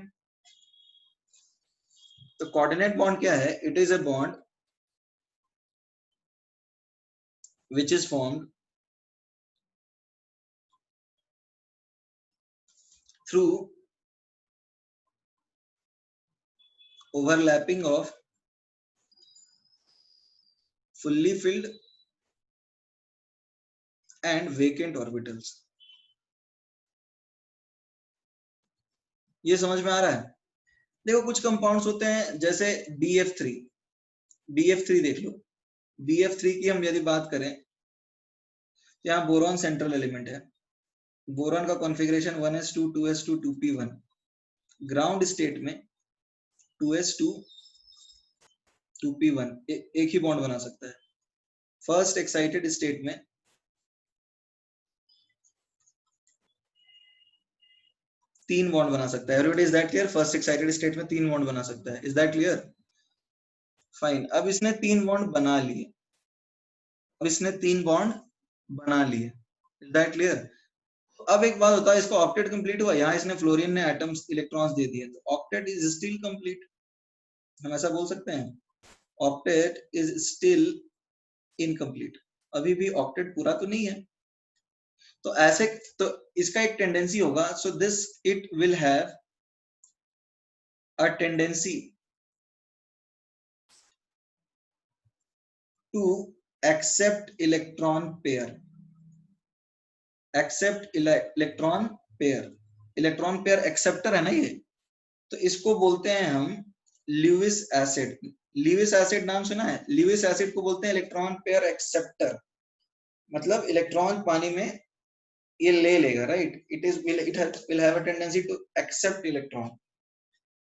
तो कोऑर्डिनेट बॉन्ड क्या है? It is a bond which is formed through overlapping of fully filled and vacant orbitals। ये समझ में आ रहा है? देखो कुछ कंपाउंड्स होते हैं जैसे BF3, BF3 देख लो। BF3 की हम यदि बात करें, यहाँ बोरॉन सेंट्रल एलिमेंट है, बोरॉन का configuration 1s2 2s2 2p1, ground state में 2s2 2p1 एक ही बॉन्ड बना सकता है। फर्स्ट एक्साइटेड स्टेट में 3 बॉन्ड बना सकता है। Everybody is that clear? First excited state में 3 बॉन्ड बना सकता है। Is that clear? फाइन, अब इसने 3 बॉन्ड बना लिए, अब इसने 3 बॉन्ड बना लिए। Is that clear? अब एक बात होता है, इसको ऑक्टेट कंप्लीट हुआ, यहाँ इसने फ्लोरीन ने एटम्स इलेक्ट्रॉन्स दे दिए, तो ऑक्टेट इज स्टिल कंप्लीट। हम ऐसा बोल सकते हैं, ऑक्टेट इज स्टिल इनकम्प्लीट, अभी भी ऑक्टेट पूरा तो नहीं है। तो ऐसे तो इसका एक टेंडेंसी होगा, so this it will have a tendency to accept electron pair, accept electron pair, electron pair acceptor है ना ये, तो इसको बोलते हैं हम ल्यूइस एसिड। ल्यूइस एसिड नाम सुना है? ल्यूइस एसिड को बोलते हैं इलेक्ट्रॉन पेयर एक्सेप्टर, मतलब इलेक्ट्रॉन पानी में ये ले लेगा, right? It will have a tendency to accept electron,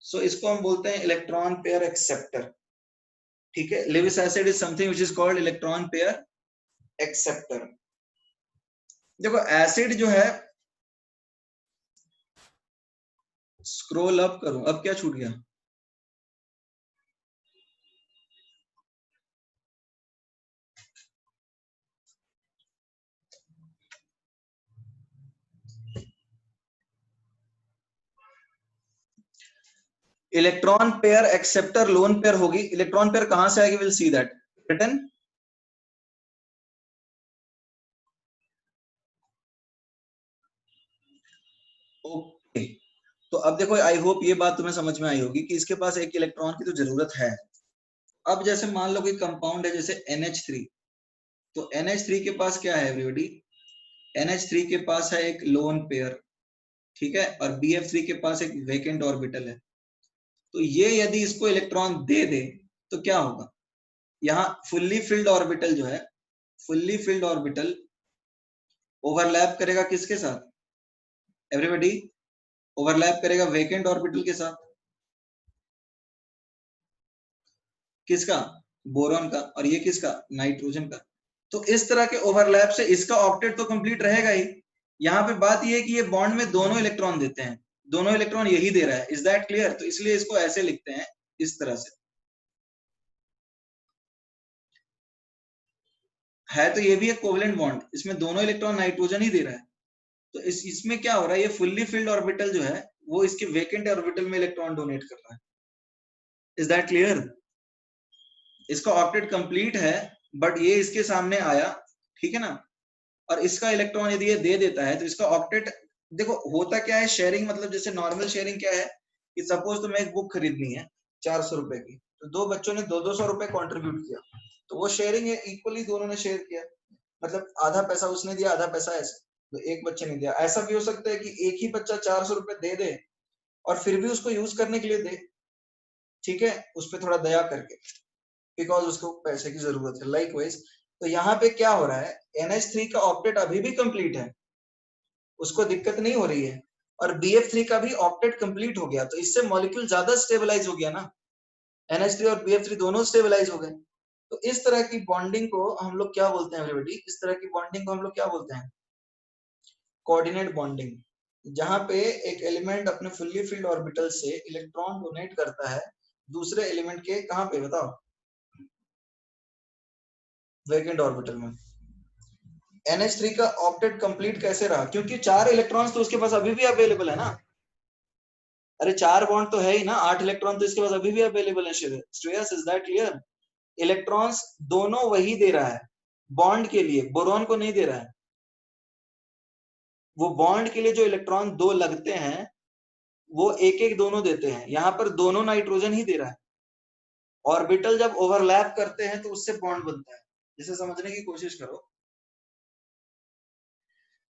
so इसको हम बोलते हैं इलेक्ट्रॉन पेयर एक्सेप्टर। ठीक है, Lewis acid is something which is called electron pair acceptor. देखो एसिड जो है, स्क्रॉल अप करूं, अब क्या छूट गया? Electron pair acceptor lone pair होगी। इलेक्ट्रॉन पेयर कहां से आएगी? Will see that written. Okay, तो अब देखो, आई होप ये बात तुम्हें समझ में आई होगी कि इसके पास एक इलेक्ट्रॉन की तो जरूरत है, अब जैसे मान लो कोई कंपाउंड है जैसे NH3, तो NH3 के पास क्या है एवरीबॉडी? NH3 के पास है एक लोन पेयर, ठीक है, और BF3 के पास एक वेकेंट ऑर्बिटल है। तो ये यदि इसको इलेक्ट्रॉन दे दे तो क्या होगा? यहाँ फुल्ली फिल्ड ऑर्बिटल जो है, फुल्ली फिल्ड ऑर्बिटल ओवरलैप करेगा किसके साथ एवरीबॉडी? ओवरलैप करेगा वेकेंट ऑर्बिटल के साथ। किसका? बोरॉन का। और ये किसका? नाइट्रोजन का। तो इस तरह के ओवरलैप से इसका ऑक्टेट तो कंप्लीट रहेगा ही। यहाँ पे बात ये है कि ये बॉन्ड में दोनों इलेक्ट्रॉन देते हैं, दोनों इलेक्ट्रॉन यही दे रहा है। Is that clear? तो इसलिए इसको ऐसे लिखते हैं, इस तरह से। है तो ये भी एक कोवलेंट बॉन्ड, इसमें दोनों इलेक्ट्रॉन नाइट्रोजन ही दे रहा है। तो इसमें क्या हो रहा है, ये फुल्ली फिल्ड ऑर्बिटल जो है वो इसके वेकेंट ऑर्बिटल में इलेक्ट्रॉन डोनेट कर रहा है। Is that clear? इसका ऑक्टेट कंप्लीट है, बट ये इसके सामने आया, ठीक है ना। और इसका इलेक्ट्रॉन यदि ये दे देता है तो इसका ऑक्टेट, देखो होता क्या है शेयरिंग, मतलब जैसे नॉर्मल शेयरिंग क्या है कि सपोज तुम्हें एक बुक खरीदनी है 400 रुपए की, तो दो बच्चों ने 200 रुपए कॉन्ट्रीब्यूट किया, तो वो शेयरिंग है, इक्वली दोनों ने शेयर किया, मतलब आधा पैसा उसने दिया, आधा पैसा ऐसे, तो एक बच्चे ने दिया। ऐसा भी हो सकता है कि एक ही बच्चा 400 रुपए दे दे और फिर भी उसको यूज करने के लिए दे, ठीक है, उस पर थोड़ा दया करके, बिकॉज उसको पैसे की जरूरत है। लाइकवाइज तो यहाँ पे क्या हो रहा है, NH3 का ऑक्टेट अभी भी कंप्लीट है, उसको दिक्कत नहीं हो रही है, और BF3 का भी ऑक्टेट कंप्लीट हो गया, तो इससे मॉलिक्यूल ज्यादा स्टेबलाइज हो गया ना, NH3 और BF3 दोनों स्टेबलाइज हो गए। तो इस तरह की बॉन्डिंग को हम लोग क्या बोलते हैं एवरीबॉडी? इस तरह की बॉन्डिंग को हम लोग क्या बोलते हैं? Coordinate bonding. जहां पे एक एलिमेंट अपने फुल्ली फिल्ड ऑर्बिटल से इलेक्ट्रॉन डोनेट करता है दूसरे एलिमेंट के, कहां पे बताओ? वेकेंट ऑर्बिटल में। NH3 का ऑक्टेट कंप्लीट कैसे रहा? क्योंकि 4 इलेक्ट्रॉन्स तो उसके पास अभी भी अवेलेबल है ना। अरे 4 बॉन्ड तो है ही ना, 8 इलेक्ट्रॉन तो इसके पास अभी भी अवेलेबल है। Shreyas, is that clear? Electrons दोनों वही दे रहा है, बॉन्ड के लिए, बोरॉन को नहीं दे रहा है। वो बॉन्ड के लिए जो इलेक्ट्रॉन दो लगते हैं वो एक एक दोनों देते हैं, यहाँ पर दोनों नाइट्रोजन ही दे रहा है। ऑर्बिटल जब ओवरलैप करते हैं तो उससे बॉन्ड बनता है। जिसे समझने की कोशिश करो,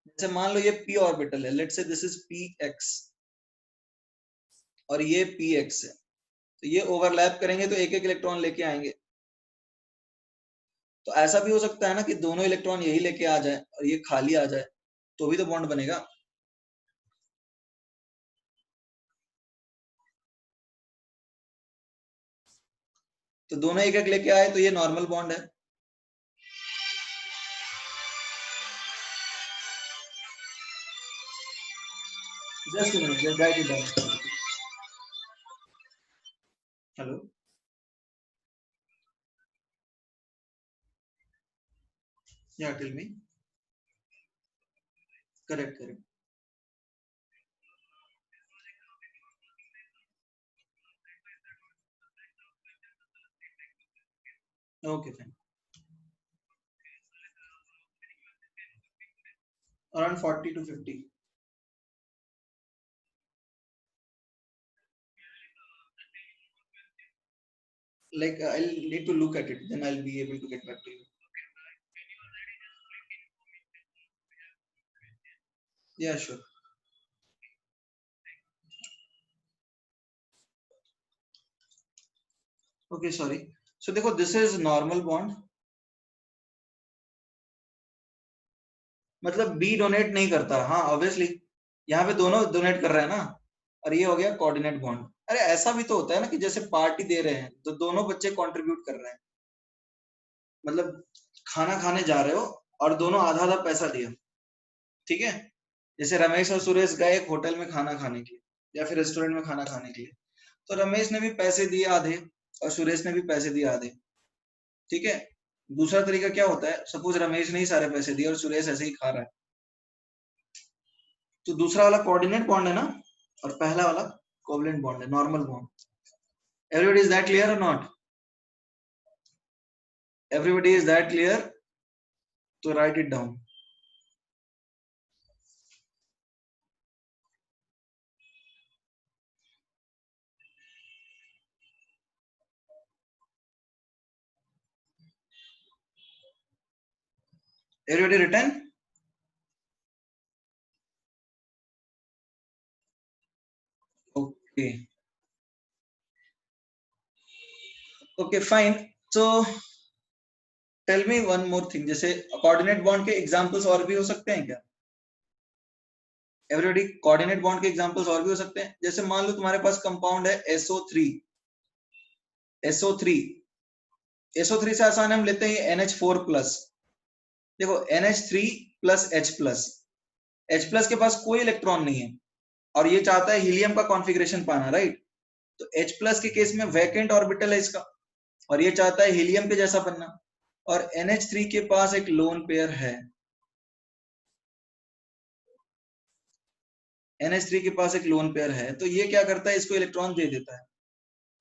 जैसे मान लो ये p ऑर्बिटल है, let's say this is px और ये px है, तो ये ओवरलैप करेंगे तो एक एक इलेक्ट्रॉन लेके आएंगे। तो ऐसा भी हो सकता है ना कि दोनों इलेक्ट्रॉन यही लेके आ जाए और ये खाली आ जाए, तो भी तो बॉन्ड बनेगा। तो दोनों एक एक लेके आए तो ये नॉर्मल बॉन्ड है। Just minute, just write it down. Hello, yeah tell me. Correct, correct. Okay fine. Around 40 to 50। Like I'll need to look at it, then I'll be able to get back to you. Yeah, sure. Okay, sorry. So देखो, this is normal bond, मतलब B डोनेट नहीं करता, हाँ ऑब्वियसली, यहाँ पे दोनों डोनेट कर रहे हैं ना, और ये हो गया कोऑर्डिनेट बॉन्ड। अरे ऐसा भी तो होता है ना कि जैसे पार्टी दे रहे हैं तो दोनों बच्चे कंट्रीब्यूट कर रहे हैं, मतलब खाना खाने जा रहे हो और दोनों आधा आधा पैसा दिया, ठीक है। जैसे रमेश और सुरेश गए एक होटल में खाना खाने के लिए या फिर रेस्टोरेंट में खाना खाने के लिए, तो रमेश ने भी पैसे दिए आधे और सुरेश ने भी पैसे दिए आधे, ठीक है। दूसरा तरीका क्या होता है, सपोज रमेश ने ही सारे पैसे दिए और सुरेश ऐसे ही खा रहा है, तो दूसरा वाला कोऑर्डिनेट बॉन्ड है ना, और पहला वाला कोवलेंट बॉन्ड है, normal bond. Everybody is that clear और not? Everybody is that clear? तो write it down. Everybody written? Okay. Okay, fine. So tell me one more thing. जैसे कोऑर्डिनेट बॉन्ड के एग्जांपल्स और भी हो सकते हैं क्या? एवरीबॉडी, कोऑर्डिनेट बॉन्ड के एग्जांपल्स और भी हो सकते हैं. जैसे मान लो तुम्हारे पास कंपाउंड है SO3. SO3 SO3 से आसान हम लेते हैं NH4+. देखो NH3 प्लस H+ के पास कोई इलेक्ट्रॉन नहीं है और ये चाहता है हीलियम का कॉन्फ़िगरेशन पाना, राइट? तो H+ के केस में वैकेंट ऑर्बिटल है इसका और ये चाहता है हीलियम के जैसा बनना. और NH3 के पास एक लोन पेयर है. NH3 के पास एक लोन पेयर है, तो ये क्या करता है, इसको इलेक्ट्रॉन दे देता है.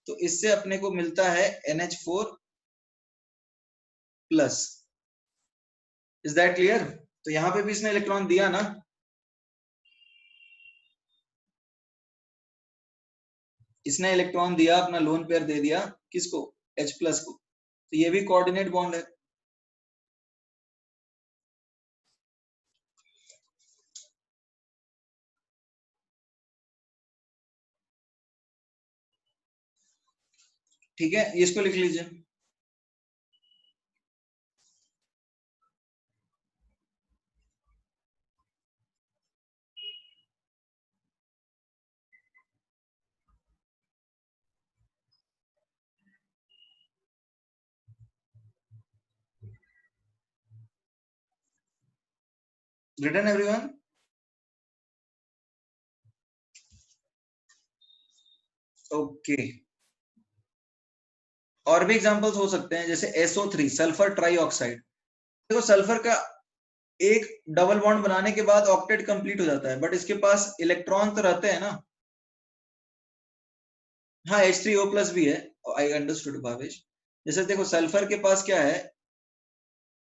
तो इससे अपने को मिलता है NH4+. Is that clear? तो यहां पे भी इसने इलेक्ट्रॉन दिया ना. इसने इलेक्ट्रॉन दिया, अपना लोन पेयर दे दिया किसको? H+ को. तो ये भी कोऑर्डिनेट बॉन्ड है. ठीक है, इसको लिख लीजिए. Written everyone? ओके. और भी एग्जांपल्स हो सकते हैं, जैसे SO3 सल्फर ट्राइऑक्साइड. देखो सल्फर का एक डबल बॉन्ड बनाने के बाद ऑक्टेट कंप्लीट हो जाता है, बट इसके पास इलेक्ट्रॉन तो रहते हैं ना. हाँ, H3O+ भी है. I understood Bhavesh. जैसे देखो सल्फर के पास क्या है,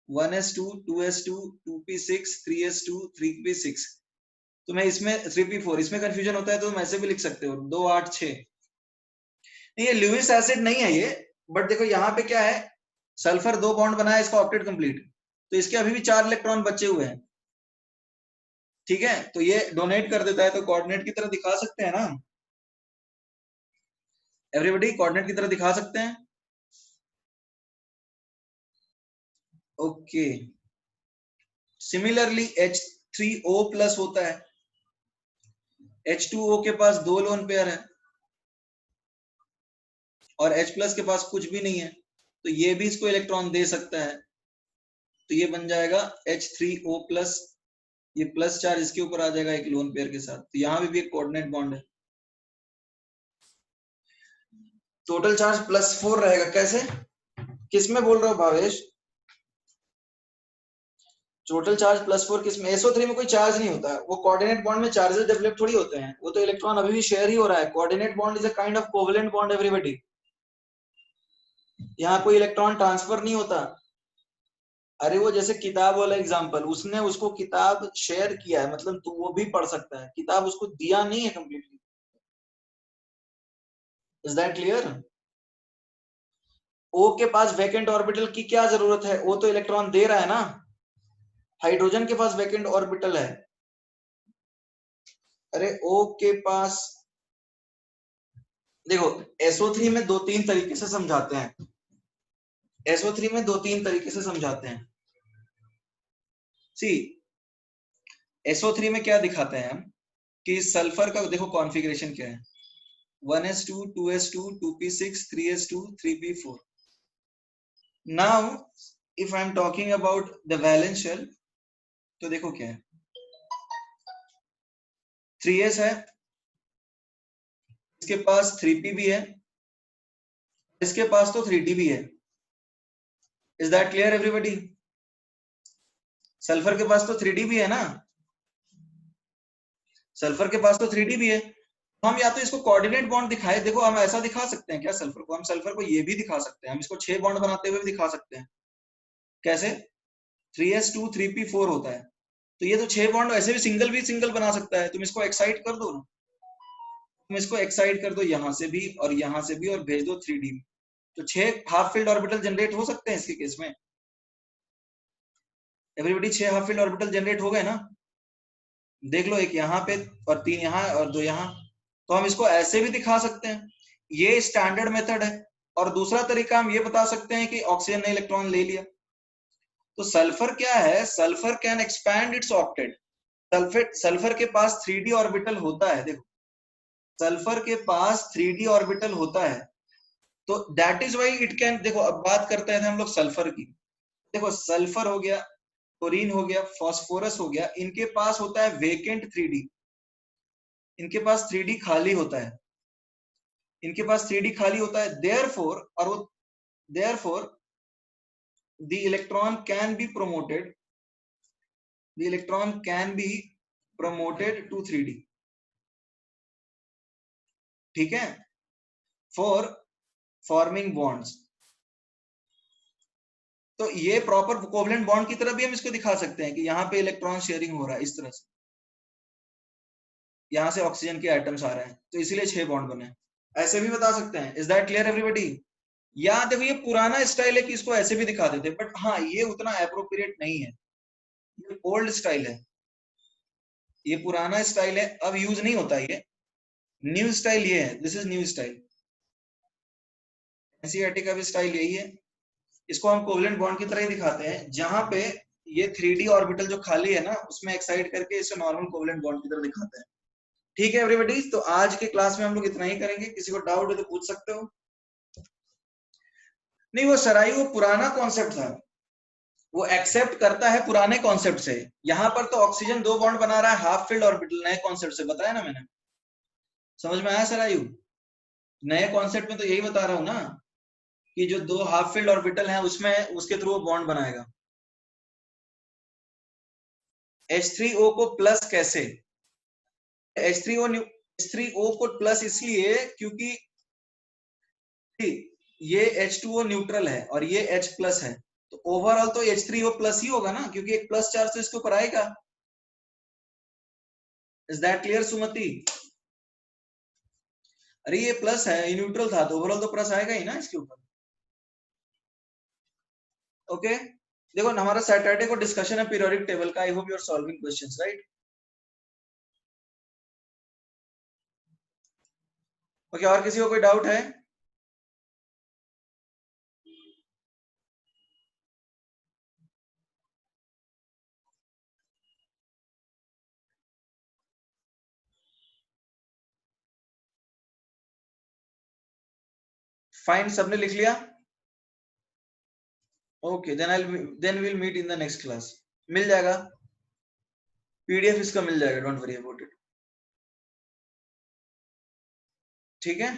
1s2 2s2 2p6 3s2 3p6. तो मैं इसमें 3p4, इसमें कंफ्यूजन होता है तो तुम ऐसे भी लिख सकते हो 2 8 6. नहीं, ये ल्यूइस एसिड नहीं है ये. बट देखो यहाँ पे क्या है, सल्फर 2 बॉन्ड बनाया, इसका ऑक्टेट कंप्लीट, तो इसके अभी भी 4 इलेक्ट्रॉन बचे हुए हैं. ठीक है, तो ये डोनेट कर देता है, तो कोऑर्डिनेट की तरह दिखा सकते हैं ना. एवरीबॉडी कोऑर्डिनेट की तरह दिखा सकते हैं. ओके. सिमिलरली H3O+ होता है. H2O के पास 2 लोन पेयर है और H+ के पास कुछ भी नहीं है, तो ये भी इसको इलेक्ट्रॉन दे सकता है. तो ये बन जाएगा H3O+. ये प्लस चार्ज इसके ऊपर आ जाएगा एक लोन पेयर के साथ. तो यहां भी एक कोऑर्डिनेट बॉन्ड है. टोटल चार्ज +4 रहेगा. कैसे, किसमें बोल रहे हो भावेश? टोटल चार्ज +4 किसमें? SO3 में कोई चार्ज नहीं होता है. वो कोऑर्डिनेट बॉन्ड में चार्जेस डेवलप थोड़ी होते हैं, वो तो इलेक्ट्रॉन अभी भी शेयर ही हो रहा है. Coordinate bond is a kind of covalent bond everybody. यहाँ कोई इलेक्ट्रॉन ट्रांसफर नहीं होता. अरे वो जैसे किताब वाला एग्जांपल, उसने उसको किताब शेयर किया है, मतलब तू वो भी पढ़ सकता है, किताब उसको दिया नहीं है completely. Is that clear? O के पास वैकेंट ऑर्बिटल की क्या जरूरत है, वो तो इलेक्ट्रॉन दे रहा है ना. हाइड्रोजन के पास वैकेंट ऑर्बिटल है. अरे O के पास देखो SO3 में 2-3 तरीके से समझाते हैं. SO3 में 2-3 तरीके से समझाते हैं. सी SO3 में क्या दिखाते हैं हम कि सल्फर का देखो कॉन्फ़िगरेशन क्या है, 1s2 2s2 2p6 3s2 3p4. Now if I am talking about the valence shell, तो देखो क्या है, 3s है, इसके पास 3p भी है, इसके पास तो 3d भी है. Is that clear everybody? Sulphur के पास तो 3d भी है ना. सल्फर के पास तो 3d भी है. हम या तो इसको कोऑर्डिनेट बॉन्ड दिखाए, देखो हम ऐसा दिखा सकते हैं क्या सल्फर को, हम सल्फर को ये भी दिखा सकते हैं, हम इसको 6 बॉन्ड बनाते हुए भी दिखा सकते हैं. कैसे? 3s2 3p4 होता है, तो ये तो 6 बॉन्ड ऐसे भी सिंगल बना सकता है. तुम इसको एक्साइट कर दो ना, तुम इसको एक्साइट कर दो यहां से भी और यहां से भी और भेज दो 3d में, तो 6 हाफ फील्ड ऑर्बिटल जनरेट हो सकते हैं इसके केस में. Everybody 6 half filled orbital generate हो गए ना, देख लो, एक यहाँ पे और 3 यहाँ और 2 यहाँ। तो हम इसको ऐसे भी दिखा सकते हैं, ये स्टैंडर्ड मेथड है। और दूसरा तरीका हम ये बता सकते हैं कि ऑक्सीजन ने इलेक्ट्रॉन ले लिया। तो सल्फर क्या है, sulphur can expand it's octet. Sulphur के पास 3d ऑर्बिटल होता है, देखो सल्फर के पास 3d ऑर्बिटल होता है, तो that is why it can, देखो अब बात करते हैं हम लोग सल्फर की। देखो सल्फर हो गया, क्लोरीन हो गया, फास्फोरस हो गया, इनके पास होता है वेकेंट 3d, इनके पास 3d खाली होता है, इनके पास 3d खाली होता है, देयरफॉर, और वो therefore the electron can be promoted, the electron can be promoted to 3d, ठीक है, for forming bonds। तो ये प्रॉपर कोवलेंट बॉन्ड की तरह भी हम इसको दिखा सकते हैं कि यहाँ पे इलेक्ट्रॉन शेयरिंग हो रहा है इस तरह से, यहाँ से ऑक्सीजन के एटम्स आ रहे हैं, तो इसीलिए 6 बॉन्ड बने, ऐसे भी बता सकते हैं। Is that clear everybody? या देखो ये पुराना स्टाइल है कि इसको ऐसे भी दिखा देते, बट हाँ ये उतना एप्रोप्रिएट नहीं है, ये ओल्ड स्टाइल है, ये पुराना स्टाइल है, अब यूज नहीं होता ये। न्यू स्टाइल ये है, this is new style, NCERT का भी स्टाइल यही है। इसको हम कोवलेंट बॉन्ड की तरह ही दिखाते हैं, जहां पे ये 3d ऑर्बिटल जो खाली है ना, उसमें एक्साइट करके इसे नॉर्मल कोवलेंट बॉन्ड की तरह दिखाते हैं। ठीक है एवरीबॉडी, तो आज के क्लास में हम लोग इतना ही करेंगे, किसी को डाउट है तो पूछ सकते हो। नहीं वो सराई वो पुराना कॉन्सेप्ट था, वो एक्सेप्ट करता है पुराने कॉन्सेप्ट से। यहाँ पर तो ऑक्सीजन 2 बॉन्ड बना रहा है हाफ फील्ड ऑर्बिटल, नए कॉन्सेप्ट से, बताया ना मैंने, समझ में आया सरायू? नए कॉन्सेप्ट में तो यही बता रहा हूं ना, कि जो 2 हाफ फील्ड ऑर्बिटल हैं उसमें उसके थ्रू वो बॉन्ड बनाएगा। H3O को प्लस कैसे, H3O को प्लस इसलिए क्योंकि ये H2O न्यूट्रल है और ये H प्लस है, तो ओवरऑल तो H3O प्लस ही होगा ना, क्योंकि एक प्लस चार्ज तो इसके ऊपर आएगा। इज दैट क्लियर सुमति? अरे ये प्लस है, ये न्यूट्रल था, तो ओवरऑल तो प्लस आएगा ही ना इसके ऊपर। ओके देखो हमारा सैटरडे को डिस्कशन है पीरियोडिक टेबल का, I hope you are solving questions, right? Okay और किसी को कोई डाउट है? फाइन, सबने लिख लिया? Okay then will meet in the next class. मिल जाएगा पीडीएफ, इसका मिल जाएगा, डोंट वरी अबाउट इट, ठीक है।